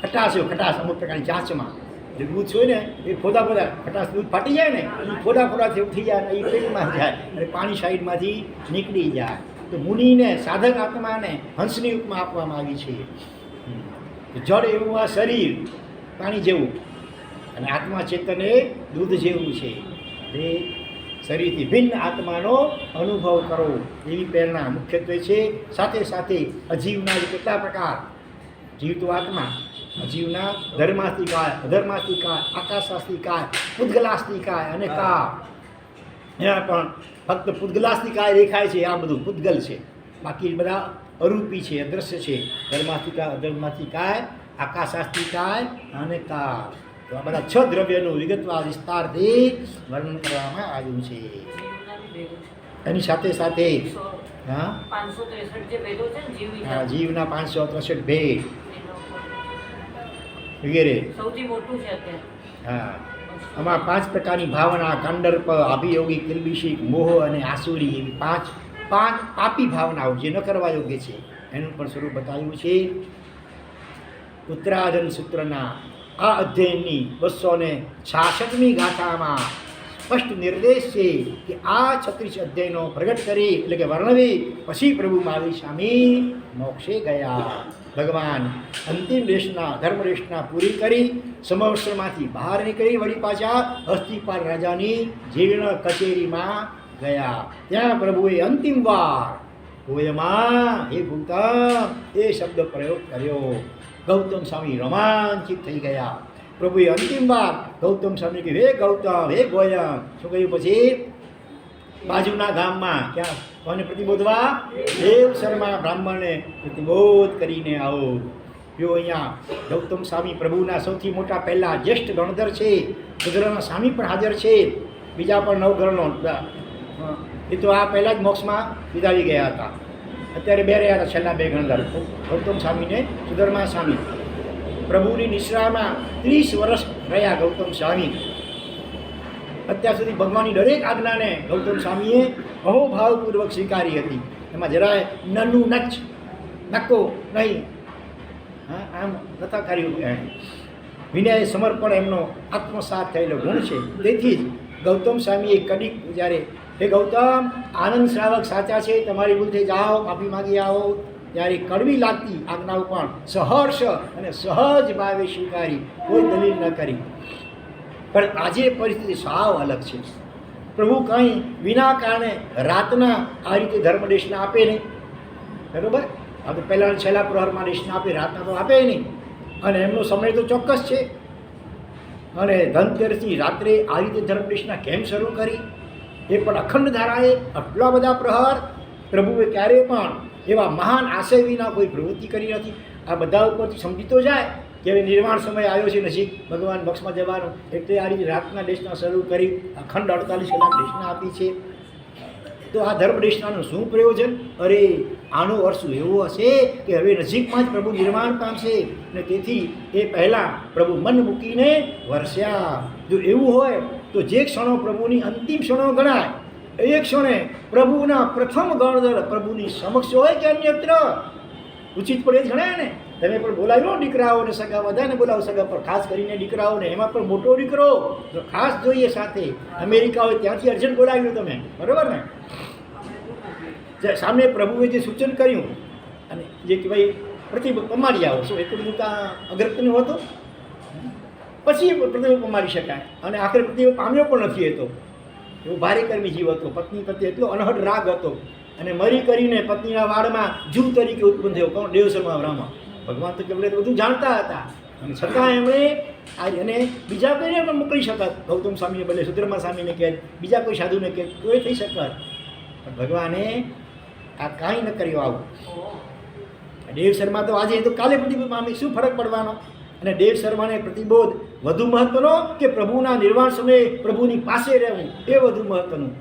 ખટાશ અમુક પ્રકારની ચાંચમાં જે દૂધ હોય ને એ ફોડા ખટાશ દૂધ ફાટી જાય ને એ ફોડા જેવું થઈ જાય એ પેટમાં જાય અને પાણી સાઈડમાંથી નીકળી જાય. તો મુનિને સાધક આત્માને હંસની ઉપમા આપવામાં આવી છે. જળ એવું આ શરીર પાણી જેવું અને આત્મા ચેતન એ દૂધ જેવું છે. એ શરીરથી ભિન્ન આત્માનો અનુભવ કરો એવી પ્રેરણા મુખ્યત્વે છે. સાથે સાથે અજીવના કેટલા પ્રકાર, જીવ તો આત્મા, અજીવના ધર્માસ્તી કાય, અધર્માસ્તી કાય, આકાશાસ્તી કાય, પૂતગલાસ્તી કાય અને કા. એમાં પણ ફક્ત પૂતગલાસ્તી કાય દેખાય છે, આ બધું પૂતગલ છે, બાકી બધા અરૂપી છે, અદ્રશ્ય છે. ધર્માસ્તી કાય, અધર્માસ્તી કાય, આકાશાસ્તી કાય અને કા. તો આ બધા 6 દ્રવ્યનું વિગતવાર વિસ્તારથી વર્ણન કરવામાં આવ્યું છે. એની સાથે સાથે જીવના 563 ભેદ વગેરે. હા, આમાં 5 પ્રકારની ભાવના, કાંડર્પ, અભિયોગી, કિલ્બિષિક, મોહ અને આસુરી, એવી 5 પાપી ભાવનાઓ જે ન કરવા યોગ્ય છે એનું પણ સ્વરૂપ બતાવ્યું છે. ઉત્તરાધન સૂત્રના આ અધ્યયનની 266મી ગાથામાં સ્પષ્ટ નિર્દેશ છે કે આ 36 અધ્યાયનો પ્રગટ કરી એટલે કે વર્ણવી પછી પ્રભુ મહાવીર સ્વામી મોક્ષે ગયા. ભગવાન અંતિમ દેશના ધર્મ દેશના પૂરી કરી સમવસ્ત્રમાંથી બહાર નીકળી વળી પાછા હસ્તિપાલ રાજાની જીર્ણ કચેરીમાં ગયા. ત્યાં પ્રભુએ અંતિમ વાર ઓયમાં હે ભૂતમ એ શબ્દ પ્રયોગ કર્યો. ગૌતમ સ્વામી રોમાંચિત થઈ ગયા. પ્રભુએ અંતિમ વાર ગૌતમ સ્વામી કહ્યું, હે ગૌતમ, હે ગોયમ. શું કહ્યું પછી? બાજુના ગામમાં ક્યાં કોને પ્રતિબોધવા? દેવ શર્મા બ્રાહ્મણને પ્રતિબોધ કરીને આવો. જો અહીંયા ગૌતમ સ્વામી પ્રભુના સૌથી મોટા પહેલા જ્યેષ્ઠ ગણધર છે. રુદ્રના સ્વામી પણ હાજર છે, બીજા પણ 9 ગણનો. એ તો આ પહેલાં જ મોક્ષમાં વિદાવી ગયા હતા. અત્યારે 2 રહ્યા હતા, છેલ્લા 2 ગણધર, ગૌતમ સ્વામીને સુધર્મા સ્વામી. પ્રભુની નિશ્રામાં 30 વર્ષ રહ્યા ગૌતમ સ્વામી. અત્યાર સુધી ભગવાનની દરેક આજ્ઞાને ગૌતમ સ્વામીએ અહોભાવપૂર્વક સ્વીકારી હતી. એમાં જરાય નનું નક્કો નહીં, હા આમ નતા કર્યું. એણે વિનય સમર્પણ એમનો આત્મસાત થયેલો ગુણ છે. તેથી જ ગૌતમ સ્વામીએ કડીક જ્યારે, હે ગૌતમ, આનંદ શ્રાવક સાચા છે, તમારી ભૂલ થઈ, જાઓ માફી માગી આવો, ત્યારે કડવી લાગતી આજ્ઞાઓ પણ સહર્ષ અને સહજ ભાવે સ્વીકારી, કોઈ દલીલ ન કરી. પણ આજે પરિસ્થિતિ સાવ અલગ છે. પ્રભુ કંઈ વિના કારણે રાતના આ રીતે ધર્મદેશના આપે નહીં, બરાબર? આ તો પહેલાં છેલ્લા પ્રહરમાં દેશના આપે, રાતના તો આપે નહીં. અને એમનો સમય તો ચોક્કસ છે. અને ધનતેરસથી રાત્રે આ રીતે ધર્મદેશના કેમ શરૂ કરી, એ પણ અખંડ ધારાએ આટલા બધા પ્રહર પ્રભુએ ક્યારેય પણ એવા મહાન આશય વિના કોઈ પ્રવૃત્તિ કરી નથી. આ બધા ઉપરથી સમજીતો જાય કે હવે નિર્વાણ સમય આવ્યો છે નજીક, ભગવાન મોક્ષમાં જવાનો, એટલે આ રીતે રાતના દેશના શરૂ કરી અખંડ 48 કલાક દેશના આપી છે. તો આ ધર્મ દેશનાનું શું પ્રયોજન? અરે આનો અર્થ એવો હશે કે હવે નજીકમાં જ પ્રભુ નિર્વાણ પામશે ને તેથી એ પહેલાં પ્રભુ મન મૂકીને વરસ્યા. જો એવું હોય તો જે ક્ષણો પ્રભુની અંતિમ ક્ષણો ગણાય એ ક્ષણે પ્રભુના પ્રથમ ગણધર પ્રભુની સમક્ષ હોય કે અન્યત્ર ઉચિત પડે જ ગણાય ને. તમે પણ બોલાવ્યો દીકરાઓને, સગા બધાને બોલાવો, સગા પર ખાસ કરીને દીકરાઓને, એમાં પણ મોટો દીકરો તો ખાસ જોઈએ સાથે. અમેરિકા હોય ત્યાંથી અર્જન્ટ બોલાવ્યો તમે, બરાબર ને? સામે પ્રભુએ જે સૂચન કર્યું અને જે કે ભાઈ પ્રતિભા પમાડી આવો, શું એટલું બધું કાં અગત્યનું હતું? પછી પ્રતિભા પમાડી શકાય. અને આખરે પ્રતિભા પામ્યો પણ નથી. એ તો એવો ભારે કર્મી જીવ હતો, પત્ની પ્રત્યે એટલો અનહદ રાગ હતો અને મરી કરીને પત્નીના વાળમાં જૂ તરીકે ઉત્પન્ન થયો. કોણ? દેવશર્મા બ્રાહ્મણ. ભગવાન તો કેવળ બધું જાણતા હતા અને છતાં એમણે અને બીજા કોઈને પણ મોકલી શકત. ગૌતમ સ્વામીને બદલે સુધર્મા સ્વામીને કહે, બીજા કોઈ સાધુને કહે, કોઈ થઈ શકત. પણ ભગવાને આ કાંઈ ન કર્યું. આવું દેવ શર્મા તો આજે તો કાલે પ્રતિબોધ પામી, શું ફરક પડવાનો? અને દેવ શર્માને પ્રતિબોધ વધુ મહત્વનો કે પ્રભુના નિર્વાણ સમયે પ્રભુની પાસે રહેવું એ વધુ મહત્વનું?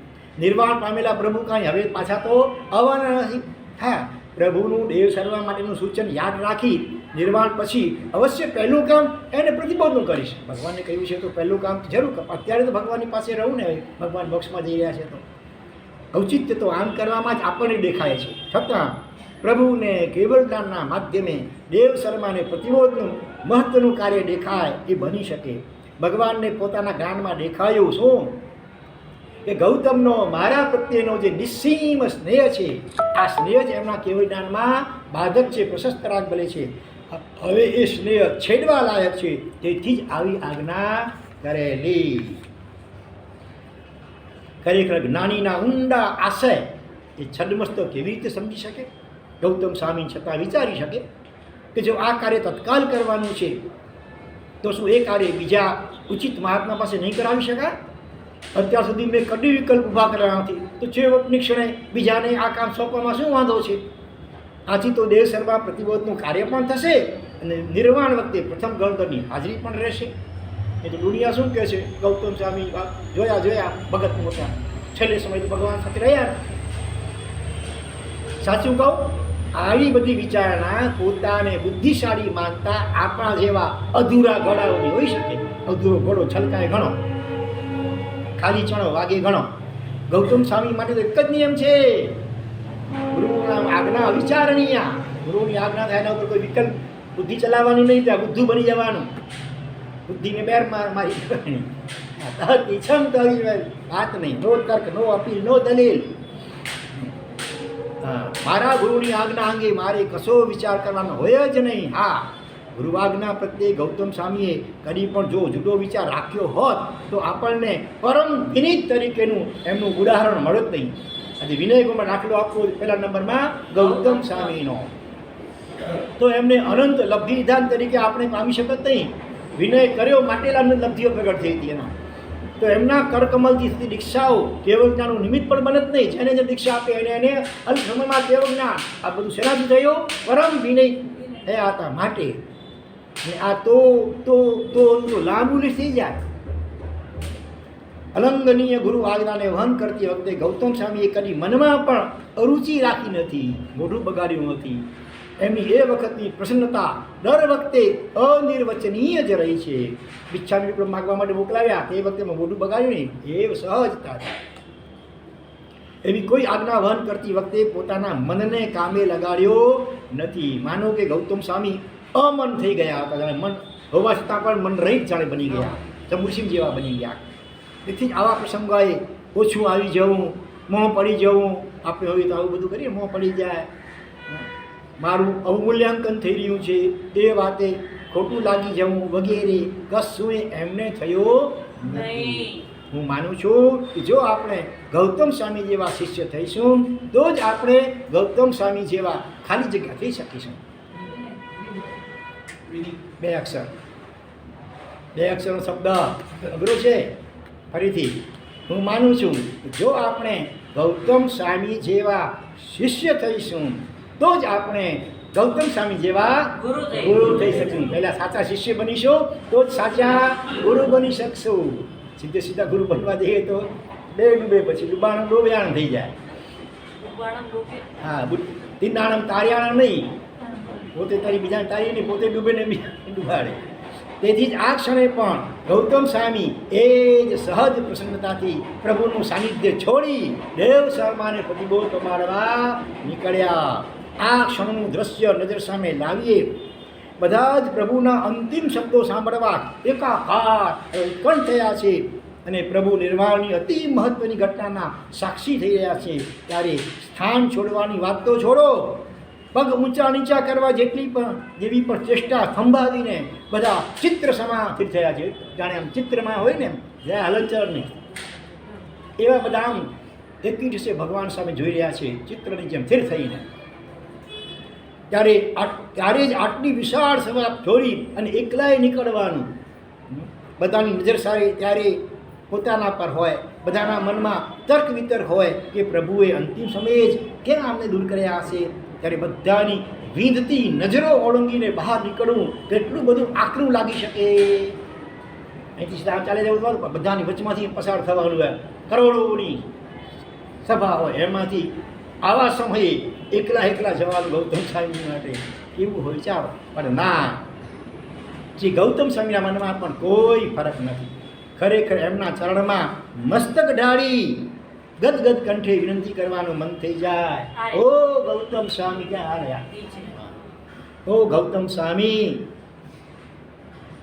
નિર્વાણ પામેલા પ્રભુ કાંઈ હવે પાછા તો આવવાના નથી. હા, પ્રભુનું દેવ શર્મા માટેનું સૂચન યાદ રાખી નિર્વાણ પછી અવશ્ય પહેલું કામ એને પ્રતિબોધનું કરીશ. ભગવાનને કહ્યું છે તો પહેલું કામ જરૂર. અત્યારે તો ભગવાનની પાસે રહું ને, ભગવાન મોક્ષમાં જઈ રહ્યા છે તો ઔચિત્ય તો આમ કરવામાં જ આપણને દેખાય છે, છતાં પ્રભુને કેવલદાનના માધ્યમે દેવ શર્માને પ્રતિબોધનું મહત્વનું કાર્ય દેખાય એ બની શકે. ભગવાનને પોતાના જ્ઞાનમાં દેખાયું શું કે ગૌતમનો મારા પ્રત્યેનો જે નિસ્સીમ સ્નેહ છે, આ સ્નેહ જ એમના કેવલદાનમાં બાધક છે, પ્રશસ્ત રાગ બને છે. હવે એ સ્નેહ છેડવા લાયક છે, તેથી જ આવી આજ્ઞા કરેલી. ખરેખર જ્ઞાનીના ઊંડા આશય એ છદ્મસ્ત કેવી રીતે સમજી શકે? ગૌતમ સ્વામી છતાં વિચારી શકે કે જો આ કાર્ય તત્કાલ કરવાનું છે તો શું એ કાર્ય બીજા ઉચિત મહાત્મા પાસે નહીં કરાવી શકાય? અત્યાર સુધી મેં કદી વિકલ્પ ઊભા કર્યા નથી, તો છેવટની ક્ષણે બીજાને આ કામ સોંપવામાં શું વાંધો છે? આથી તો દેવ શર્મા પ્રતિબોધનું કાર્ય પણ થશે અને નિર્વાણ વખતે પ્રથમ ગણતરની હાજરી પણ રહેશે. એ તો દુનિયા શું કહે છે? ગૌતમ સ્વામી જોયા ભગત મોટા, છેલ્લે સમય તો ભગવાન સાથે રહ્યા. સાચું કહું, આવી બધી વિચારણા પોતાને બુદ્ધિશાળી માનતા આપણા જેવા અધૂરા ઘોડાઓની હોઈ શકે. અધૂરો ઘોડો છલકાય ઘણો, ખાલી ચણો વાગે ઘણો. ગૌતમ સ્વામી માટે તો એક જ નિયમ છે, ગુરુના આજ્ઞા અવિચારણીય. ગુરુની આજ્ઞા થાય એના ઉપર કોઈ વિકલ્પ, બુદ્ધિ ચલાવવાની નહીં, ત્યાં બુદ્ધુ બની જવાનું, બુદ્ધિને બેર મારી દેવાની. વાત નહીં, નો તર્ક, નો અપીલ, નો દલીલ. મારા ગુરુની આજ્ઞા અંગે મારે કશો વિચાર કરવાનો હોય જ નહીં. હા, ગુરુ આજ્ઞા પ્રત્યે ગૌતમ સ્વામીએ કદી પણ જો જુદો વિચાર રાખ્યો હોત તો આપણને પરમ વિનીત તરીકેનું એમનું ઉદાહરણ મળત નહીં. આજે વિનયમાં દાખલો આપવો પહેલા નંબરમાં ગૌતમ સ્વામીનો, તો એમને અનંત લબ્ધિ વિધાન તરીકે આપણે પામી શકત નહીં. વિનય કર્યો માટેલા લબ્ધિઓ પ્રગટ થઈ હતી એના. તો એમના કરકમલથી થતી દીક્ષાઓ કેવળ જ્ઞાનનું નિમિત્ત પણ બને જ નહીં. જેને જે દીક્ષા આપે એને અલ્પ સમયમાં કેવળ જ્ઞાન. આ બધું શેનાથી થયું? પરમ વિનય થયા હતા માટે. અને આ તો લાંબુ લિસ્ટ થઈ જાય. અલંઘનીય ગુરુ આજ્ઞાને વહન કરતી વખતે ગૌતમ સ્વામીએ કદી મનમાં પણ અરુચિ રાખી નથી, મોઢું બગાડ્યું નથી. એમની એ વખતની પ્રસન્નતા દર વખતે અનિર્વચનીય જ રહી છે. ભિક્ષામી માગવા માટે મોકલાવ્યા તે વખતે મોઢું બગાડ્યું નહીં, એ સહજતા. એવી કોઈ આજ્ઞા વહન કરતી વખતે પોતાના મનને કામે લગાડ્યો નથી. માનો કે ગૌતમ સ્વામી અમન થઈ ગયા હતા, જાણે મન હોવા છતાં પણ મન રહિત જાણે બની ગયા, ચમુરસિંહ જેવા બની ગયા. તેથી જ આવા પ્રસંગોએ ઓછું આવી જવું, મોં પડી જવું. આપણે હોય તો આવું બધું કરીએ, મોં પડી જાય, મારું અવમૂલ્યાંકન થઈ રહ્યું છે એ વાતે ખોટું લાગી જવું વગેરે કશું એમને થયો નથી. હું માનું છું કે જો આપણે ગૌતમ સ્વામી જેવા શિષ્ય થઈશું તો જ આપણે ગૌતમ સ્વામી જેવા ખાલી જગ્યા થઈ શકીશું. બે અક્ષરનો શબ્દ અઘરો છે. ફરીથી હું માનું છું જો આપણે ગૌતમ સ્વામી જેવા શિષ્ય થઈશું તો જ આપણે ગૌતમ સ્વામી જેવા ગુરુ થઈ શકશું. પહેલાં સાચા શિષ્ય બનીશું તો જ સાચા ગુરુ બની શકશું. સીધા ગુરુ બનવા જઈએ તો બે ડૂબે, પછી ડૂબાણમ ડોબ્યાણ થઈ જાય. હા, તિંદાણમ તાર્યાણમ નહીં, પોતે તારી બીજાને તારી નહીં, પોતે ડૂબે ને બીજાને ડૂબાડે. તેથી જ આ ક્ષણે પણ ગૌતમ સ્વામી એ જ સહજ પ્રસન્નતાથી પ્રભુનું સાનિધ્ય છોડી દેવ શર્માને પ્રતિબોધ પમાડવા નીકળ્યા. આ ક્ષણનું દ્રશ્ય નજર સામે લાવીએ. બધા જ પ્રભુના અંતિમ શબ્દો સાંભળવા એકાકાર ઉત્પન્ન થયા છે અને પ્રભુ નિર્વાણની અતિ મહત્વની ઘટનાના સાક્ષી થઈ રહ્યા છે. ત્યારે સ્થાન છોડવાની વાત તો છોડો, પગ ઊંચા નીચા કરવા જેવી પણ ચેષ્ટા સંભાળીને બધા ચિત્ર સમા સ્થિર થયા છે. જાણે આમ ચિત્રમાં હોય ને જયા હલનચલનની, એવા બધા આમ એકી દિવસે ભગવાન સામે જોઈ રહ્યા છે ચિત્રની જેમ સ્થિર થઈને. ત્યારે જ આટલી વિશાળ સભા છોડી અને એકલાએ નીકળવાનું. બધાની નજર સારી ત્યારે પોતાના પર હોય, બધાના મનમાં તર્ક વિતર્ક હોય કે પ્રભુએ અંતિમ સમયે જ કેમ આમને દૂર કર્યા હશે. ત્યારે બધાની વીંધતી નજરો ઓળંગીને બહાર નીકળવું કેટલું બધું આકરું લાગી શકે. અહીંથી સીધા ચાલે જવું, બધાની વચમાંથી પસાર થવાનું હોય, કરોડોની સભા હોય, એમાંથી આવા સમયે એકલા જવાનું ગૌતમ સ્વામી માટે કેવું હોય ચાલો. પણ ના, જે ગૌતમ સ્વામીના મનમાં પણ કોઈ ફરક નથી. ખરેખર એમના ચરણમાં મસ્તક ઢાળી ગદગદ કંઠે વિનંતી કરવાનું મન થઈ જાય, ઓ ગૌતમ સ્વામી ક્યાં આવ્યા? ઓ ગૌતમ સ્વામી,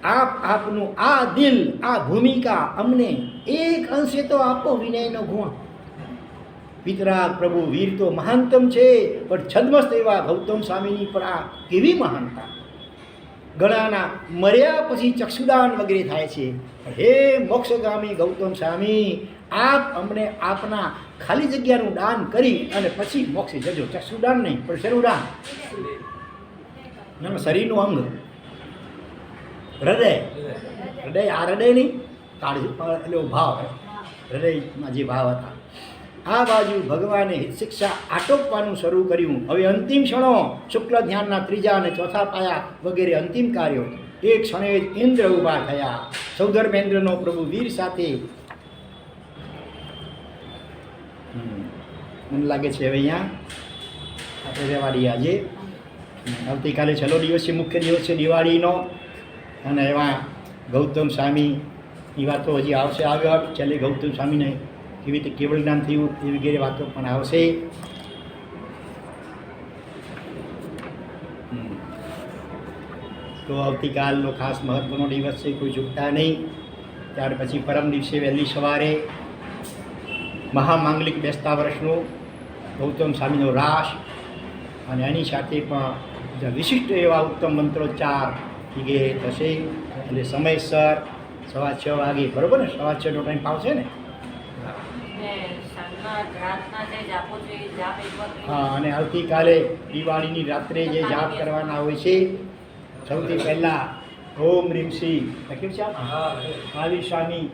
આપનું આ દિલ, આ ભૂમિકા અમને એક અંશે તો આપો વિનયનો ગુણ. વિતરાગ પ્રભુ વીર તો મહાનતમ છે, પણ છદ્મસ્ત એવા ગૌતમ સ્વામીની પણ આ કેવી મહાનતા! ઘણાના મર્યા પછી ચક્ષુદાન વગેરે થાય છે. હે મોક્ષગામી ગૌતમ સ્વામી, આપ અમને આપના ખાલી જગ્યાનું દાન કરી અને પછી મોક્ષે જજો. ચક્ષુદાન નહીં પણ શેનું દાન? શરીરનું અંગ, હૃદય. હૃદય આ હૃદય નહીં, કાળજી એટલે ભાવ, હૃદયમાં જે ભાવ હતા. આ બાજુ ભગવાને શિક્ષા આટોપવાનું શરૂ કર્યું. હવે અંતિમ ક્ષણો, શુક્લ ધ્યાનના ત્રીજા અને ચોથા પાયા વગેરે અંતિમ કાર્યો. એક ક્ષણે જ ઇન્દ્ર ઊભા થયા. સૌધર્મેન્દ્રનો પ્રભુ વીર સાથે મને લાગે છે હવે અહીંયા આપણે રહેવા દઈએ. આજે આવતીકાલે છેલ્લો દિવસ છે, મુખ્ય દિવસ છે દિવાળીનો, અને એમાં ગૌતમ સ્વામીની વાતો હજી આવશે. આવ્યો છેલ્લે ગૌતમ સ્વામીને કેવી રીતે કેવળ જ્ઞાન થયું એ વગેરે વાતો પણ આવશે. તો આવતીકાલનો ખાસ મહત્ત્વનો દિવસ છે, કોઈ ચૂકતા નહીં. ત્યાર પછી પરમ દિવસે વહેલી સવારે મહામાંગલિક બેસતા વર્ષનું ગૌતમ સ્વામીનો રાસ, અને એની સાથે પણ વિશિષ્ટ એવા ઉત્તમ મંત્રોચ્ચાર વગેરે થશે. એટલે સમયસર 6:15 વાગે, બરાબર ને? 6:15નો ટાઈમ પાવશે ને? હા, અને આવતીકાલે દિવાળીની રાત્રે જે જાપ કરવાના હોય છે, સૌથી પહેલાં ઓમ રીમ શ્રી લખ્યું છે મહાવીર સ્વામી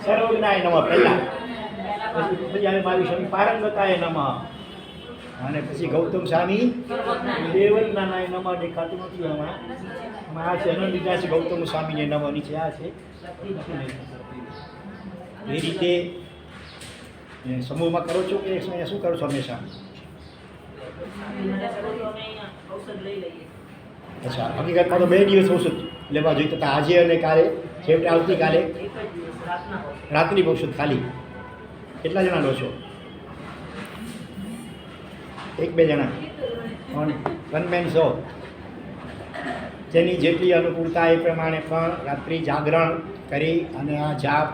સર્વજ્ઞાય નમઃ પહેલાં, પછી આવે મહાવીર સ્વામી પારંગતાય નમઃ, અને પછી ગૌતમ સ્વામી દેવજ્ઞાનાય નમઃ. દેખાતું નથી આમાં, આ છે એનો લીધા છે ગૌતમ સ્વામીને નમઃ, નીચે આ છે. એ રીતે સમૂહમાં કરો છો કે શું કરો છો હંમેશા? અચ્છા, હકીકતમાં તો 2 દિવસ ઔષધ લેવા જોઈએ તો આજે અને કાલે, છેવટે આવતીકાલે રાત્રિ ઔષધ ખાલી. કેટલા જણા લો છો? 1-2 જણા? One man show. જેની જેટલી અનુકૂળતા એ પ્રમાણે પણ રાત્રિ જાગરણ કરી અને આ જાપ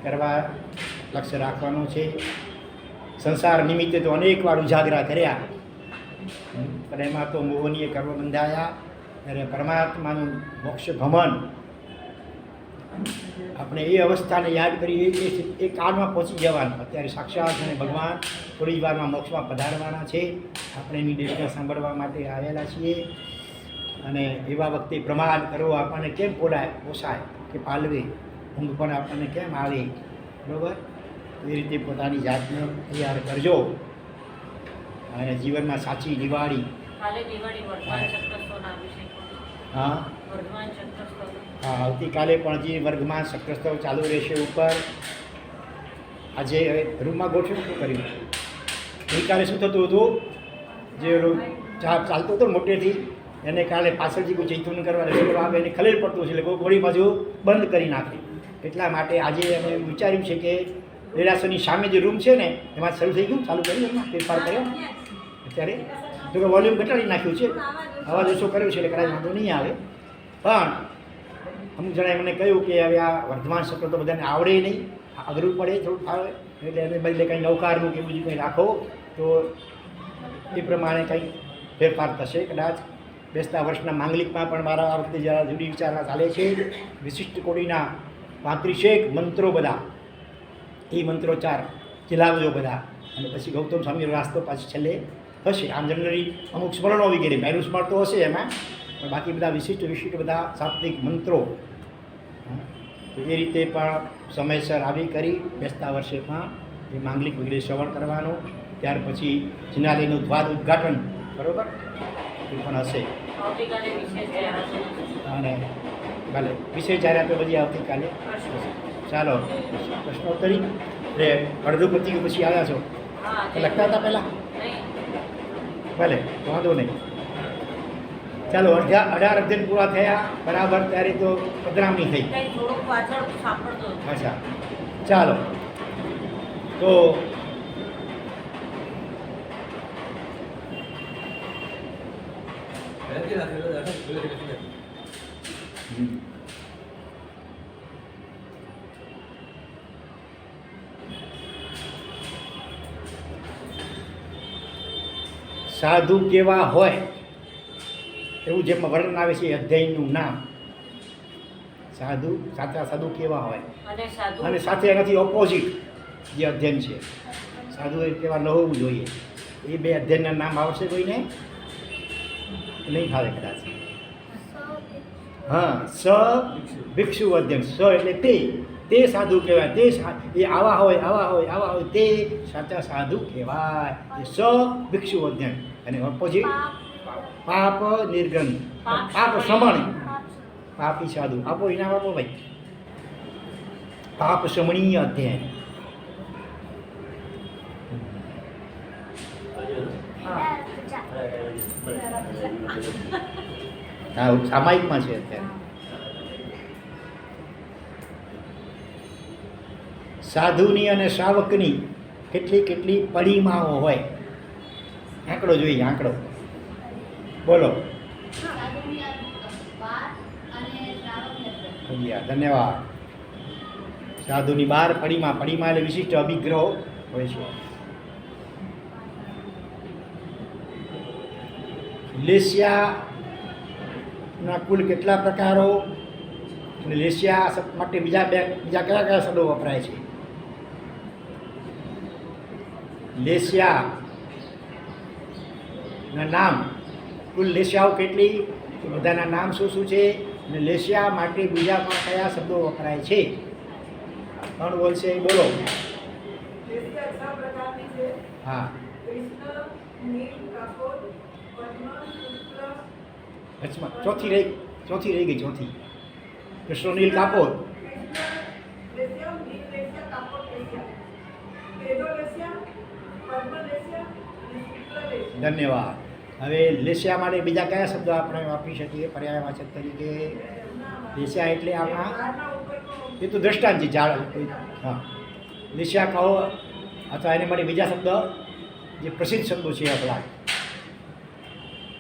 કરવા લક્ષ્ય રાખવાનું છે. સંસાર નિમિત્તે તો અનેક વાર ઉજાગરા કર્યા, પણ એમાં તો મોહનીય કર્મ બંધાયા. ત્યારે પરમાત્માનું મોક્ષ ગમન, આપણે એ અવસ્થાને યાદ કરીએ એ કાળમાં પહોંચી જવાનું. અત્યારે સાક્ષાત અને ભગવાન થોડી જ વારમાં મોક્ષમાં પધારવાના છે. આપણે એની દેશને સાંભળવા માટે આવેલા છીએ, અને એવા વખતે પ્રમાદ કરવો આપણને કેમ પોસાય કે પાલવે, ઊંઘ પણ આપણને કેમ આવે, બરાબર? એ રીતે પોતાની જાતને તૈયાર કરજો, અને જીવનમાં સાચી દિવાળી. હા હા, આવતીકાલે પણ હજી વર્ગમાં શક્રસ્તવ ચાલુ રહેશે ઉપર. આજે રૂમમાં ગોઠવ્યું શું કર્યું? ગઈકાલે શું થતું હતું, જે ચાલતો હતો મોટેથી, એને કારણે પાછળથી કોઈ ચૈતન્ય કરવા રસોડો આવે એને ખલેલ પડતું છે, એટલે કોઈ ગોળી બાજુ બંધ કરી નાખે. એટલા માટે આજે અમે વિચાર્યું છે કે દેરાસરની સામે જે રૂમ છે ને એમાં શરૂ થઈ ગયું, ચાલુ કર્યું, એમાં ફેરફાર કર્યો. અત્યારે જો કે વોલ્યુમ ઘટાડી નાખ્યું છે, અવાજ ઓછો કર્યો છે, એટલે કદાચ વાંધો નહીં આવે. પણ અમુક જણાએ મને કહ્યું કે હવે આ વર્ધમાન શબ્દ તો બધાને આવડે નહીં, અઘરું પડે, થોડું આવે, એટલે એને બદલે કંઈ નૌકારનું કે બીજું કંઈ રાખો તો એ પ્રમાણે કંઈ ફેરફાર થશે. કદાચ બેસતા વર્ષના માંગલિકમાં પણ મારા આ વખતે જરા જુદી વિચારણા ચાલે છે. વિશિષ્ટ કોટીના 35 મંત્રો બધા, એ મંત્રોચ્ચાર ચલાવજો બધા, અને પછી ગૌતમ સ્વામીનો રાસ્તો પાછી છેલ્લે હશે. આમ જનરલી અમુક સ્મરણો વગેરે પહેલું સ્મરણ તો હશે એમાં, પણ બાકી બધા વિશિષ્ટ બધા સાત્વિક મંત્રો. તો એ રીતે પણ સમયસર આવી કરી બેસતા વર્ષે પણ એ માંગલિક વગેરે શ્રવણ કરવાનું. ત્યાર પછી જિનાલયનું દ્વાર ઉદ્ઘાટન, બરાબર, એ પણ હશે. અને ભલે વિષય જ્યારે તો બધી આવતીકાલે. ચાલો, પ્રશ્નોત્તરી એટલે અડધું પતી પછી આવ્યા છો, લખતા હતા પહેલાં? ભલે, વાંધો નહીં. ચાલો, 18 અધ્યયન પૂરા થયા બરાબર, ત્યારે તો પધરામણી થઈ. અચ્છા, ચાલો તો પહેલેથી રાખેલો દાદા પહેલેથી નથી. સાધુ કેવા હોય એવું જેમાં વર્ણન આવે છે એ અધ્યાયનું નામ. સાધુ સાચા સાધુ કેવા હોય અને સાધુ અને સાથે એનાથી ઓપોઝિટ જે અધ્યયન છે સાધુ એ કેવા ન હોવું જોઈએ એ બે અધ્યયનના નામ આવશે કોઈને નહીં ફાવે કદાચ. હા સ ભિક્ષુ અધ્યયન સ એટલે તે સાધુ કહેવાય એ આવા હોય તે સાચા સાધુ કહેવાય. એ સ ભિક્ષુ અધ્યયન અને ઓપોઝિટ પાપ નિર્ગંધ પાપ સમણી પાપી સાધુ. આપો ઇનામ આપો ભાઈ. પાપ શમણીય અધ્યયન. હા સામાયિકમાં છે અત્યારે. સાધુની અને શ્રાવકની કેટલી કેટલી પરિમાઓ હોય. આંકડો જોઈએ આંકડો બોલો. ધન્યવાદ. સાધુની 12 પરિમા એટલે વિશિષ્ટ અભિગ્રહો હોય છે. લેસ્યાના કુલ કેટલા પ્રકારો અને લેસ્યા માટે બીજા કયા કયા શબ્દો વપરાય છે? લેસ્યાના નામ કુલ લેસ્યાઓ કેટલી એ બધાના નામ શું છે અને લેસ્યા માટે બીજા પણ કયા શબ્દો વપરાય છે? કોણ બોલશે બોલો. હા ચોથી રહી ગઈ ચોથી. કૃષ્ણ નીલ કાપોર. ધન્યવાદ. હવે લેસ્યા માટે બીજા કયા શબ્દો આપણે વાપરી શકીએ પર્યાયવાચક તરીકે? લેસ્યા એટલે આપણા એ તો દ્રષ્ટાંત છે ઝાડ. હા લેસ્યા કહો અથવા એને માટે બીજા શબ્દ જે પ્રસિદ્ધ શબ્દો છે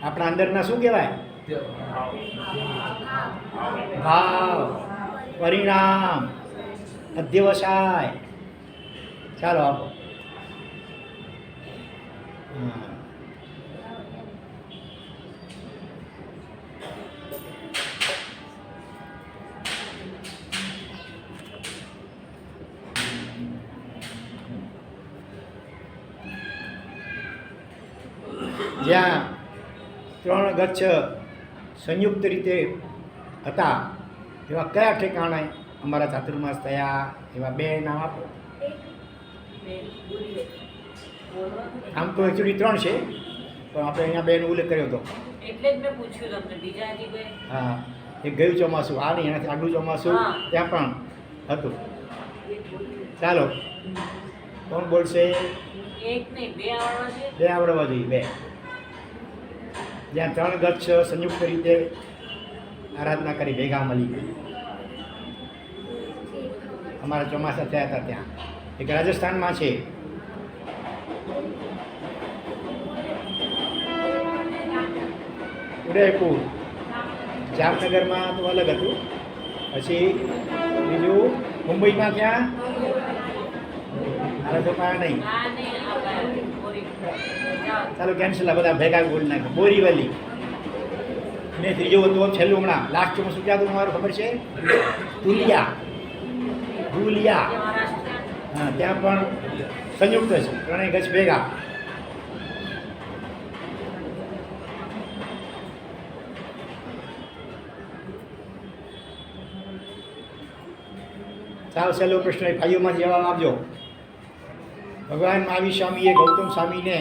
આપણા અંદરના શું કહેવાય? ભાવ, પરિણામ, અધ્યવસાય. ચાલો આપો. જ્યાં 3 ગચ્છ સંયુક્ત રીતે હતા એવા કયા ઠેકાણે અમારા ચાતુર્માસ થયા? એવા 2 નામ આપો. આમ તો એકચ્યુઅલી 3 છે પણ આપણે અહીંયા 2નો ઉલ્લેખ કર્યો હતો એટલે જ મેં પૂછ્યું તમને. બીજા હજી કોઈ? હા એક ગયું ચોમાસું આ નહીં એનાથી આગલું ચોમાસું ત્યાં પણ હતું. ચાલો કોણ બોલશે? એક નહીં 2 આવડવા છે. 2 આવડવા જોઈએ. 2 જ્યાં 3 ગચ્છ સંયુક્ત રીતે આરાધના કરી ભેગા મળી અમારા ચોમાસા થયા હતા ત્યાં. એક રાજસ્થાનમાં છે. ઉદયપુર. જામનગરમાં તો અલગ હતું. પછી બીજું મુંબઈમાં ક્યાં? હારે તો પાયા નહીં. આ નહીં આ બાજુ. બોરી. જાઓ. ચાલો કેન્સલ. બધા ભેગા બોલી નાખે. બોરીવલી. અને ત્રીજું હતું છેલ્લું હમણાં લાસ્ટ ચોમાસું ક્યાં હતું તમારું ખબર છે? ધુલિયા. મહારાષ્ટ્ર. હા ત્યાં પણ સંયુક્ત છે 3 ગચ્છ ભેગા. ચાલો સહેલો પ્રશ્ન ભાઈઓમાં જવાબ આપજો. ભગવાન મહાવીર સ્વામીએ ગૌતમ સ્વામીને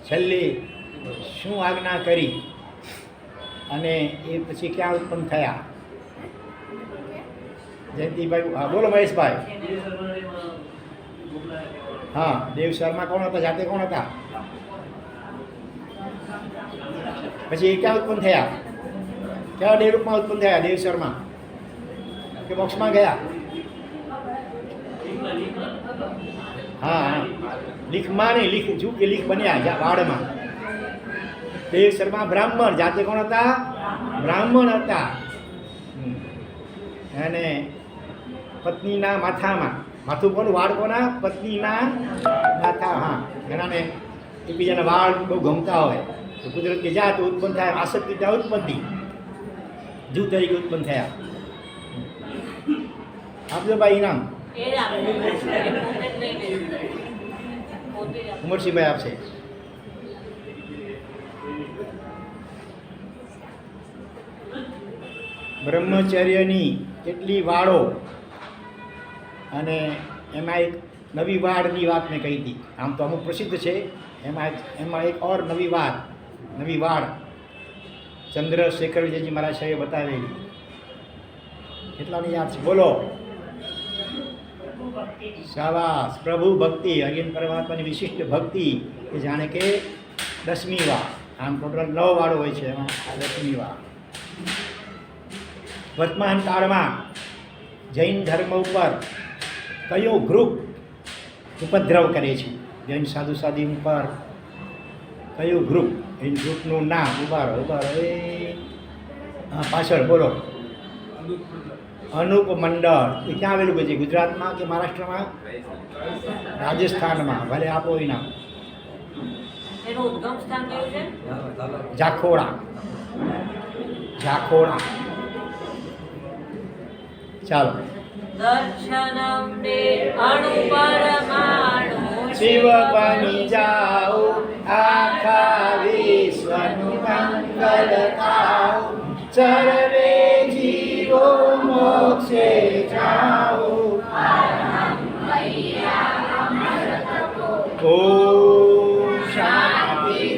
છેલ્લી શું આજ્ઞા કરી અને એ પછી ક્યાં ઉત્પન્ન થયા? જયંતિભાઈ. હા બોલો મહેશભાઈ. હા દેવસરમાં કોણ હતા? જાતે કોણ હતા? પછી એ ક્યાં ઉત્પન્ન થયા? કેવા દેવરૂપમાં ઉત્પન્ન થયા? દેવસરમાં કે મોક્ષમાં ગયા? હા લીખમાં નહીં, લીખ જુ કે લીખ બન્યા જ્યાં વાડમાં. તે શર્મા બ્રાહ્મણ, જાતે કોણ હતા? બ્રાહ્મણ હતા. અને પત્નીના માથામાં, માથું કોનું? વાળ કોના? પત્નીના માથા. હા, એનાને એકબીજાના વાળ બહુ ગમતા હોય તો કુદરતની જાત ઉત્પન્ન થાય, આસક્તિ ત્યાં ઉત્પન્ન થઈ, જીવ તરીકે ઉત્પન્ન થયા. આપજો ભાઈ ઇનામ. એ જ આપે. એ પોતે જ લઈ લે. પોતે જ આપે. ઉમરસિંહભાઈ આપશે. બ્રહ્મચર્યની કેટલી વાળો, અને એમાં એક નવી વાડની વાત મેં કહી હતી. આમ તો અમુક પ્રસિદ્ધ છે, એમાં એક ઓર નવી વાડ ચંદ્રશેખરજી મહારાજ સાહેબે બતાવેલી. કેટલાની યાદ છે? બોલો. શાબાશ. પ્રભુ ભક્તિ, હરિયન પરમાત્માની વિશિષ્ટ ભક્તિ એ જાણે કે 10મી વાર. આમ ટોટલ 9 વાળો હોય છે, એમાં આ 10મી વાર. વર્તમાન કાળમાં જૈન ધર્મ ઉપર કયો ગ્રુપ ઉપદ્રવ કરે છે? જૈન સાધુ સાધી ઉપર કયું ગ્રુપ? એ ગ્રુપનું નામ. ઉભા રહો. એ હા, પાછળ બોલો. અનુપ મંડળ. એ ક્યાં આવેલું છે? ગુજરાતમાં કે મહારાષ્ટ્રમાં? રાજસ્થાનમાં. ભલે આપો ઇનામ. એનું ઉદ્ગમ સ્થાન કયું છે? જાખોડા. ચાલો. દર્શનમ દે અણુ પરમાણુ શિવ બની જાઓ, આખા વિશ્વનું મંગલ થાઓ, સર્વે જીવો મોક્ષે જાઓ. ઓમ શાંતિ.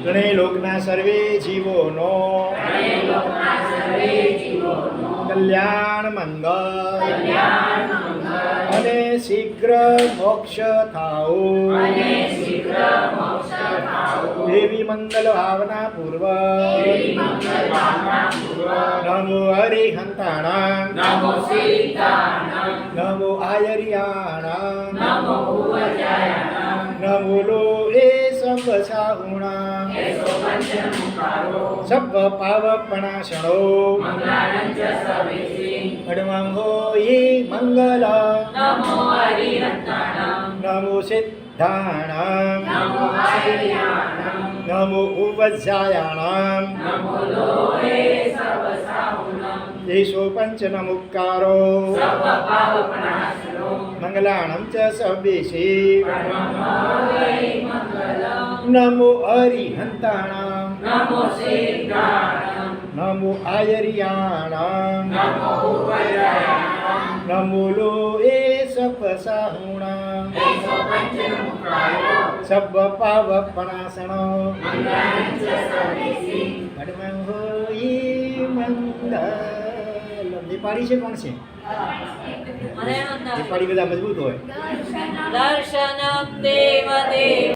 ત્રણેય લોકના સર્વે જીવોનો કલ્યાણ મંગલ અને શીઘ્ર મોક્ષ થાઓ. દેવી મંગલ ભાવના પૂર્વ નમો હરિહંતાણા, નમો આયરિયાણા, નમો લો એ સબ સાહુણા, સબ પાવપણાશણો, અડમાંગો ઈ મંગલ, નમો સિદ્ધાણામ, નમો ઉવજ્જાયાણામ, દેશો પંચ નમુકારો, મંગલાણમ ચ સબેશી, નમો હરિહંતાણામ, નમો આયરિયાણામ, નમો લો એ સપ સાહુણામ, સબ પાવપણાસણો, હડમં હોઈ મંગલ. દીપાળી છે કોણ છે? દીપાળી બધા મજબૂત હોય. દર્શનમ દેવ દેવ